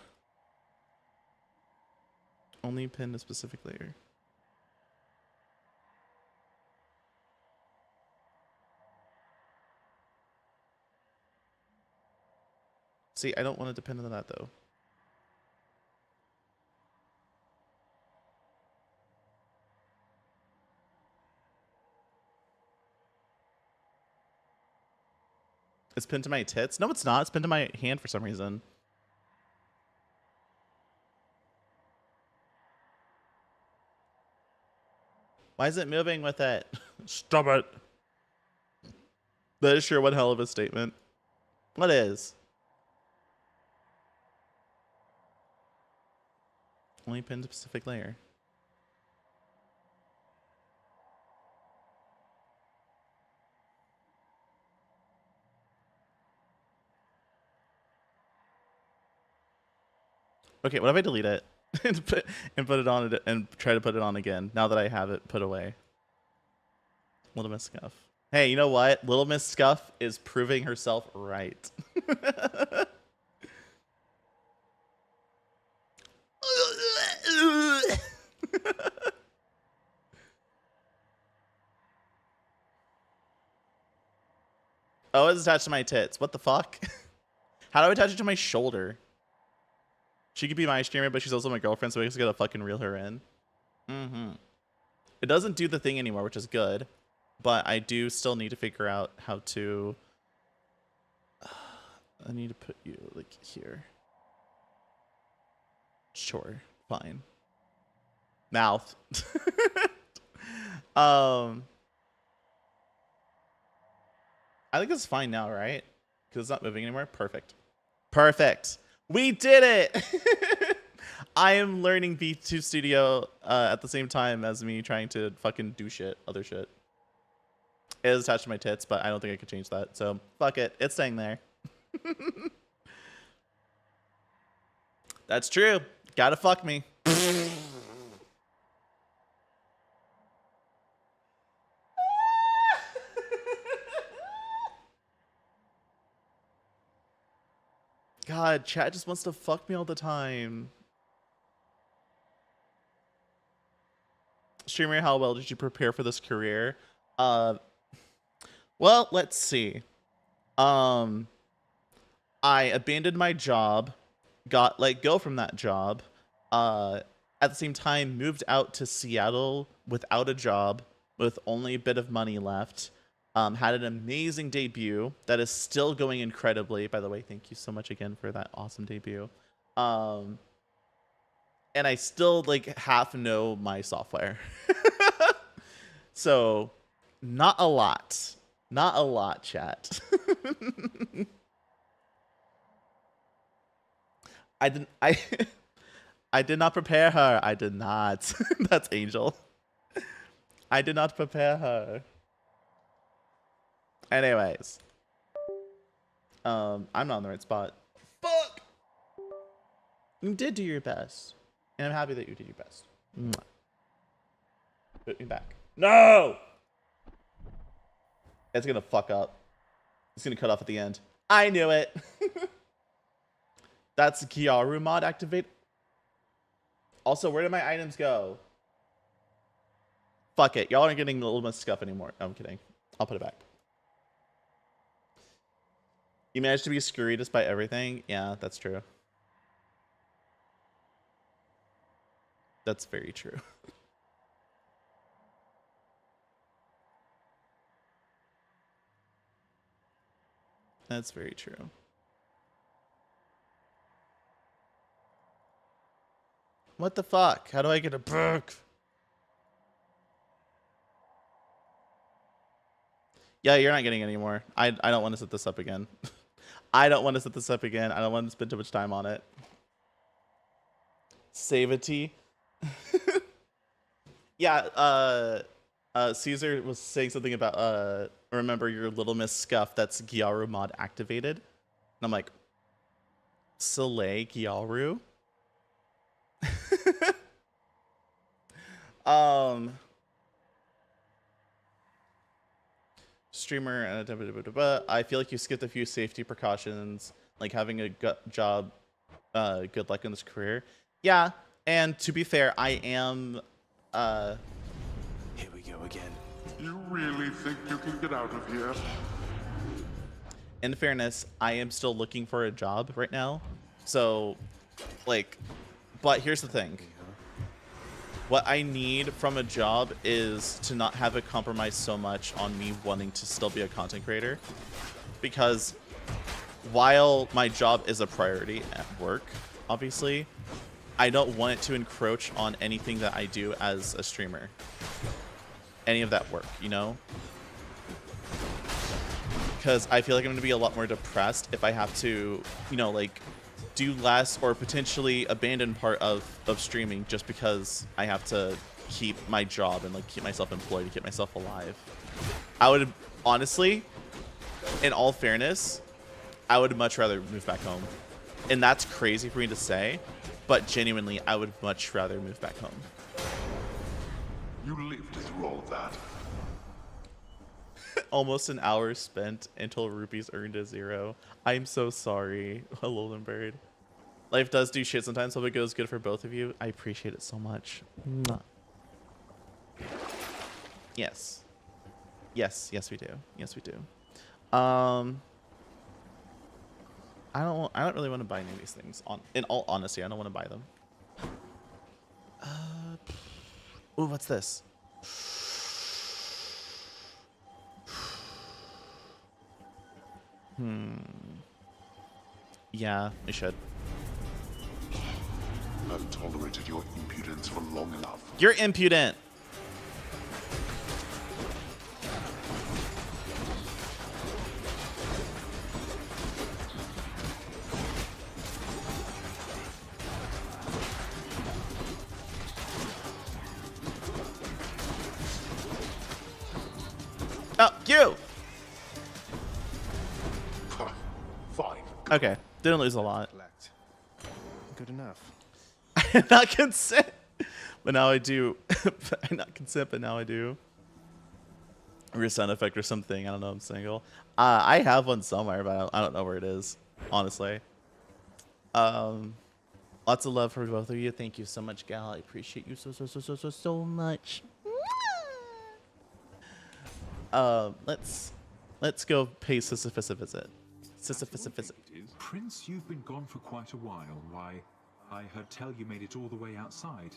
Only pin a specific layer. See, I don't want to depend on that though. It's pinned to my tits? No, it's not. It's pinned to my hand for some reason. Why is it moving with it? Stop it. That is sure one hell of a statement. What is? Only pinned to Pacific layer. Okay, what if I delete it and put it on and try to put it on again now that I have it put away? Little Miss Scuff. Hey, you know what? Little Miss Scuff is proving herself right. Oh, it's attached to my tits. What the fuck? How do I attach it to my shoulder? She could be my streamer, but she's also my girlfriend, so we just gotta fucking reel her in. It doesn't do the thing anymore, which is good. But I do still need to figure out how to... I need to put you, like, here. Sure. Fine. Mouth. I think it's fine now, right? Because it's not moving anymore. Perfect. Perfect. We did it! I am learning V2 Studio at the same time as me trying to fucking do shit, other shit. It is attached to my tits, but I don't think I could change that. So, fuck it. It's staying there. That's true. Gotta fuck me. God, chat just wants to fuck me all the time. Streamer, how well did you prepare for this career? Well, let's see. I abandoned my job, got let go from that job. At the same time, moved out to Seattle without a job, with only a bit of money left. Had an amazing debut that is still going incredibly. By the way, thank you so much again for that awesome debut. And I still like half know my software. So not a lot. Not a lot, chat. I did not prepare her. I did not. That's Angel. I did not prepare her. Anyways. I'm not in the right spot. Fuck! You did do your best. And I'm happy that you did your best. Mwah. Put me back. No! It's gonna fuck up. It's gonna cut off at the end. I knew it. That's Gyaru mod activate. Also, where did my items go? Fuck it. Y'all aren't getting a little bit of scuff anymore. No, I'm kidding. I'll put it back. You managed to be scurry despite everything? Yeah, that's true. That's very true. That's very true. What the fuck? How do I get a book? Yeah, you're not getting any more. I don't want to set this up again. I don't want to set this up again. I don't want to spend too much time on it. Save-a-tea. Yeah, Caesar was saying something about remember your Little Miss Scuff, that's Gyaru mod activated. And I'm like, Soleil Gyaru? Streamer and I feel like you skipped a few safety precautions, like having a job, good luck in this career. Yeah, and to be fair, I am Here we go again. You really think you can get out of here? in fairness, I am still looking for a job right now. So, like, but here's the thing. What I need from a job is to not have it compromise so much on me wanting to still be a content creator. Because while my job is a priority at work, obviously, I don't want it to encroach on anything that I do as a streamer. Any of that work, you know? Because I feel like I'm going to be a lot more depressed if I have to, you know, like, do less or potentially abandon part of streaming just because I have to keep my job and like keep myself employed to keep myself alive. I would honestly, in all fairness, I would much rather move back home. And that's crazy for me to say, but genuinely, I would much rather move back home. You lived through all of that. Almost an hour spent until rupees earned a 0. I'm so sorry, Alolan Bird. Life does do shit sometimes. Hope it goes good for both of you. I appreciate it so much. Mwah. Yes. Yes, we do. Yes, we do. I don't really want to buy any of these things. In all honesty, I don't want to buy them. Ooh, what's this? Yeah, I should. I've tolerated your impudence for long enough. You're impudent. Oh, you! Fine. Okay, didn't lose a lot. Select. Good enough. I did not consent, but now I do. I not consent, but now I do. Or a sound effect or something. I don't know. I'm single. I have one somewhere, but I don't know where it is. Honestly. Lots of love for both of you. Thank you so much, Gal. I appreciate you so much. Let's go pay Sisyphus a visit. Sisyphus a visit. Prince, you've been gone for quite a while. Why, I heard tell you made it all the way outside,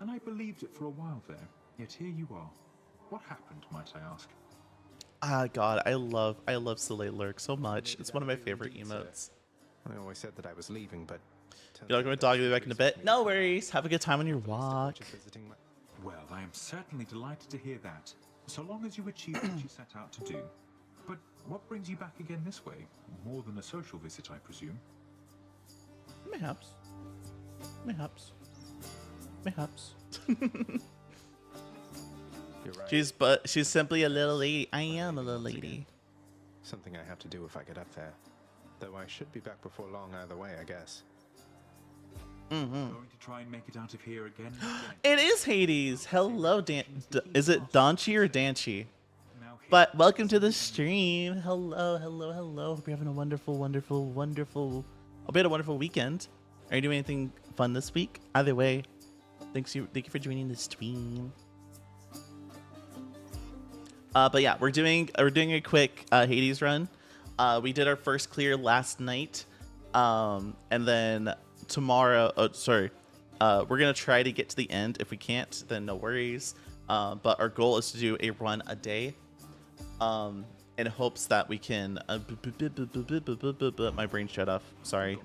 and I believed it for a while there. Yet here you are. What happened, might I ask? God, I love Soleil Lurk so much. It's one of my favorite emotes. I always said that I was leaving, but You're not going to dog me back in a bit? No worries. Have a good time on your walk. Well, I am certainly delighted to hear that, so long as you achieve what you set out to do. But what brings you back again this way? More than a social visit, I presume? Mayhaps. Mayhaps. Mayhaps. You're right. She's simply a little lady. I am a little lady. Something I have to do if I get up there. Though I should be back before long either way, I guess. Going to try and make it out of here again? It is Hades. Hello, is it Danchi or Danchi? But welcome to the stream. Hello. Hope you're having a wonderful. Hope you had a wonderful weekend. Are you doing anything fun this week? Either way, thank you for joining the stream. But yeah, we're doing a quick Hades run. We did our first clear last night, and then tomorrow. We're gonna try to get to the end. If we can't, then no worries. But our goal is to do a run a day, in hopes that we can. My brain shut off. Sorry.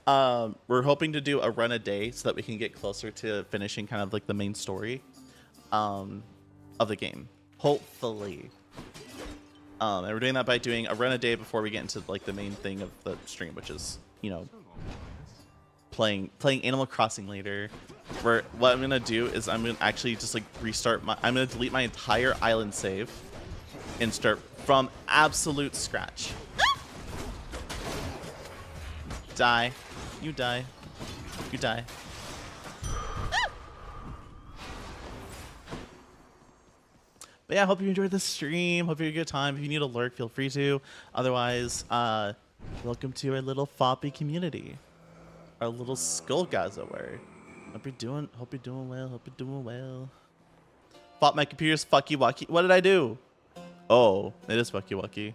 We're hoping to do a run a day so that we can get closer to finishing kind of like the main story, of the game. Hopefully. And we're doing that by doing a run a day before we get into like the main thing of the stream, which is, you know, playing Animal Crossing later. Where what I'm gonna do is I'm gonna actually just like I'm gonna delete my entire island save and start from absolute scratch. Die. You die. You die. But yeah, hope you enjoyed the stream. Hope you had a good time. If you need a lurk, feel free to. Otherwise, welcome to our little Foppy community. Our little Skullgazower. Hope you're doing well. Fought my computer's fucky wucky. What did I do? Oh, it is fucky wucky.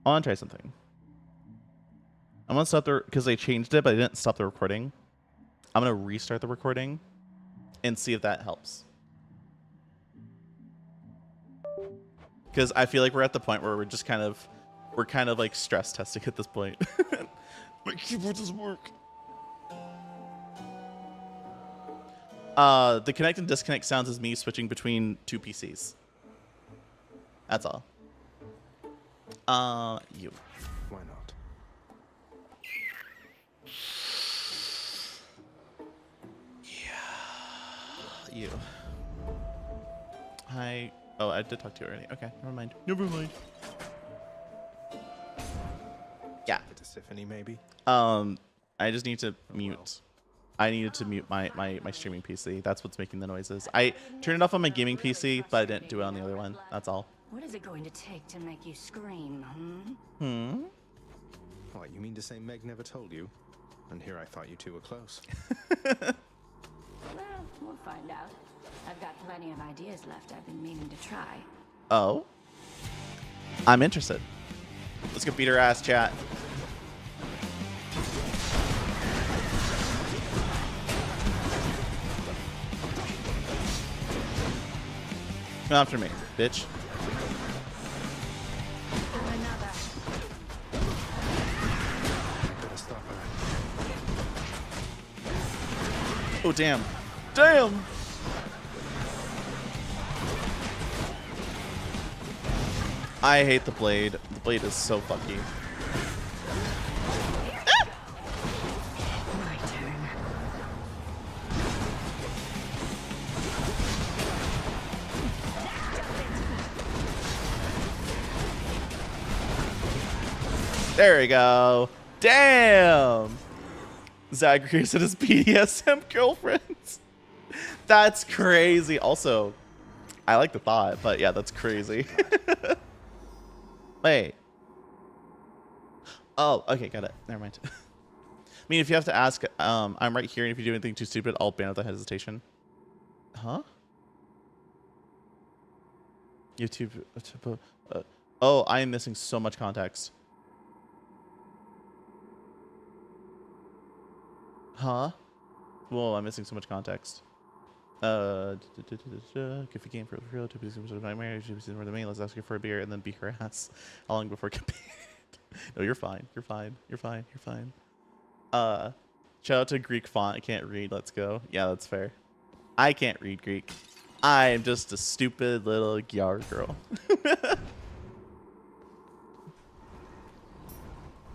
I want to try something. I'm gonna stop because they changed it, but I didn't stop the recording. I'm gonna restart the recording and see if that helps. Because I feel like we're at the point where we're kind of like stress testing at this point. My keyboard doesn't work. The connect and disconnect sounds is me switching between two PCs. That's all. You. Why not? You. Hi. Oh, I did talk to you already. Okay, never mind. Never mind. Yeah. To Tiffany, maybe? I just need to mute. I needed to mute my streaming PC. That's what's making the noises. I turned it off on my gaming PC, but I didn't do it on the other one. That's all. What is it going to take to make you scream, What, you mean to say Meg never told you? And here I thought you two were close. Well, we'll find out. I've got plenty of ideas left I've been meaning to try. Oh. I'm interested. Let's go beat her ass, chat. Come after me, bitch. Another. I better stop her. Oh, damn. Damn! I hate the blade. The blade is so fucky. My turn. There we go. Damn! Zachary said his BDSM girlfriends. That's crazy. Also, I like the thought, but yeah, that's crazy. Wait. Oh, okay, got it. Never mind. I mean, if you have to ask, I'm right here, and if you do anything too stupid, I'll ban without hesitation. Huh? YouTube. Oh, I am missing so much context. Huh? Whoa, I'm missing so much context. If you game for real, 2 pieces of nightmare, 2 pieces more than me, let's ask her for a beer and then beat her ass. How long before get paid? No, you're fine. You're fine. You're fine. You're fine. Shout out to Greek font. I can't read. Let's go. Yeah, that's fair. I can't read Greek. I am just a stupid little Gyar girl.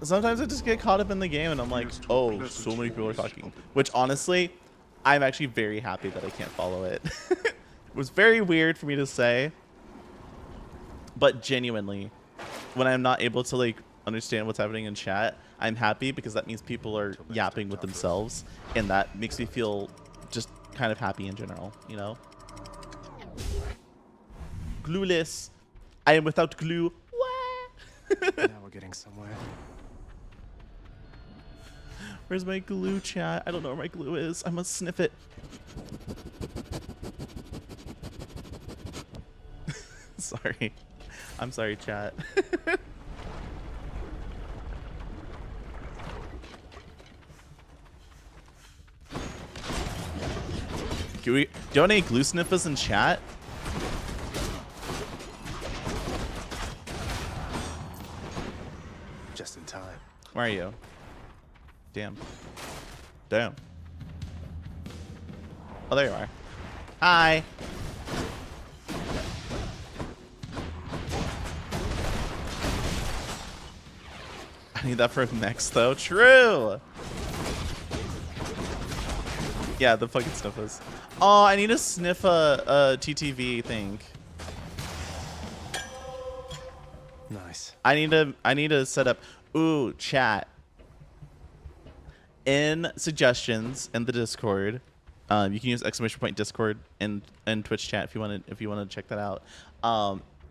Sometimes I just get caught up in the game and I'm like, oh, so many people are talking. Which honestly, I'm actually very happy that I can't follow it. It was very weird for me to say. But genuinely, when I'm not able to like understand what's happening in chat, I'm happy because that means people are yapping with themselves. And that makes me feel just kind of happy in general, you know? Glueless. I am without glue. What? Now we're getting somewhere. Where's my glue, chat? I don't know where my glue is. I must sniff it. Sorry. I'm sorry, chat. Do you want any glue sniffers in chat? Just in time. Where are you? Damn. Damn. Oh, there you are. Hi. I need that for next, though. True. Yeah, the fucking sniffers. Oh, I need to sniff a TTV thing. Nice. I need to set up. Ooh, chat. In suggestions in the Discord, you can use ! Discord and Twitch chat if you want to check that out.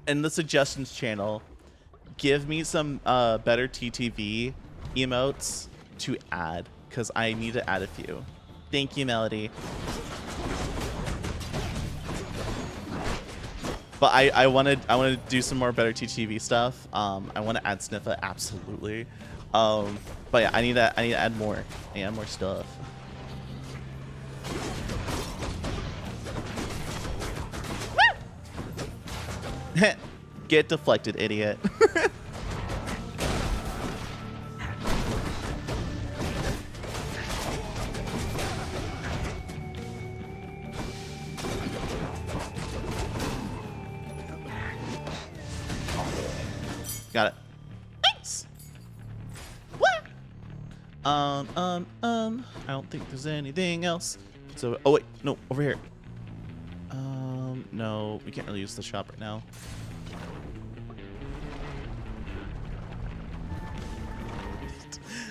In the suggestions channel, give me some better TTV emotes to add because I need to add a few. Thank you, Melody. But I want to do some more better TTV stuff. I want to add Sniffa absolutely. But yeah, I need to add more. Yeah, more stuff. Get deflected, idiot. I don't think there's anything else. So, oh wait, no, over here. No, we can't really use the shop right now.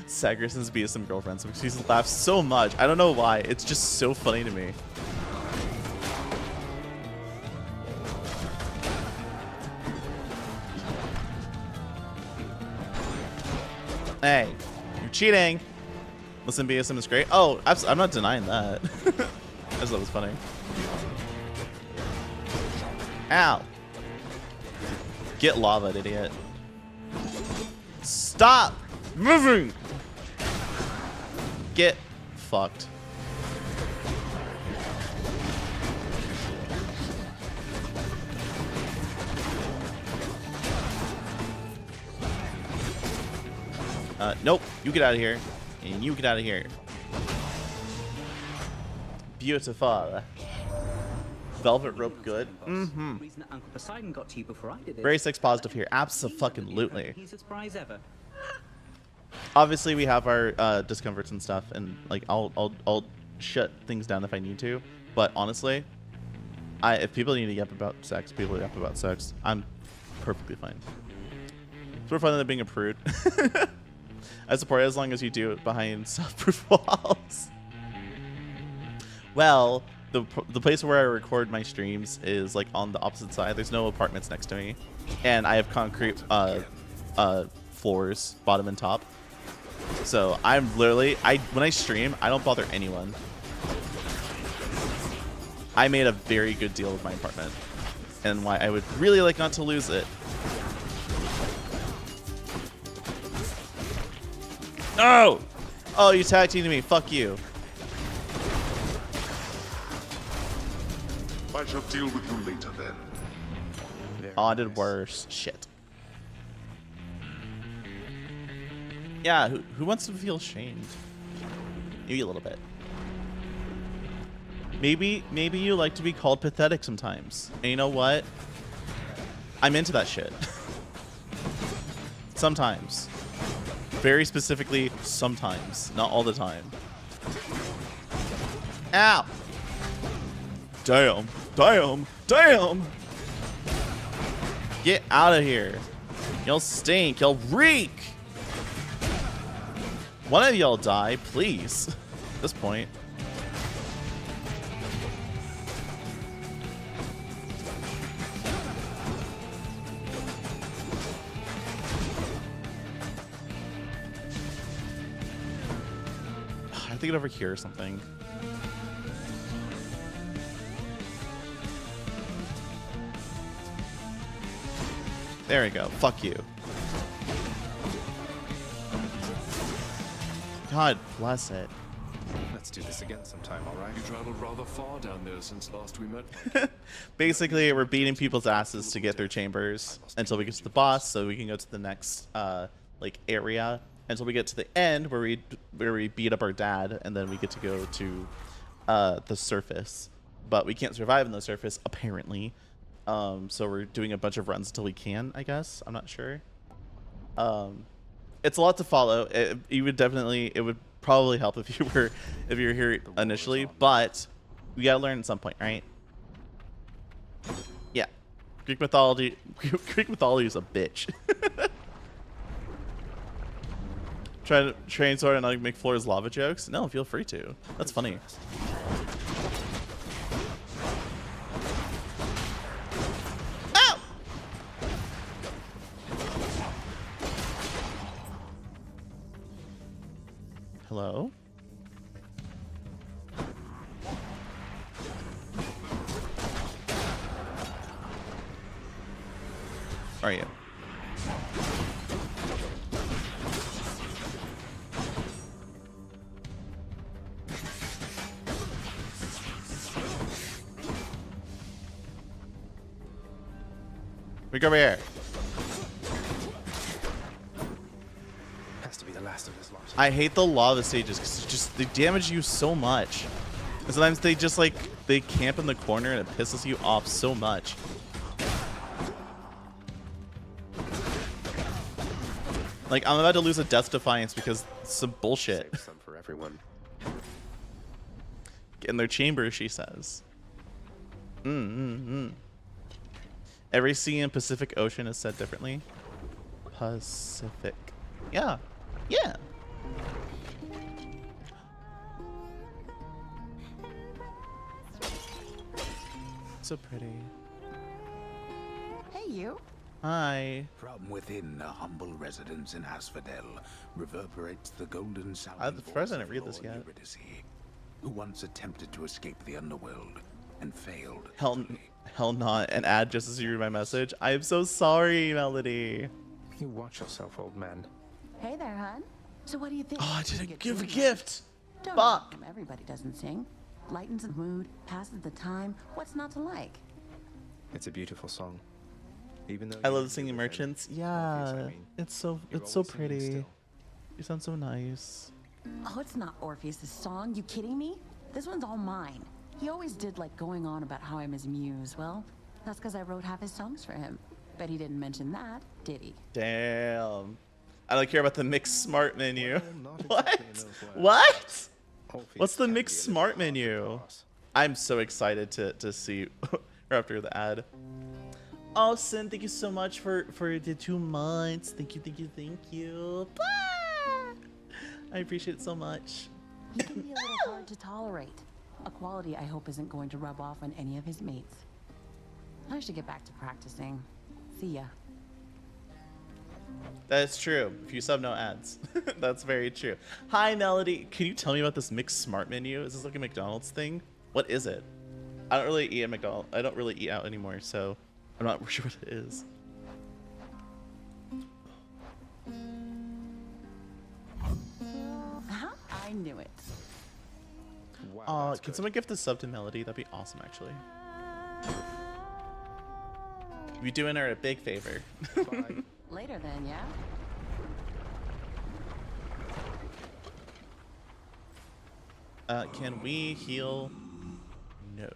Sagerson's BSM girlfriends because he laughs so much. I don't know why. It's just so funny to me. Hey, you're cheating. Listen, BSM is great. Oh, I'm not denying that. I just thought it was funny. Ow. Get lava, idiot. Stop moving. Get fucked. Nope. You get out of here. And you get out of here. Beautiful. Velvet rope good. Mm-hmm. Reason that Uncle Poseidon got to you before I did it. Very sex positive here. Abso-fucking-lutely. He's a surprise ever. Obviously, we have our discomforts and stuff, and like I'll shut things down if I need to. But honestly, if people need to yap about sex, people yap about sex. I'm perfectly fine. It's more fun than being a prude. I support it as long as you do it behind soundproof walls. Well, the place where I record my streams is like on the opposite side. There's no apartments next to me, and I have concrete floors, bottom and top. So I'm literally, when I stream, I don't bother anyone. I made a very good deal with my apartment, and why I would really like not to lose it. No! Oh, you tag teaming me. Fuck you. I shall deal with you later then. Oh, I did worse. Shit. Yeah, who wants to feel shamed? Maybe a little bit. Maybe you like to be called pathetic sometimes. And you know what? I'm into that shit. Sometimes. Very specifically, sometimes. Not all the time. Ow! Damn. Damn. Damn! Get out of here. Y'all stink. Y'all reek! One of y'all die, please. At this point. I have to get over here or something. There we go. Fuck you. God bless it. Let's do this again sometime, alright? You traveled rather far down there since last we met. Basically, we're beating people's asses to get their chambers until we get to the boss, so we can go to the next like area until we get to the end where we beat up our dad, and then we get to go to the surface. But we can't survive in the surface apparently. So we're doing a bunch of runs until we can, I guess. I'm not sure. It's a lot to follow. It would probably help if you were here initially, but we gotta learn at some point, right? Yeah. Greek mythology is a bitch. Try to train sword and like make floors lava jokes? No, feel free to. That's funny. Ow! Hello? Where are you? We go over here. Has to be the last of his lot. I hate the lava stages because they damage you so much. And sometimes they just like they camp in the corner and it pisses you off so much. Like, I'm about to lose a Death Defiance because it's some bullshit. Save some for everyone. In their chamber, she says. Every sea in Pacific Ocean is said differently. Pacific. Yeah. Yeah. So pretty. Hey, you. Hi. From within a humble residence in Asphodel reverberates the golden sound first I didn't read this yet. who once attempted to escape the underworld and failed. Hell not. An ad just as you read my message. I am so sorry, Melody. You watch yourself, old man. Hey there, hon. So what do you think? Oh, I Should we didn't get give a doing gift. that? Don't Fuck. assume everybody doesn't sing. Lightens the mood, passes the time. What's not to like? It's a beautiful song. Even though I you love don't singing live within. merchants. Yeah. Orpheus, I mean. It's so You're it's so always singing pretty. still. You sound so nice. Oh, it's not Orpheus' song. You kidding me? This one's all mine. He always did like going on about how I'm his muse. Well, that's because I wrote half his songs for him. Bet he didn't mention that, did he? Damn. I don't care about the mix smart menu. Well, not What? exactly in those words. What? Orpheus What's the can mix be a little smart hard to menu? pass. I'm so excited to see her after the ad. Oh, Sin, thank you so much for the 2 months. Thank you, thank you, thank you. Bye. I appreciate it so much. He can be a little hard to tolerate. A quality I hope isn't going to rub off on any of his mates. I should get back to practicing. See ya. That's true. If you sub, no ads. That's very true. Hi, Melody. Can you tell me about this mixed smart menu? Is this like a McDonald's thing? What is it? I don't really eat at McDonald's. I don't really eat out anymore, so I'm not sure what it is. I knew it. Wow, that's Can good. someone gift a sub to Melody? That'd be awesome, actually. You'd be doing her a big favor. Bye. Later then, yeah? Can we heal? No.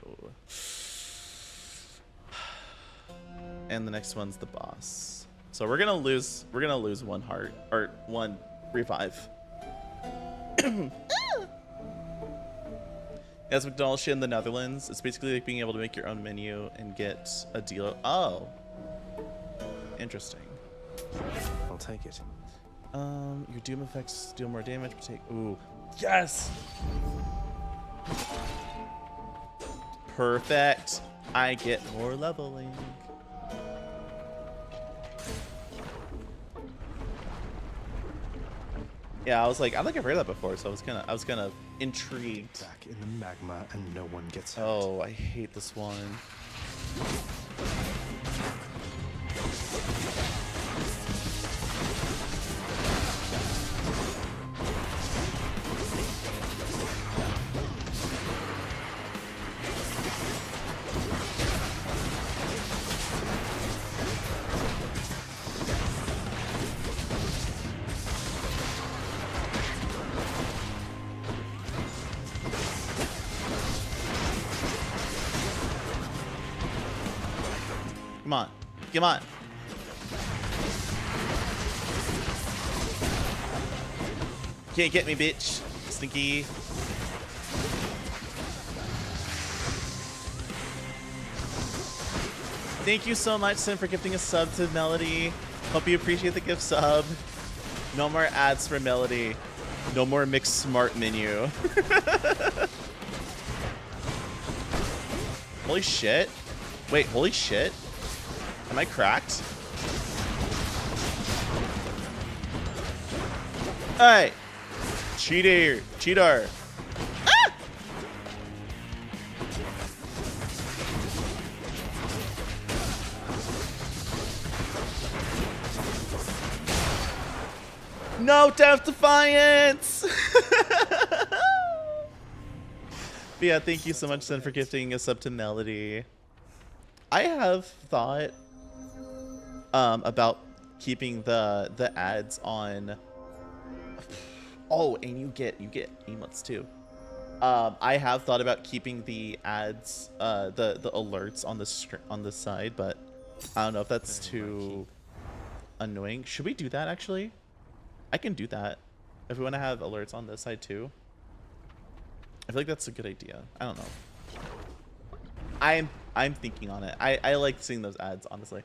And the next one's the boss. So we're gonna lose 1 heart or 1 revive. That's McDonald's shit in the Netherlands. It's basically like being able to make your own menu and get a deal. Oh, interesting. I'll take it. Your doom effects deal more damage, but take. Ooh, yes. Perfect. I get more leveling. Yeah, I was like, I think I've heard that before, so I was kind of intrigued. Back in the magma and no one gets hurt. Oh, I hate this one. Come on. Come on. Can't get me, bitch. Stinky. Thank you so much, Sim, for gifting a sub to Melody. Hope you appreciate the gift sub. No more ads for Melody. No more mixed smart menu. Holy shit. Wait, holy shit. Am I cracked? Hey! Cheater! Cheater! Ah! No Death Defiance! But yeah, thank you so much, Sen, for gifting us up to Melody. I have thought about keeping the ads on. Oh, and you get emotes too. I have thought about keeping the ads, the alerts on the side, but I don't know if that's too annoying. Should we do that actually? I can do that. If we want to have alerts on this side too. I feel like that's a good idea. I don't know. I'm thinking on it. I like seeing those ads, honestly.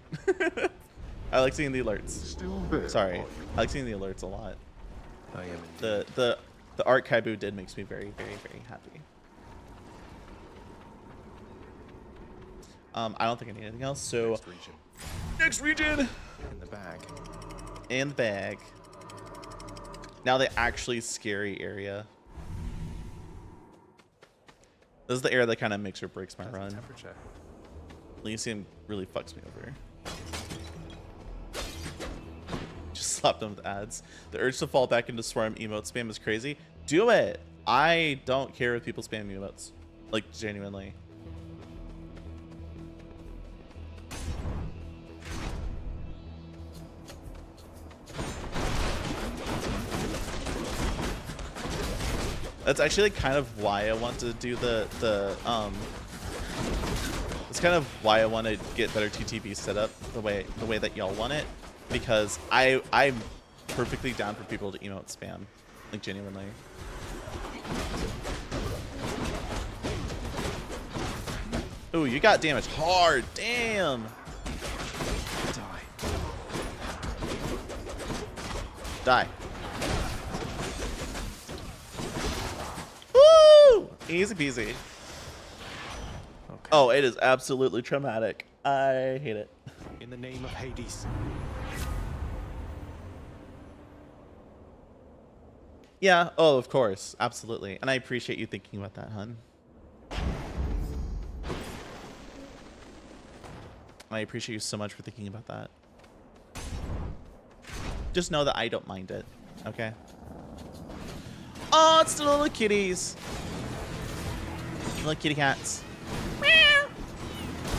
I like seeing the alerts. Still there. Sorry. I like seeing the alerts a lot. I am indeed. The art Kaibu did makes me very, very, very happy. I don't think I need anything else, so Next region. next region In the bag. and the bag. Now the actually scary area. This is the area that kind of makes or breaks my Pleasant run. temperature. Elysium really fucks me over. Just slapped them with ads. The urge to fall back into swarm emote spam is crazy. Do it. I don't care if people spam emotes. Like, genuinely. That's actually like kind of why I want to do it's kind of why I want to get better TTV set up the way that y'all want it, because I'm perfectly down for people to emote spam, like genuinely. Ooh, you got damaged hard. Damn. Die. Woo! Easy peasy. Okay. Oh, it is absolutely traumatic. I hate it. In the name of Hades. Yeah, oh, of course. Absolutely. And I appreciate you thinking about that, hun. I appreciate you so much for thinking about that. Just know that I don't mind it, okay? Oh, it's the little kitties. Little kitty cats. Meow.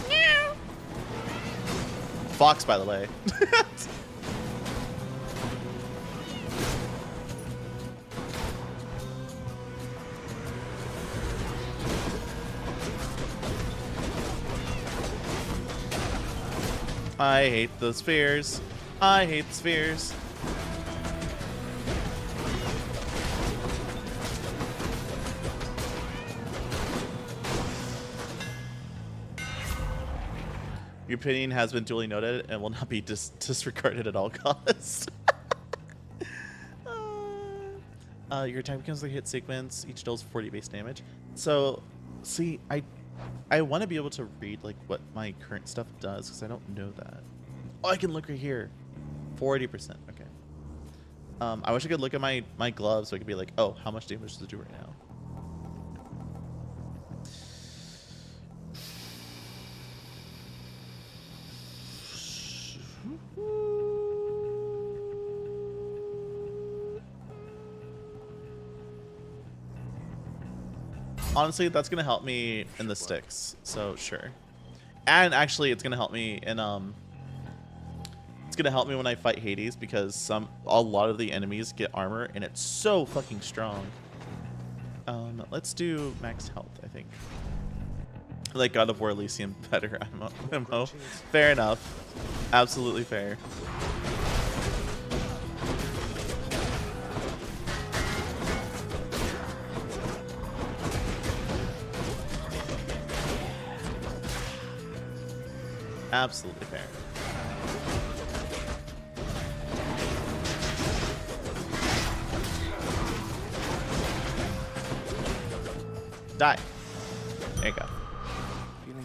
Meow. Fox, by the way. I hate the spheres. I hate the spheres. Your opinion has been duly noted and will not be disregarded at all costs. Your attack becomes like a hit sequence. Each deals 40 base damage. So, see, I want to be able to read like what my current stuff does because I don't know that. Oh, I can look right here. 40%. Okay. I wish I could look at my gloves so I could be like, oh, how much damage does it do right now? Honestly, that's gonna help me in the sticks, so sure. And actually, it's gonna help me in it's gonna help me when I fight Hades because a lot of the enemies get armor and it's so fucking strong. Let's do max health, I think. Like God of War Elysium better ammo. Fair enough. Absolutely fair. Absolutely fair. Die. There you go.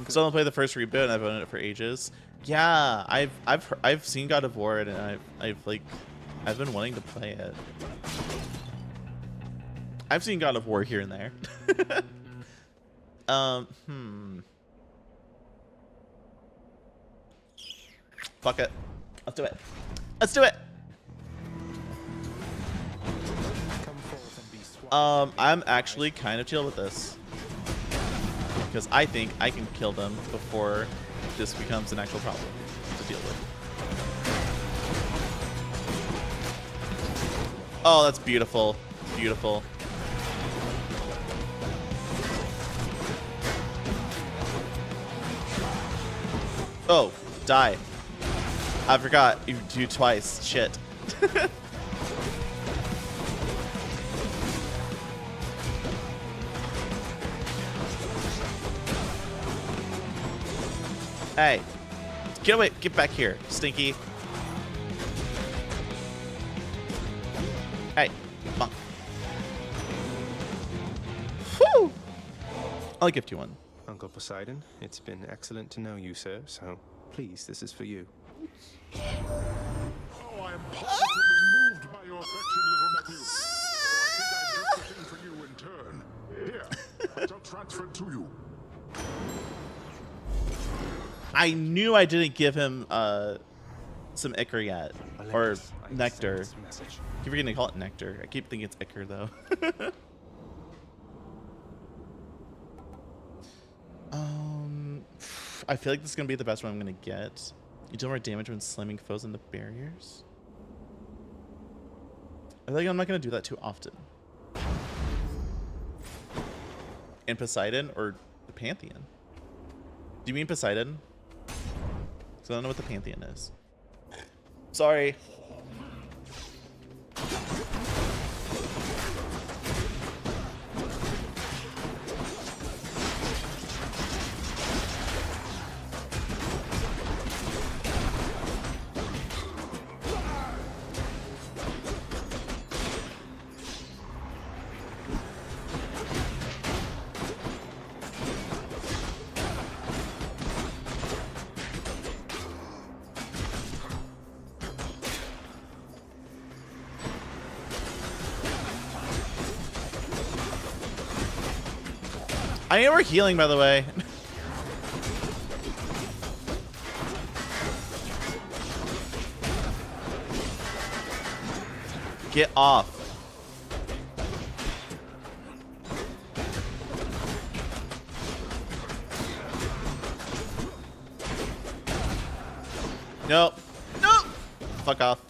Still haven't played the first reboot, and I've owned it for ages. Yeah, I've seen God of War, and I've been wanting to play it. I've seen God of War here and there. Fuck it. Let's do it. Let's do it. I'm actually kind of chill with this. Because I think I can kill them before this becomes an actual problem to deal with. Oh, that's beautiful. Beautiful. Oh, die. I forgot. You do twice. Shit. Hey, get away! Get back here, Stinky. Hey, come on. Whew! I'll gift you one. Uncle Poseidon, it's been excellent to know you, sir, so please, this is for you. Oh, I am positively moved by your affection, little nephew. So I think I've just the thing for you in turn. Here, I shall transfer it to you. I knew I didn't give him some ichor yet, or Olympus, I send nectar. this message. I keep forgetting to call it nectar. I keep thinking it's ichor though. I feel like this is gonna be the best one I'm gonna get. You deal more damage when slamming foes into barriers. I feel like I'm not gonna do that too often. And Poseidon or the Pantheon? Do you mean Poseidon? Because I don't know what the Pantheon is. Sorry. I am healing, by the way. Get off. Nope. Nope. Fuck off.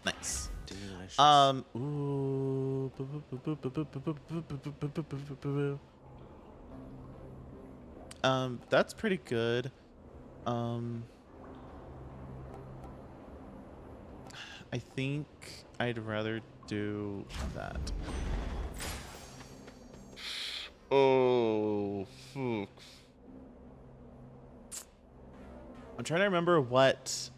Nice. Delicious. Ooh. That's pretty good. I think I'd rather do that. Oh, fuck. I'm trying to remember what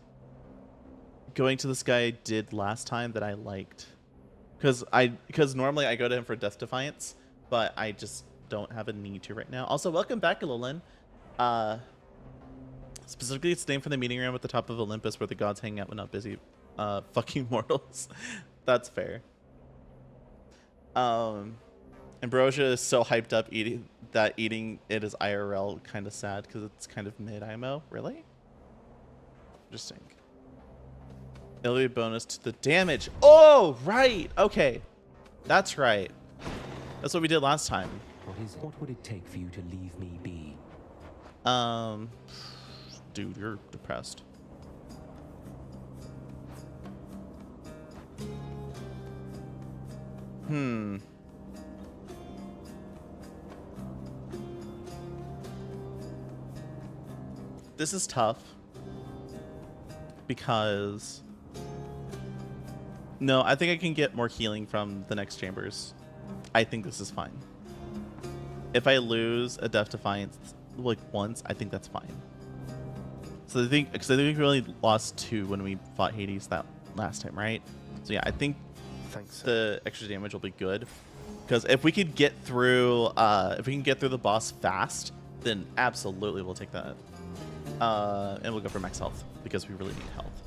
going to this guy did last time that I liked, because normally I go to him for Death Defiance, but I just don't have a need to right now. Also, welcome back, Lilin. Specifically, it's named from the meeting room at the top of Olympus where the gods hang out when not busy fucking mortals. That's fair. Ambrosia is so hyped up eating it is IRL kind of sad because it's kind of mid IMO. Really? Interesting. It'll be a bonus to the damage. Oh, right. Okay. That's right. That's what we did last time. What would it take for you to leave me be? Dude, you're depressed. This is tough because no, I think I can get more healing from the next chambers. I think this is fine. If I lose a Death Defiance like once, I think that's fine. So I think because I think we only lost 2 when we fought Hades that last time, right? So yeah, I think the extra damage will be good because if we could get through, the boss fast, then absolutely we'll take that. And we'll go for max health because we really need health.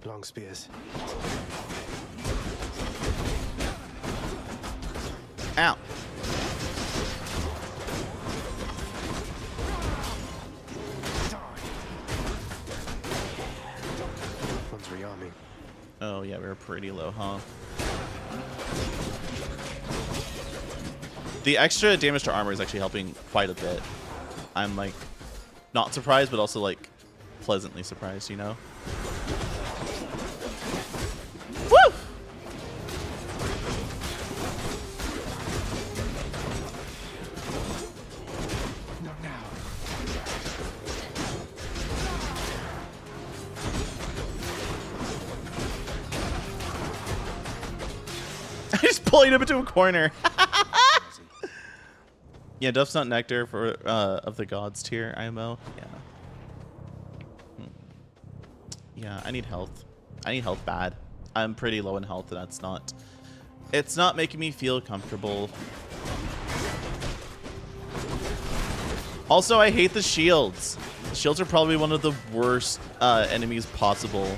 Long spears. Ow. One's rearming. Oh yeah, we were pretty low, huh? The extra damage to armor is actually helping quite a bit. I'm like not surprised, but also like pleasantly surprised, you know? Woo! Not now. pulling him into a corner. Yeah, Duff's not nectar for of the gods tier IMO. Yeah. Yeah, I need health. I need health bad. I'm pretty low in health, and it's not making me feel comfortable. Also, I hate the shields. The shields are probably one of the worst enemies possible.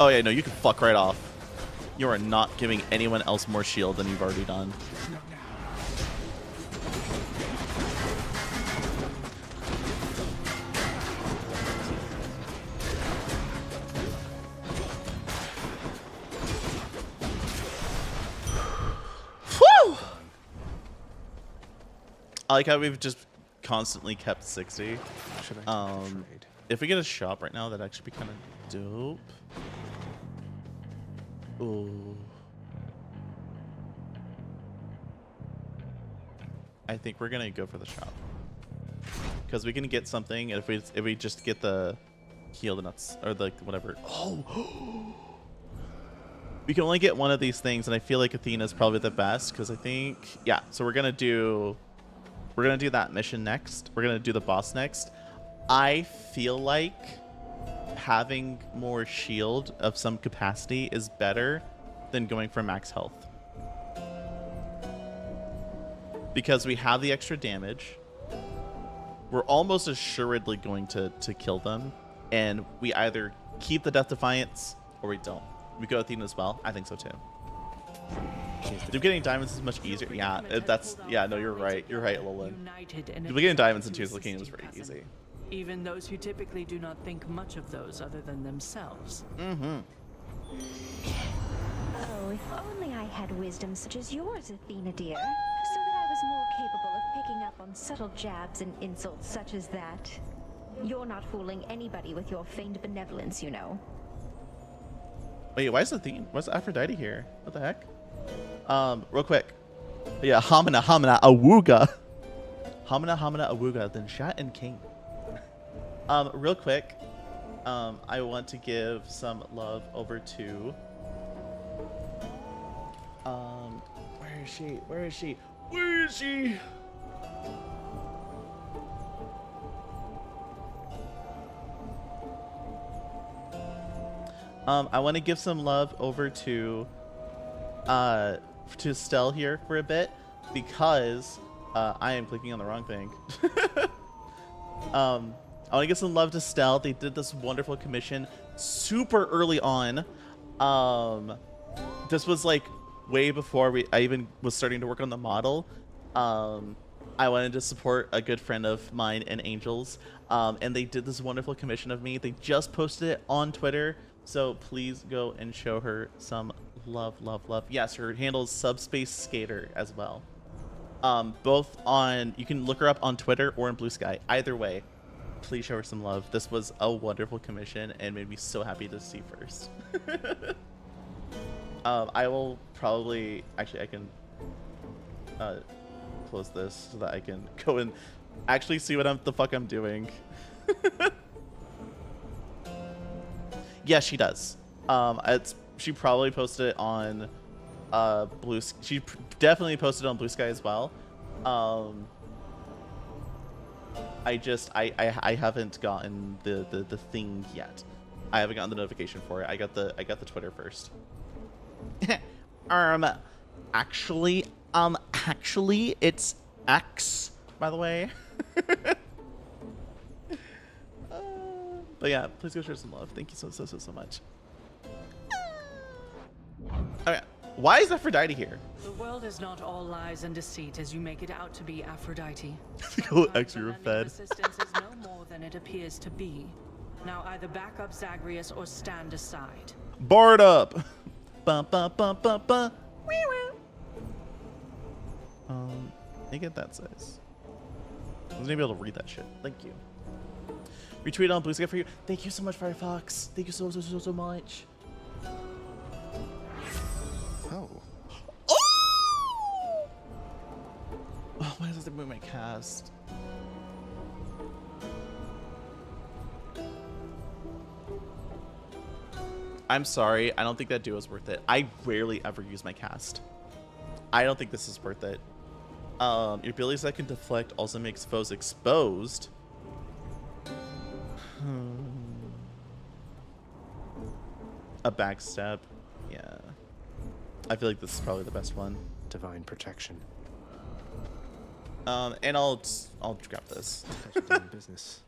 Oh yeah, no, you can fuck right off. You are not giving anyone else more shield than you've already done. Whew! I like how we've just constantly kept 60. Should I take a trade? If we get a shop right now, that'd actually be kind of dope. Ooh. I think we're gonna go for the shop because we can get something, and if we just get the heal the nuts or the whatever. Oh, we can only get one of these things, and I feel like Athena's probably the best because I think So we're gonna do that mission next. We're gonna do the boss next. I feel like having more shield of some capacity is better than going for max health. Because we have the extra damage. We're almost assuredly going to kill them. And we either keep the Death Defiance or we don't. We go Athena as well. I think so too. Dude, getting diamonds is much easier. Yeah, no, you're right. You're right, Lolan. Dude, getting diamonds in Tears of the Kingdom is very easy. Even those who typically do not think much of those other than themselves. Mm-hmm. Oh, if only I had wisdom such as yours, Athena dear, so that I was more capable of picking up on subtle jabs and insults such as that. You're not fooling anybody with your feigned benevolence, you know. Wait, why is Aphrodite here? What the heck? Real quick. Yeah, Hamina Awuga. Hamina Awuga, then Shat and King. Real quick, I want to give some love over to where is she? Where is she? Where is she? I want to give some love over to Stell here for a bit because I am clicking on the wrong thing. I want to give some love to Stell. They did this wonderful commission super early on. This was like way before I even was starting to work on the model. I wanted to support a good friend of mine and Angels, and they did this wonderful commission of me. They just posted it on Twitter, so please go and show her some love, love, love. Yes, her handle is Subspace Skater as well. Both on, you can look her up on Twitter or in Blue Sky. Either way, please show her some love. This was a wonderful commission and made me so happy to see first. I will probably, actually I can close this so that I can go and actually see what the fuck I'm doing. Yeah, she does. She probably posted it on Blue. She definitely posted it on Blue Sky as well. I haven't gotten the thing yet. I haven't gotten the notification for it. I got the Twitter first. Actually, it's X, by the way. But yeah, please go share some love. Thank you so much. Okay, why is Aphrodite here? The world is not all lies and deceit as you make it out to be, Aphrodite. Go extra fed. Resistance is no more than it appears to be. Now either back up Zagreus or stand aside. Barred up. Bum bum bum bum bum. Make it that size. I wasn't able to read that shit. Thank you. Retweet on Blue Sky for you. Thank you so much, Firefox. Thank you so much. Oh. Oh, why does it move my cast? I'm sorry. I don't think that duo is worth it. I rarely ever use my cast. I don't think this is worth it. Your abilities that can deflect also makes foes exposed. A backstab. Yeah. I feel like this is probably the best one. Divine protection. And I'll grab this. Doing business.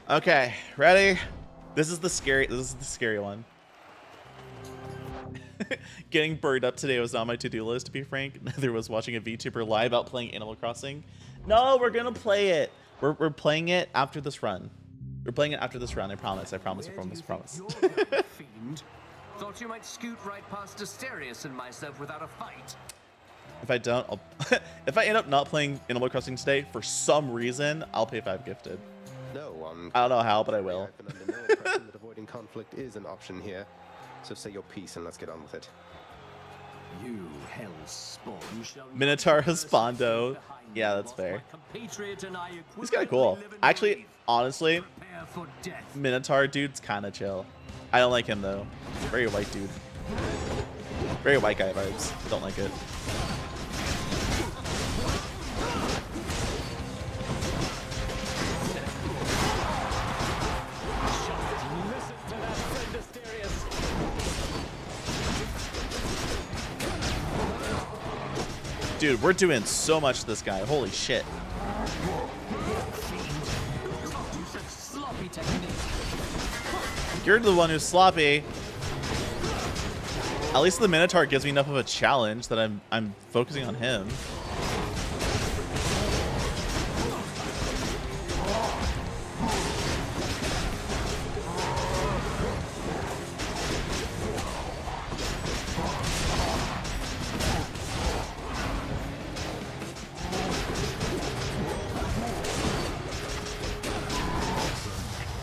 Okay, ready? This is the scary one. Getting burned up today was not on my to-do list, to be frank. Neither was watching a VTuber lie about playing Animal Crossing. No, we're gonna play it. We're playing it after this run. We're playing it after this run. I promise. I promise. I promise. I promise. Fiend. Thought you might scoot right past Asterius and myself without a fight. If I don't, if I end up not playing Animal Crossing today for some reason, I'll pay 5 gifted. No, I don't know how, but I will. I've been under no impression that avoiding conflict is an option here. So say your piece and let's get on with it. You hell spawn shall Minotaur Husbando. Yeah, that's fair. He's kind of cool. Actually, honestly, Minotaur dude's kind of chill. I don't like him though. Very white dude. Very white guy vibes. Don't like it. Dude, we're doing so much to this guy. Holy shit. You're the one who's sloppy. At least the Minotaur gives me enough of a challenge that I'm focusing on him.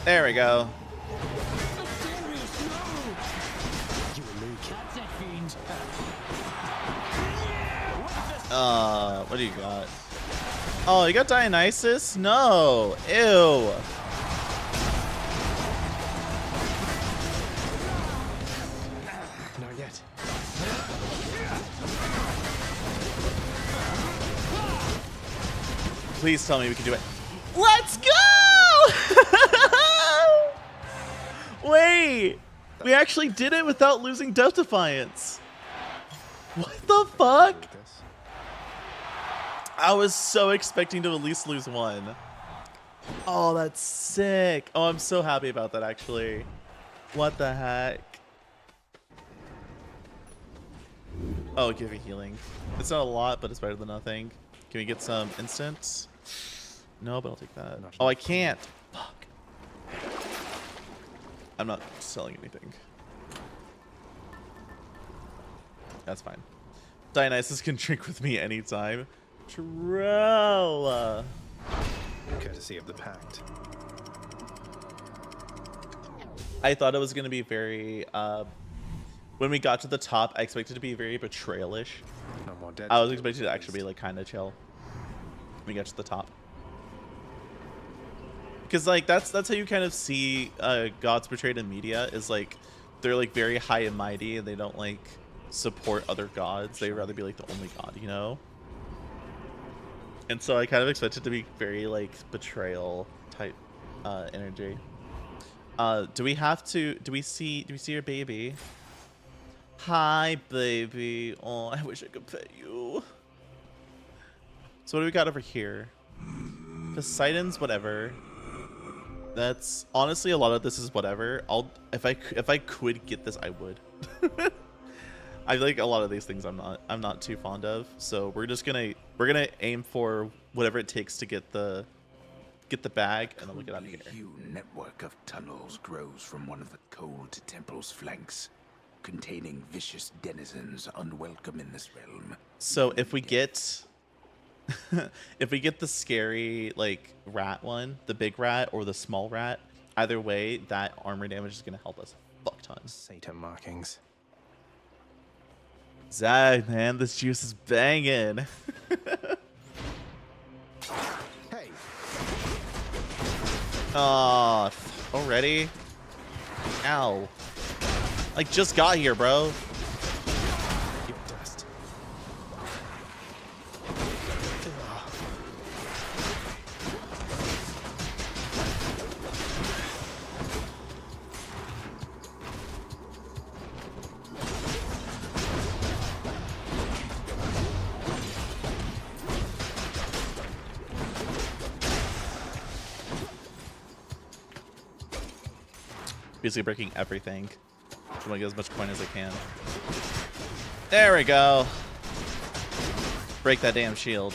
There we go. What do you got? Oh, you got Dionysus? No. Ew. Not yet. Please tell me we can do it. Let's go! Wait, we actually did it without losing Death Defiance. What the fuck? I was so expecting to at least lose one. Oh, that's sick. Oh, I'm so happy about that, actually. What the heck? Oh, give me healing. It's not a lot, but it's better than nothing. Can we get some instants? No, but I'll take that. Oh, I can't. Fuck. I'm not selling anything. That's fine. Dionysus can drink with me anytime. True. Courtesy of the pact. I thought it was going to be very... when we got to the top, I expected it to be very betrayalish. No more dead. I was expecting it to actually be like kind of chill when we got to the top. Because like that's how you kind of see gods portrayed in media, is like they're like very high and mighty and they don't like support other gods. They'd rather be like the only god, you know? And so I kind of expected it to be very like betrayal type energy. Do we see your baby? Hi baby. Oh, I wish I could pet you. So what do we got over here? Poseidon's whatever. That's honestly, a lot of this is whatever. If I could get this, I would. I like a lot of these things I'm not too fond of. So we're gonna aim for whatever it takes to get the bag, and then we'll get out of here. A hewn network of tunnels grows from one of the cold temple's flanks, containing vicious denizens unwelcome in this realm. So if we get if we get the scary like rat one, the big rat or the small rat, either way, that armor damage is gonna help us a fuck ton. Satan markings. Zag, man, this juice is banging. Hey. Already? Ow. Like, just got here, bro. Dust. Basically breaking everything. I want to get as much coin as I can. There we go. Break that damn shield.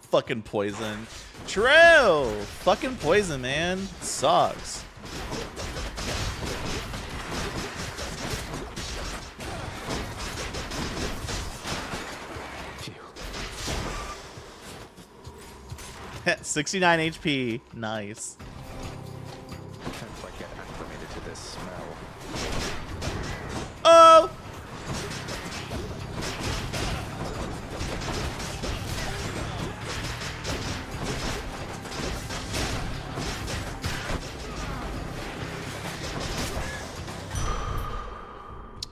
Fucking poison. True! Fucking poison, man. Sucks. Phew. 69 HP. Nice. Can't quite get acclimated to this smell. Oh!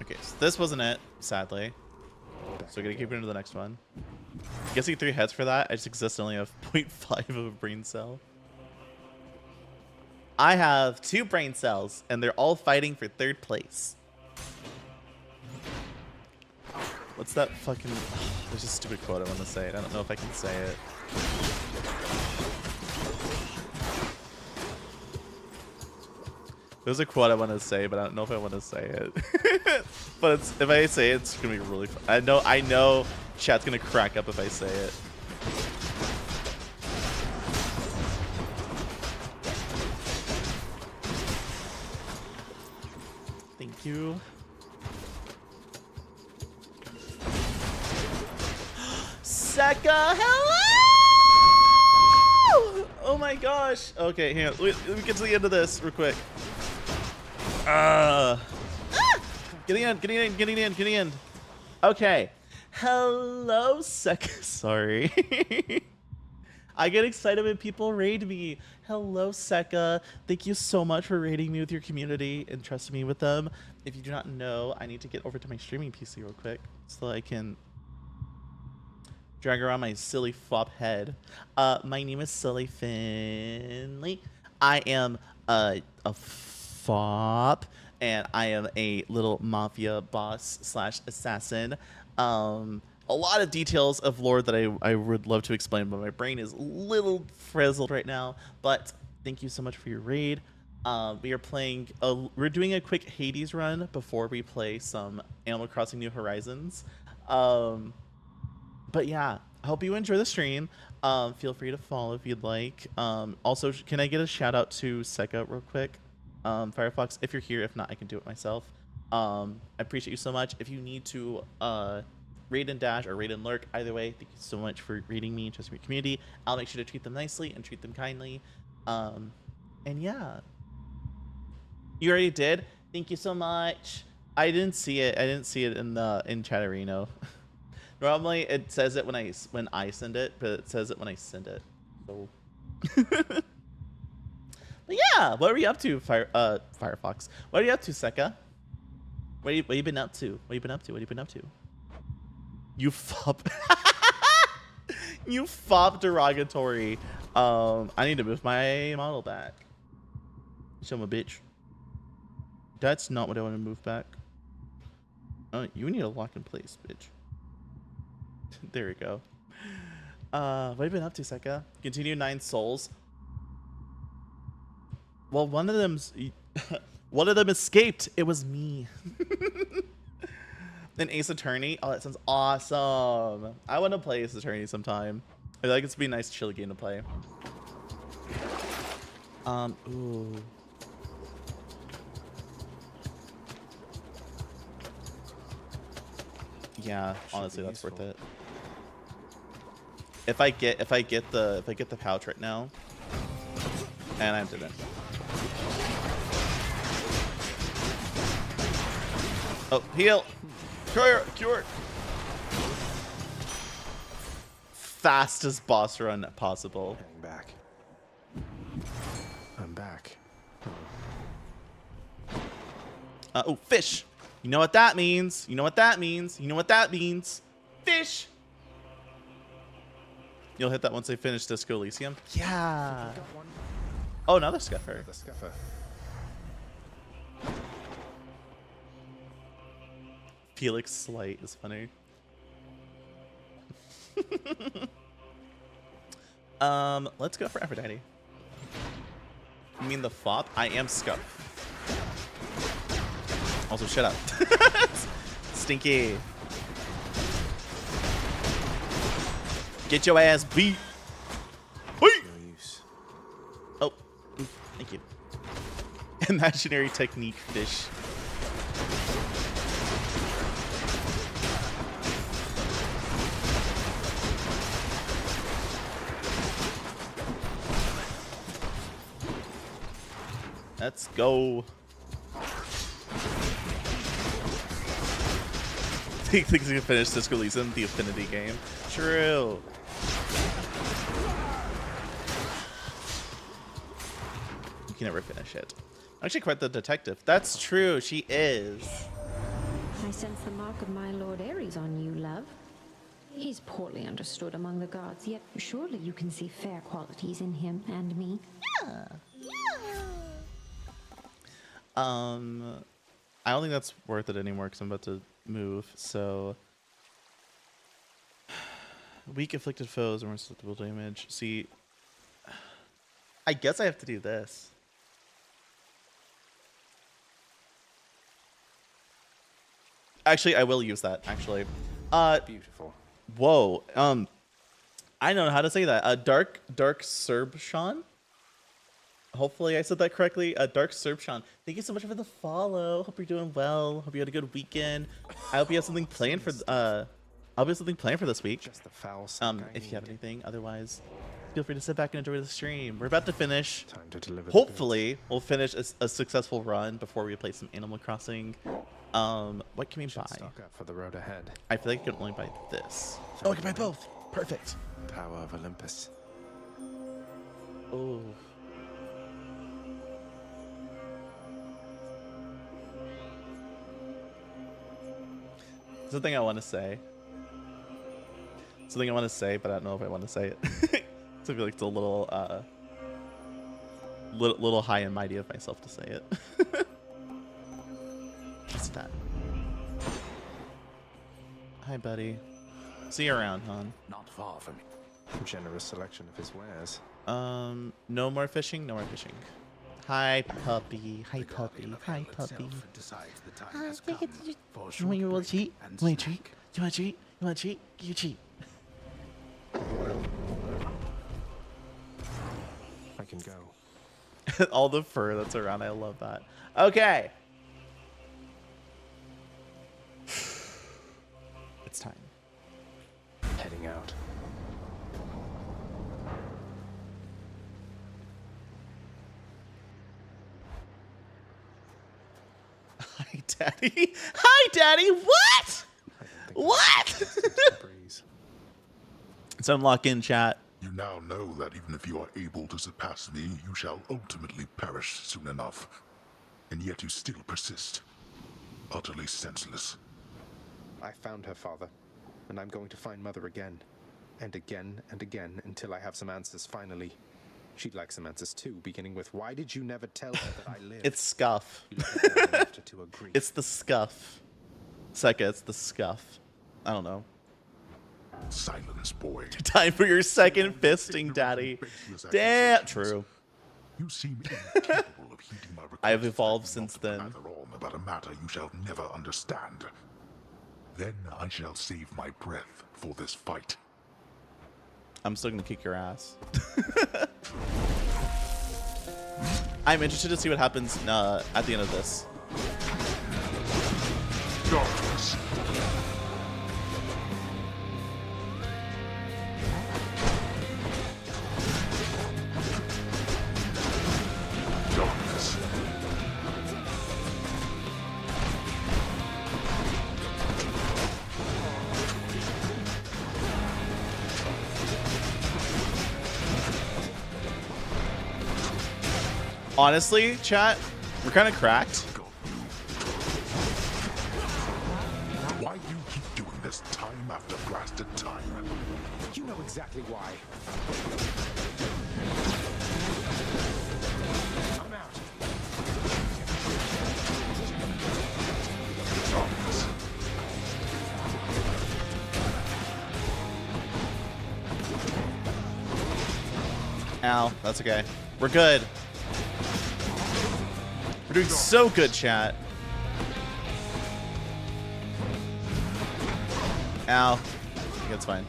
Okay, so this wasn't it, sadly. So we're gonna keep it into the next one. Guessing 3 heads for that. I just exist only have 0.5 of a brain cell. I have 2 brain cells, and they're all fighting for 3rd place. What's that fucking... There's a stupid quote I want to say it. I don't know if I can say it. There's a quote I want to say, but I don't know if I want to say it. But it's, if I say it, it's gonna be really fun. I know chat's gonna crack up if I say it. Thank you. Seka, hello! Oh my gosh. Okay, hang on. Let me get to the end of this real quick. Getting in. Okay. Hello, Seka. Sorry. I get excited when people raid me. Hello, Seka. Thank you so much for raiding me with your community and trusting me with them. If you do not know, I need to get over to my streaming PC real quick so I can drag around my silly fop head. My name is Soleil Fenley. I am a fop, and I am a little mafia boss / assassin. A lot of details of lore that I would love to explain, but my brain is a little frizzled right now. But thank you so much for your raid. We are playing. We're doing a quick Hades run before we play some Animal Crossing New Horizons. But yeah, I hope you enjoy the stream. Feel free to follow if you'd like. Also, can I get a shout out to Seka real quick? Firefox, if you're here. If not, I can do it myself. I appreciate you so much. If you need to raid and dash or raid and lurk, either way, thank you so much for raiding me and trusting your community. I'll make sure to treat them nicely and treat them kindly. And yeah, you already did. Thank you so much. I didn't see it. I didn't see it in Chatterino. Normally it says it when I send it, but it says it when I send it. So, but yeah, what are you up to, Firefox? What are you up to, Seka? What you been up to? What you been up to? You fop. You fop derogatory. I need to move my model back. So I'm a bitch. That's not what I want to move back. Oh, you need to lock in place, bitch. There we go. What have you been up to, Seka? Continue 9 souls. Well, one of them escaped. It was me. Then Ace Attorney. Oh, that sounds awesome. I want to play Ace Attorney sometime. I feel like it's be a nice chill game to play. Ooh. Yeah, honestly, that's worth it. If I get the pouch right now, and I didn't. Oh, heal! Cure! fastest boss run possible. Hang back. I'm back. Oh, fish. You know what that means. You know what that means. You know what that means. Fish. You'll hit that once they finish Disco Elysium. Yeah. Oh, another scuffer. The scuffer. Felix Slight is funny. Let's go for Aphrodite. You mean the fop? I am Scuff. Also, shut up. Stinky. Get your ass beat. Whee! No use. Oh, thank you. Imaginary technique fish. Let's go. Think he's gonna finish Disco Elysium, the Affinity game. True. You can never finish it. Actually, quite the detective. That's true. She is. I sense the mark of my Lord Ares on you, love. He's poorly understood among the gods, yet surely you can see fair qualities in him and me. Yeah. I don't think that's worth it anymore because I'm about to move. So, weak afflicted foes are more susceptible to damage. See, I guess I have to do this. Actually, I will use that. Actually, Beautiful. whoa. I don't know how to say that. Dark Serbshan. Hopefully I said that correctly. Dark Serbshan. Thank you so much for the follow. Hope you're doing well. Hope you had a good weekend. I hope you have something planned for I'll be something planned for this week. Just the foul If you have anything. Otherwise, feel free to sit back and enjoy the stream. We're about to finish. Time to deliver. Hopefully, we'll finish a successful run before we play some Animal Crossing. What can we buy? Stock up for the road ahead. I feel like I can only buy this. Oh, I can buy both. Perfect. Tower of Olympus. Oh. Something I want to say. Something I want to say, but I don't know if I want to say it. So I feel like it's a little, little high and mighty of myself to say it. What's that? Hi, buddy. See you around, hon. Not far from me. Generous selection of his wares. No more fishing. No more fishing. Hi, puppy. Hi, puppy. Hi, puppy. Hi, you want your little treat? You want a treat? You want a treat? You want a treat? Get your treat. I can go. All the fur that's around. I love that. Okay. It's time. Heading out. Hi, Daddy. Hi, Daddy. What? What? It's unlock in chat. You now know that even if you are able to surpass me, you shall ultimately perish soon enough. And yet you still persist. Utterly senseless. I found her, Father, and I'm going to find Mother again. And again and again until I have some answers finally. She'd like some answers too, beginning with, why did you never tell her that I lived? It's Scuff. To agree. It's the Scuff. Second, it's the Scuff. I don't know. Silence, boy. Time for your second fisting, Daddy. Damn. True. You seem incapable of heeding my request. I have evolved since then. About a matter you shall never understand. Then I shall save my breath for this fight. I'm still gonna kick your ass. I'm interested to see what happens at the end of this. Darkness. Darkness. Honestly, chat, we're kind of cracked. Why do you keep doing this time after blasted time? You know exactly why. I'm out. Ow, that's okay. We're good. We're doing so good, chat. Ow. I think it's fine.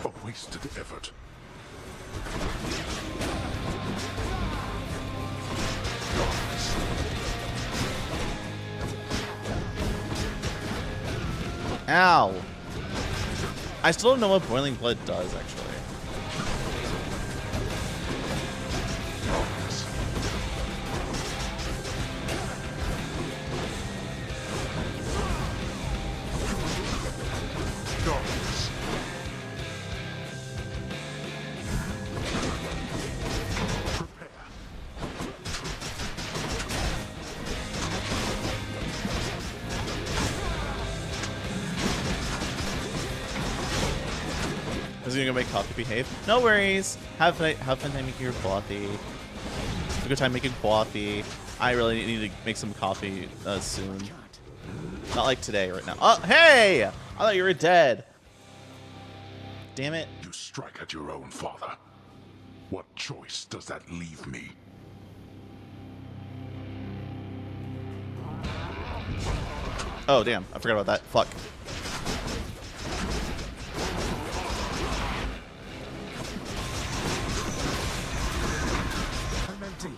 A wasted effort. Ow. I still don't know what boiling blood does, actually. Is he gonna make coffee behave? No worries. Have fun time making your coffee. Have a good time making coffee. I really need to make some coffee soon. Not like today, right now. Oh, hey! I thought you were dead. Damn it. You strike at your own father. What choice does that leave me? Oh, damn. I forgot about that. Fuck. I'm empty.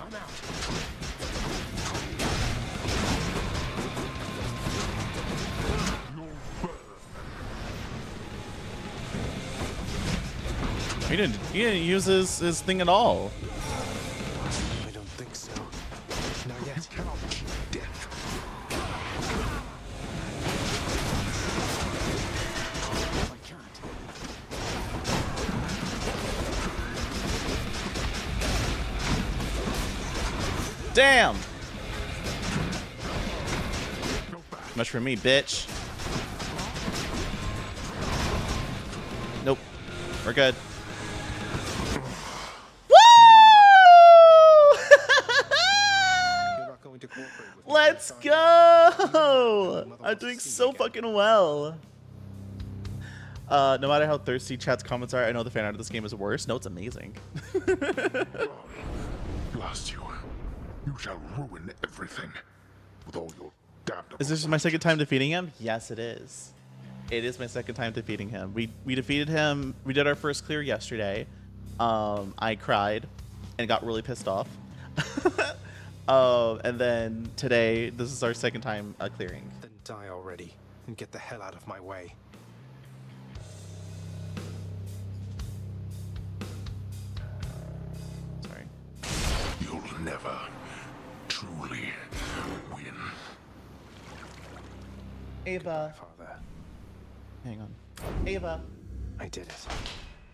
I'm out. He didn't use his thing at all. I don't think so. Not yet. You cannot cheat death. I can't. Damn! Much for me, bitch. Nope. We're good. Let's go! I'm doing so fucking well. No matter how thirsty chat's comments are, I know the fan art of this game is worse. No, it's amazing. Blast you. You shall ruin everything. With all your damnable... Is this my second time defeating him? Yes, it is. It is my second time defeating him. We defeated him. We did our first clear yesterday. I cried and got really pissed off. And then today, this is our second time clearing. Then die already and get the hell out of my way. Sorry. You'll never truly win. Ava. Father. Hang on. Ava. I did it.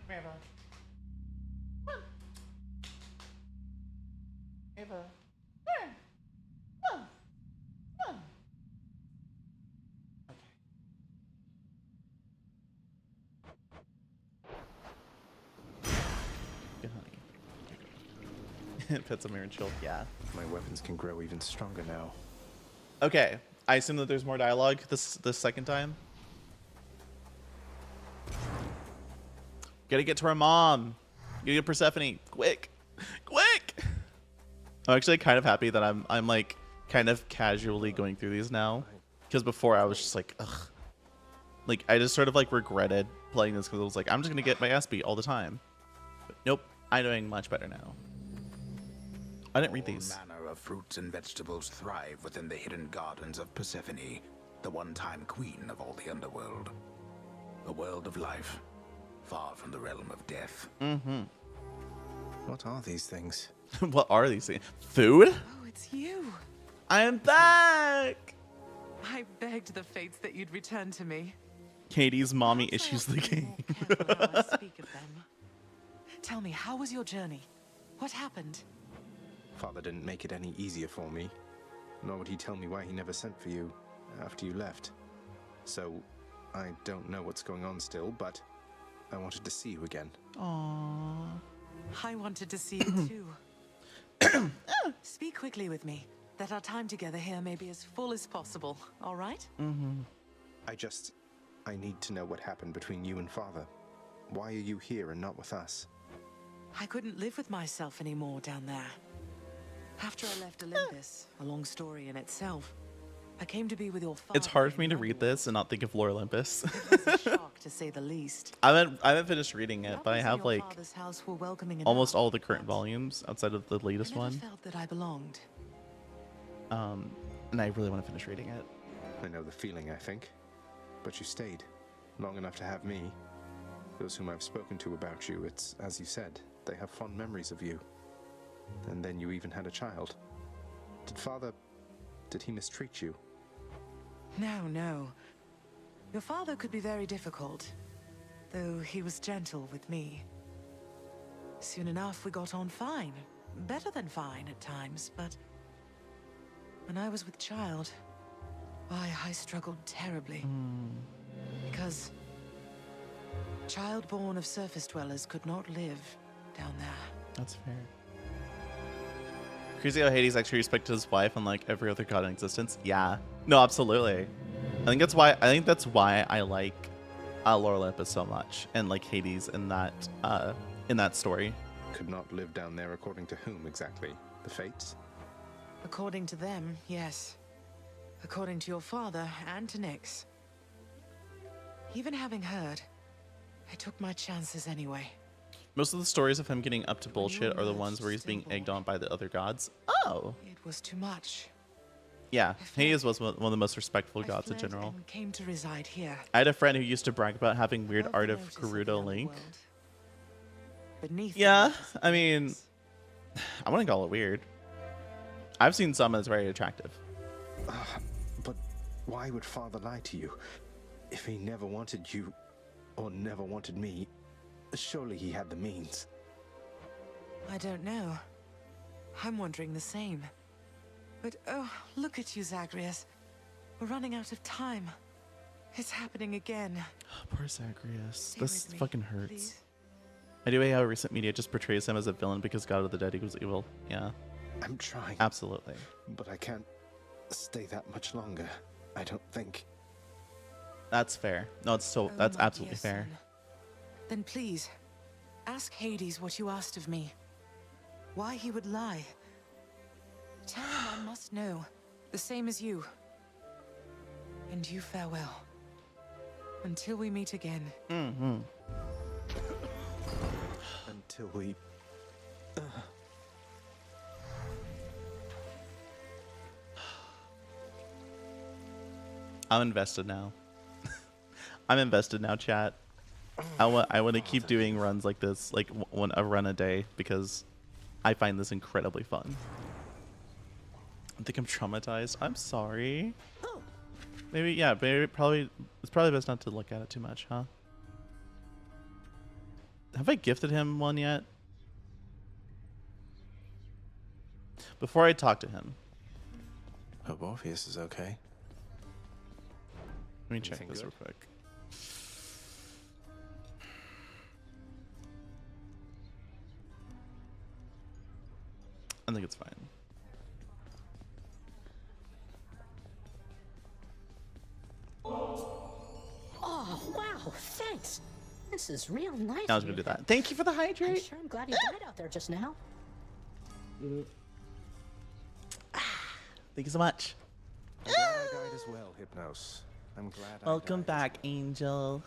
Ava. Ava. Good honey. Pet some air and chill. Yeah. My weapons can grow even stronger now. Okay. I assume that there's more dialogue this second time. Gotta get to our mom. Gotta get Persephone. Quick. Quick. I'm actually kind of happy that I'm like kind of casually going through these now. Because before I was just like, ugh. Like I just sort of like regretted playing this because I was like, I'm just gonna get my ass beat all the time. But nope, I'm doing much better now. I didn't read these. All manner of fruits and vegetables thrive within the hidden gardens of Persephone, the one-time queen of all the underworld. A world of life, far from the realm of death. What are these things? What are these things? Food? Oh, it's you. I am back! I begged the fates that you'd return to me. Katie's mommy issues the game. Speak of them. Tell me, how was your journey? What happened? Father didn't make it any easier for me, nor would he tell me why he never sent for you after you left. So, I don't know what's going on still, but I wanted to see you again. Aww. I wanted to see you too. Speak quickly with me, that our time together here may be as full as possible, all right? Mm-hmm. I need to know what happened between you and Father. Why are you here and not with us? I couldn't live with myself anymore down there. After I left Olympus, a long story in itself, I came to be with your father. It's hard for me to read this and not think of Lore Olympus. It was a shock, to say the least. I haven't finished reading it, but I have like House were welcoming almost all the current volumes outside of the latest one. I felt that I belonged. And I really want to finish reading it. I know the feeling, I think. But you stayed long enough to have me. Those whom I've spoken to about you, it's as you said, they have fond memories of you. And then you even had a child. Did he mistreat you? No. Your father could be very difficult, though he was gentle with me. Soon enough, we got on fine. Better than fine at times, but when I was with child, why, I struggled terribly. Because child born of surface dwellers could not live down there. That's fair. Crazy how Hades actually respected his wife unlike every other god in existence. Yeah. No, absolutely. I think that's why I like Lore Olympus so much, and like Hades in that story. Could not live down there according to whom exactly? The fates? According to them, yes. According to your father and to Nyx. Even having heard, I took my chances anyway. Most of the stories of him getting up to bullshit are the ones where he's being egged on by the other gods. Oh. It was too much. Yeah, Hades was one of the most respectful gods in general. And came to reside here. I had a friend who used to brag about having weird art of Gerudo Link. Yeah, I mean, I wouldn't call it weird. I've seen some that's very attractive. But why would Father lie to you? If he never wanted you, or never wanted me, surely he had the means. I don't know. I'm wondering the same. But oh, look at you, Zagreus. We're running out of time. It's happening again. Poor Zagreus. This fucking hurts. Please. I do hate how recent media just portrays him as a villain because God of the Dead equals evil. Yeah. I'm trying. Absolutely. But I can't stay that much longer, I don't think. That's fair. No, that's absolutely fair. Son. Then please, ask Hades what you asked of me. Why he would lie. Tell him I must know, the same as you. And you farewell. Until we meet again. Mm-hmm. Until we... I'm invested now. I'm invested now, chat. I want to keep doing runs like this, like a run a day, because I find this incredibly fun. I think I'm traumatized. I'm sorry. Maybe it's probably best not to look at it too much, huh? Have I gifted him one yet? Before I talk to him. Hope Orpheus is okay. Let me check this real quick. I think it's fine. Oh, wow, thanks. This is real nice. I was gonna do that. Thank you for the hydrate. I'm sure I'm glad you died out there just now. Thank you so much. I'm glad I died as well, Hypnos. I'm glad. Welcome back, Angel.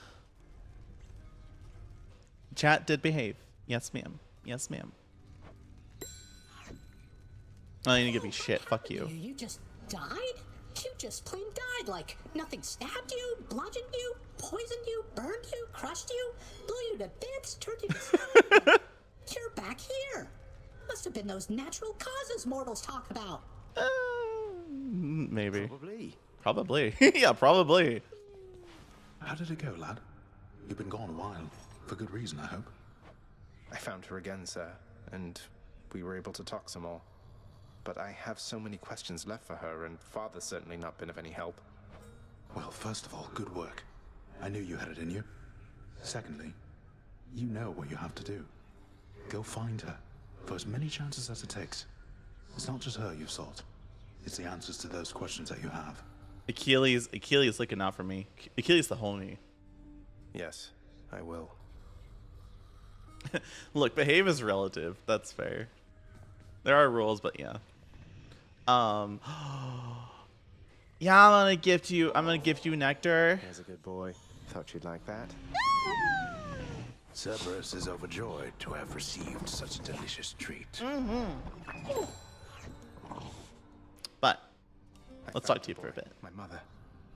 Chat did behave. Yes, ma'am. Yes, ma'am. Oh, you need to give me shit. Fuck you. You just died? You just plain died. Like nothing stabbed you, bludgeoned you, poisoned you, burned you, crushed you, blew you to bits, turned you to stone. You're back here. Must have have been those natural causes mortals talk about. Maybe. Probably. Probably. Yeah, probably. How did it go, lad? You've been gone a while. For good reason, I hope. I found her again, sir, and we were able to talk some more. But I have so many questions left for her, and Father's certainly not been of any help. Well, first of all, good work. I knew you had it in you. Secondly, you know what you have to do. Go find her, for as many chances as it takes. It's not just her you've sought. It's the answers to those questions that you have. Achilles looking out for me. Achilles the homie. Yes, I will. Look, behave is relative. That's fair. There are rules, but yeah. Yeah, I'm gonna gift you nectar. There's a good boy. Thought you'd like that. Cerberus is overjoyed to have received such a delicious treat. But let's talk to you for a bit. My mother,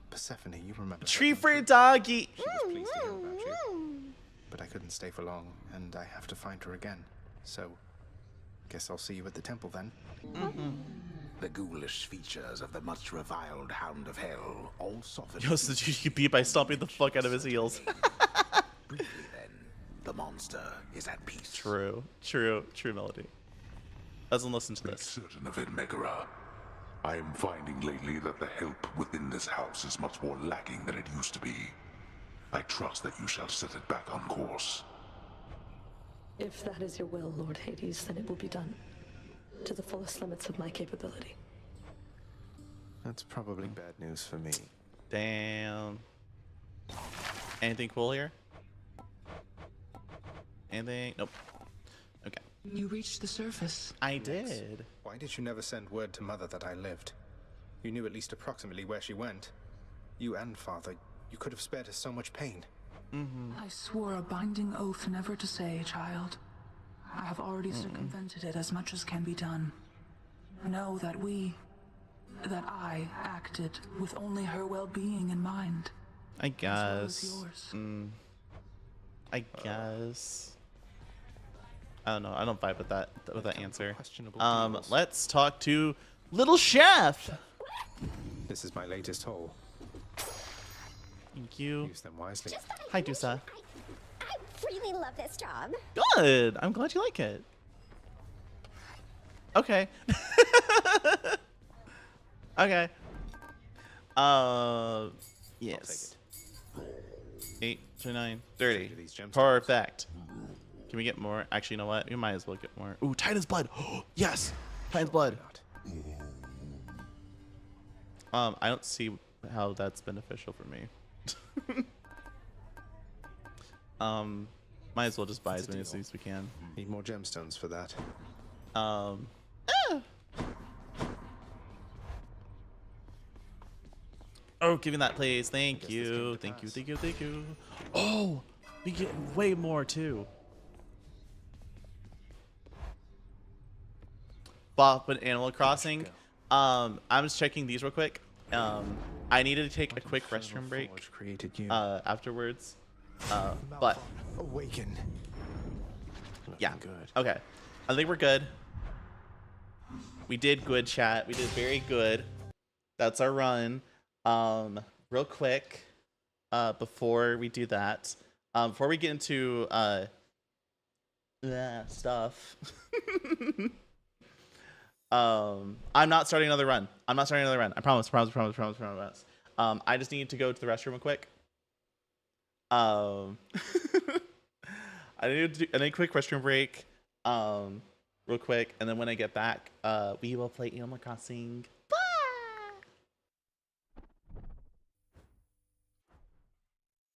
Persephone, you remember. Tree for a doggy. She was pleased to hear about you. But I couldn't stay for long, and I have to find her again. So, guess I'll see you at the temple then. The ghoulish features of the much reviled Hound of Hell all softened. Yo, so you beat by stomping the fuck out of his heels. Briefly then, the monster is at peace. True melody. Doesn't listen to this. Certain of it, Megara. I am finding lately that the help within this house is much more lacking than it used to be. I trust that you shall set it back on course. If that is your will, Lord Hades, then it will be done. To the fullest limits of my capability. That's probably bad news for me. Damn. Anything cool here? Anything? Nope. Okay. You reached the surface. I did. Why did you never send word to Mother that I lived? You knew at least approximately where she went. You and Father, you could have spared us so much pain. I swore a binding oath never to say, child. I have already circumvented it as much as can be done. Know that I acted with only her well-being in mind. I guess. As well as yours. I guess. I don't know. I don't vibe with that answer. Let's talk to Little Chef. This is my latest haul. Thank you. Use them wisely. Hi, Dusa. I really love this job. Good. I'm glad you like it. Okay. Okay. Yes. 8, 29, 30. Perfect. Can we get more? Actually, you know what? We might as well get more. Ooh, Titan's blood. Yes. Titan's blood. I don't see how that's beneficial for me. Might as well just buy as many as we can. Need more gemstones for that. Oh, give me that, please. Thank you. Thank you. Thank you. Thank you. Oh, we get way more too. Bop and Animal Crossing. I'm just checking these real quick. I needed to take a quick restroom break afterwards. But awaken. Yeah. Okay. I think we're good. We did good, chat. We did very good. That's our run. Real quick, before we do that, before we get into stuff, I'm not starting another run. I promise. I just need to go to the restroom real quick. I need to do a quick restroom break, real quick, and then when I get back, we will play Animal Crossing. Bye.